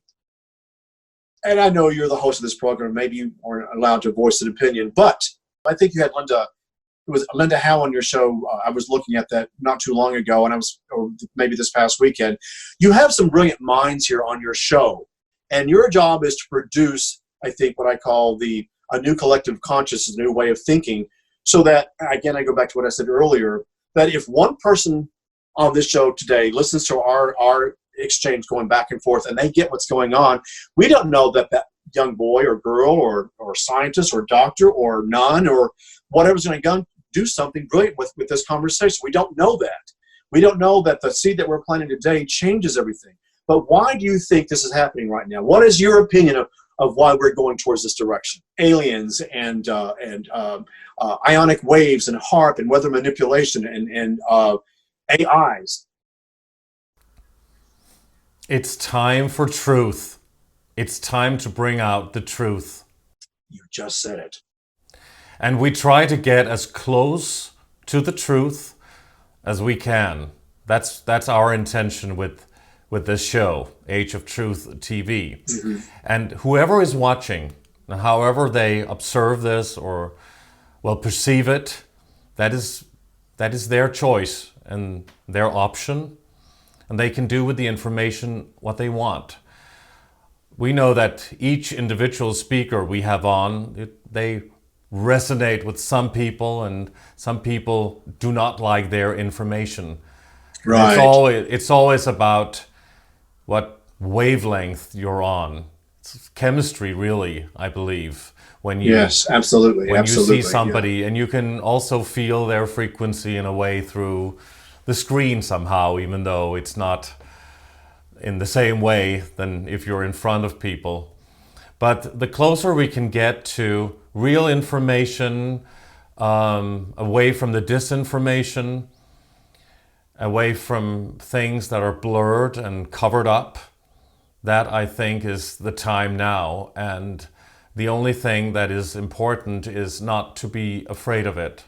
And I know you're the host of this program. Maybe you aren't allowed to voice an opinion, but I think you had Linda was Linda Howe on your show. I was looking at that not too long ago, and or maybe this past weekend. You have some brilliant minds here on your show, and your job is to produce, I think, what I call a new collective consciousness, a new way of thinking, so that, again, I go back to what I said earlier, that if one person on this show today listens to our exchange going back and forth and they get what's going on, we don't know that young boy or girl or scientist or doctor or nun or whatever's going to do something brilliant with this conversation. We don't know that. We don't know that the seed that we're planting today changes everything. But why do you think this is happening right now? What is your opinion of why we're going towards this direction? Aliens and ionic waves and HARP and weather manipulation and AIs. It's time for truth. It's time to bring out the truth. You just said it. And we try to get as close to the truth as we can. That's our intention with this show, Age of Truth TV. Mm-hmm. And whoever is watching, however they observe this or perceive it, that is their choice and their option, and they can do with the information what they want. We know that each individual speaker we have on, they resonate with some people, and some people do not like their information. Right. It's always about what wavelength you're on. It's chemistry, really, I believe. Yes, absolutely. When you see somebody, and you can also feel their frequency in a way through the screen somehow, even though it's not in the same way than if you're in front of people. But the closer we can get to real information, away from the disinformation, away from things that are blurred and covered up, that I think is the time now. And the only thing that is important is not to be afraid of it.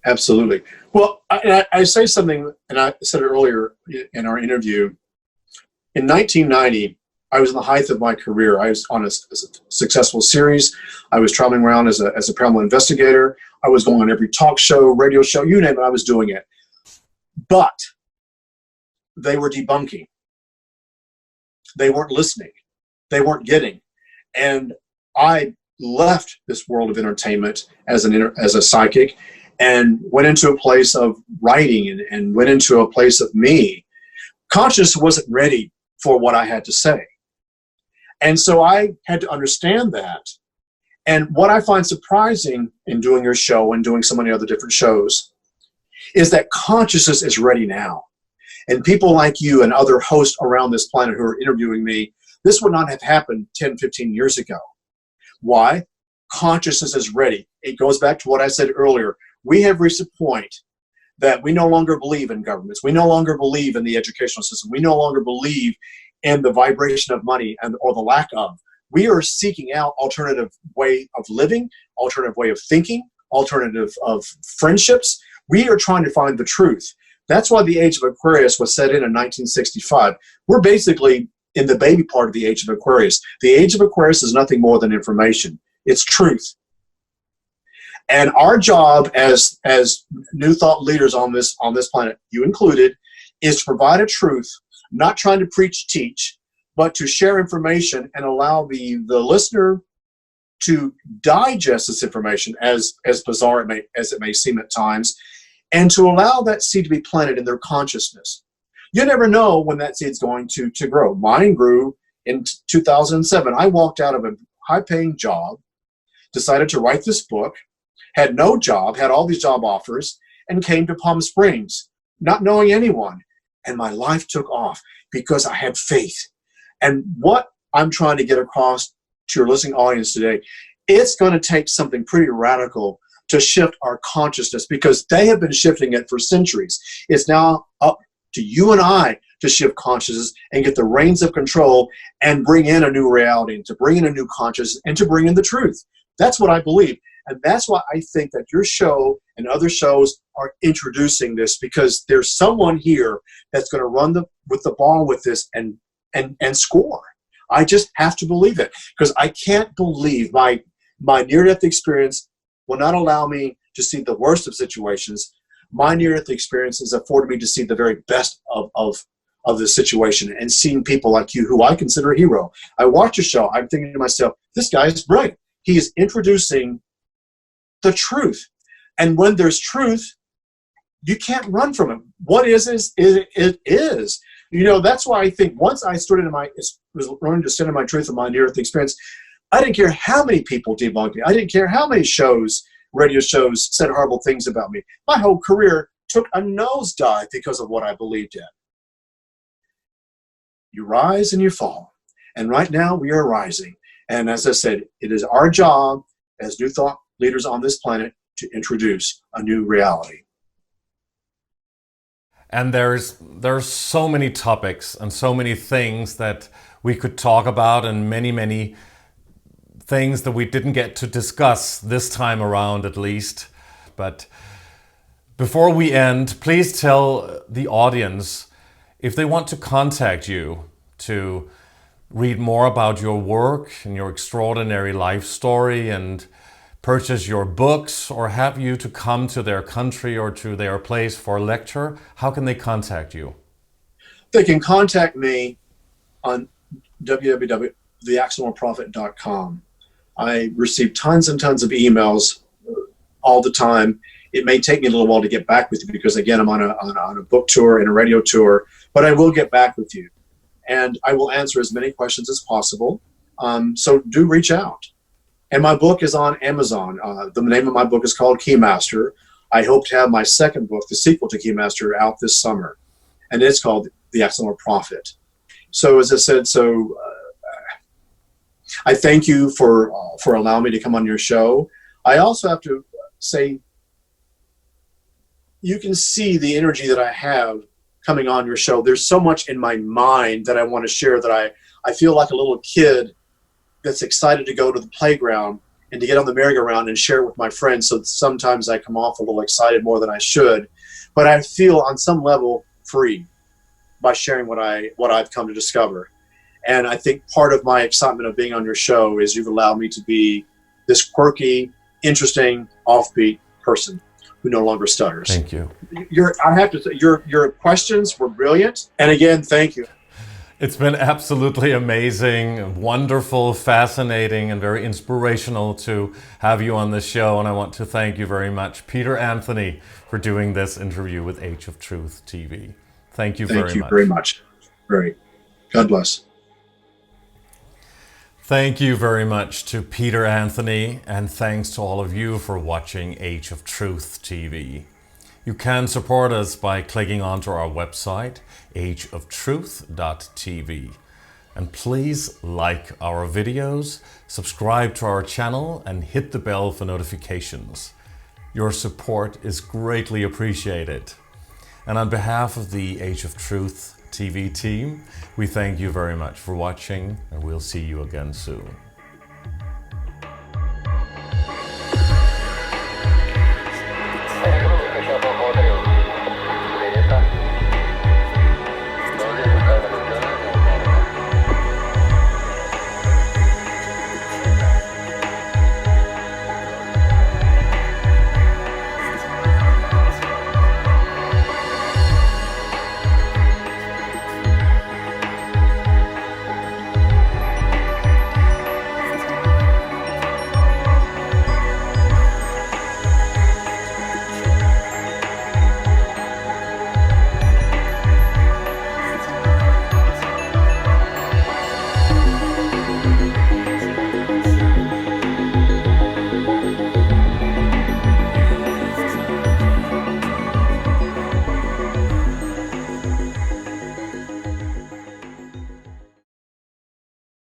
Absolutely. Well, I say something, and I said it earlier in our interview. In 1990, I was in the height of my career. I was on a successful series. I was traveling around as a paranormal investigator. I was going on every talk show, radio show, you name it, I was doing it. But they were debunking. They weren't listening. They weren't getting. And I left this world of entertainment as a psychic and went into a place of writing and went into a place of me. Consciousness wasn't ready for what I had to say. And so I had to understand that. And what I find surprising in doing your show and doing so many other different shows is that consciousness is ready now. And people like you and other hosts around this planet who are interviewing me, this would not have happened 10, 15 years ago. Why? Consciousness is ready. It goes back to what I said earlier. We have reached a point that we no longer believe in governments. We no longer believe in the educational system. We no longer believe in the vibration of money or the lack of. We are seeking out alternative way of living, alternative way of thinking, alternative of friendships. We are trying to find the truth. That's why the Age of Aquarius was set in 1965. We're basically in the baby part of the Age of Aquarius. The Age of Aquarius is nothing more than information. It's truth. And our job as new thought leaders on this planet, you included, is to provide a truth, not trying to preach, teach, but to share information and allow the listener to digest this information, as bizarre as it may seem at times, and to allow that seed to be planted in their consciousness. You never know when that seed's going to grow. Mine grew in 2007. I walked out of a high-paying job, decided to write this book, had no job, had all these job offers, and came to Palm Springs, not knowing anyone. And my life took off because I had faith. And what I'm trying to get across to your listening audience today, it's going to take something pretty radical to shift our consciousness, because they have been shifting it for centuries. It's now up to you and I to shift consciousness and get the reins of control and bring in a new reality, and to bring in a new consciousness, and to bring in the truth. That's what I believe. And that's why I think that your show and other shows are introducing this, because there's someone here that's going to run with the ball with this and score. I just have to believe it, because I can't believe my near-death experience will not allow me to see the worst of situations, my near-death experiences afforded me to see the very best of the situation, and seeing people like you, who I consider a hero. I watch a show, I'm thinking to myself, this guy is brilliant. He is introducing the truth. And when there's truth, you can't run from it. What is it is. You know, that's why I think once I was learning to stand in my truth of my near-death experience, I didn't care how many people debunked me. I didn't care how many radio shows said horrible things about me. My whole career took a nosedive because of what I believed in. You rise and you fall. And right now we are rising. And as I said, it is our job as new thought leaders on this planet to introduce a new reality. And there's so many topics and so many things that we could talk about, and many things that we didn't get to discuss this time around, at least. But before we end, please tell the audience if they want to contact you to read more about your work and your extraordinary life story, and purchase your books, or have you to come to their country or to their place for a lecture, how can they contact you? They can contact me on www.theaccidentalprophet.com. I receive tons and tons of emails all the time. It may take me a little while to get back with you because, again, I'm on a book tour and a radio tour, but I will get back with you. And I will answer as many questions as possible. So do reach out. And my book is on Amazon. The name of my book is called Keymaster. I hope to have my second book, the sequel to Keymaster, out this summer. And it's called The Accidental Prophet. So as I said, I thank you for allowing me to come on your show. I also have to say, you can see the energy that I have coming on your show. There's so much in my mind that I want to share, that I feel like a little kid that's excited to go to the playground and to get on the merry-go-round and share it with my friends. So sometimes I come off a little excited more than I should, but I feel on some level free by sharing what I've come to discover. And I think part of my excitement of being on your show is you've allowed me to be this quirky, interesting, offbeat person who no longer stutters. Thank you. I have to say, your questions were brilliant. And again, thank you. It's been absolutely amazing, wonderful, fascinating, and very inspirational to have you on the show. And I want to thank you very much, Peter Anthony, for doing this interview with Age of Truth TV. Thank you very much. Thank you very much. Great. God bless. Thank you very much to Peter Anthony, and thanks to all of you for watching Age of Truth TV. You can support us by clicking onto our website, ageoftruth.tv. And please like our videos, subscribe to our channel, and hit the bell for notifications. Your support is greatly appreciated. And on behalf of the Age of Truth TV team, we thank you very much for watching, and we'll see you again soon.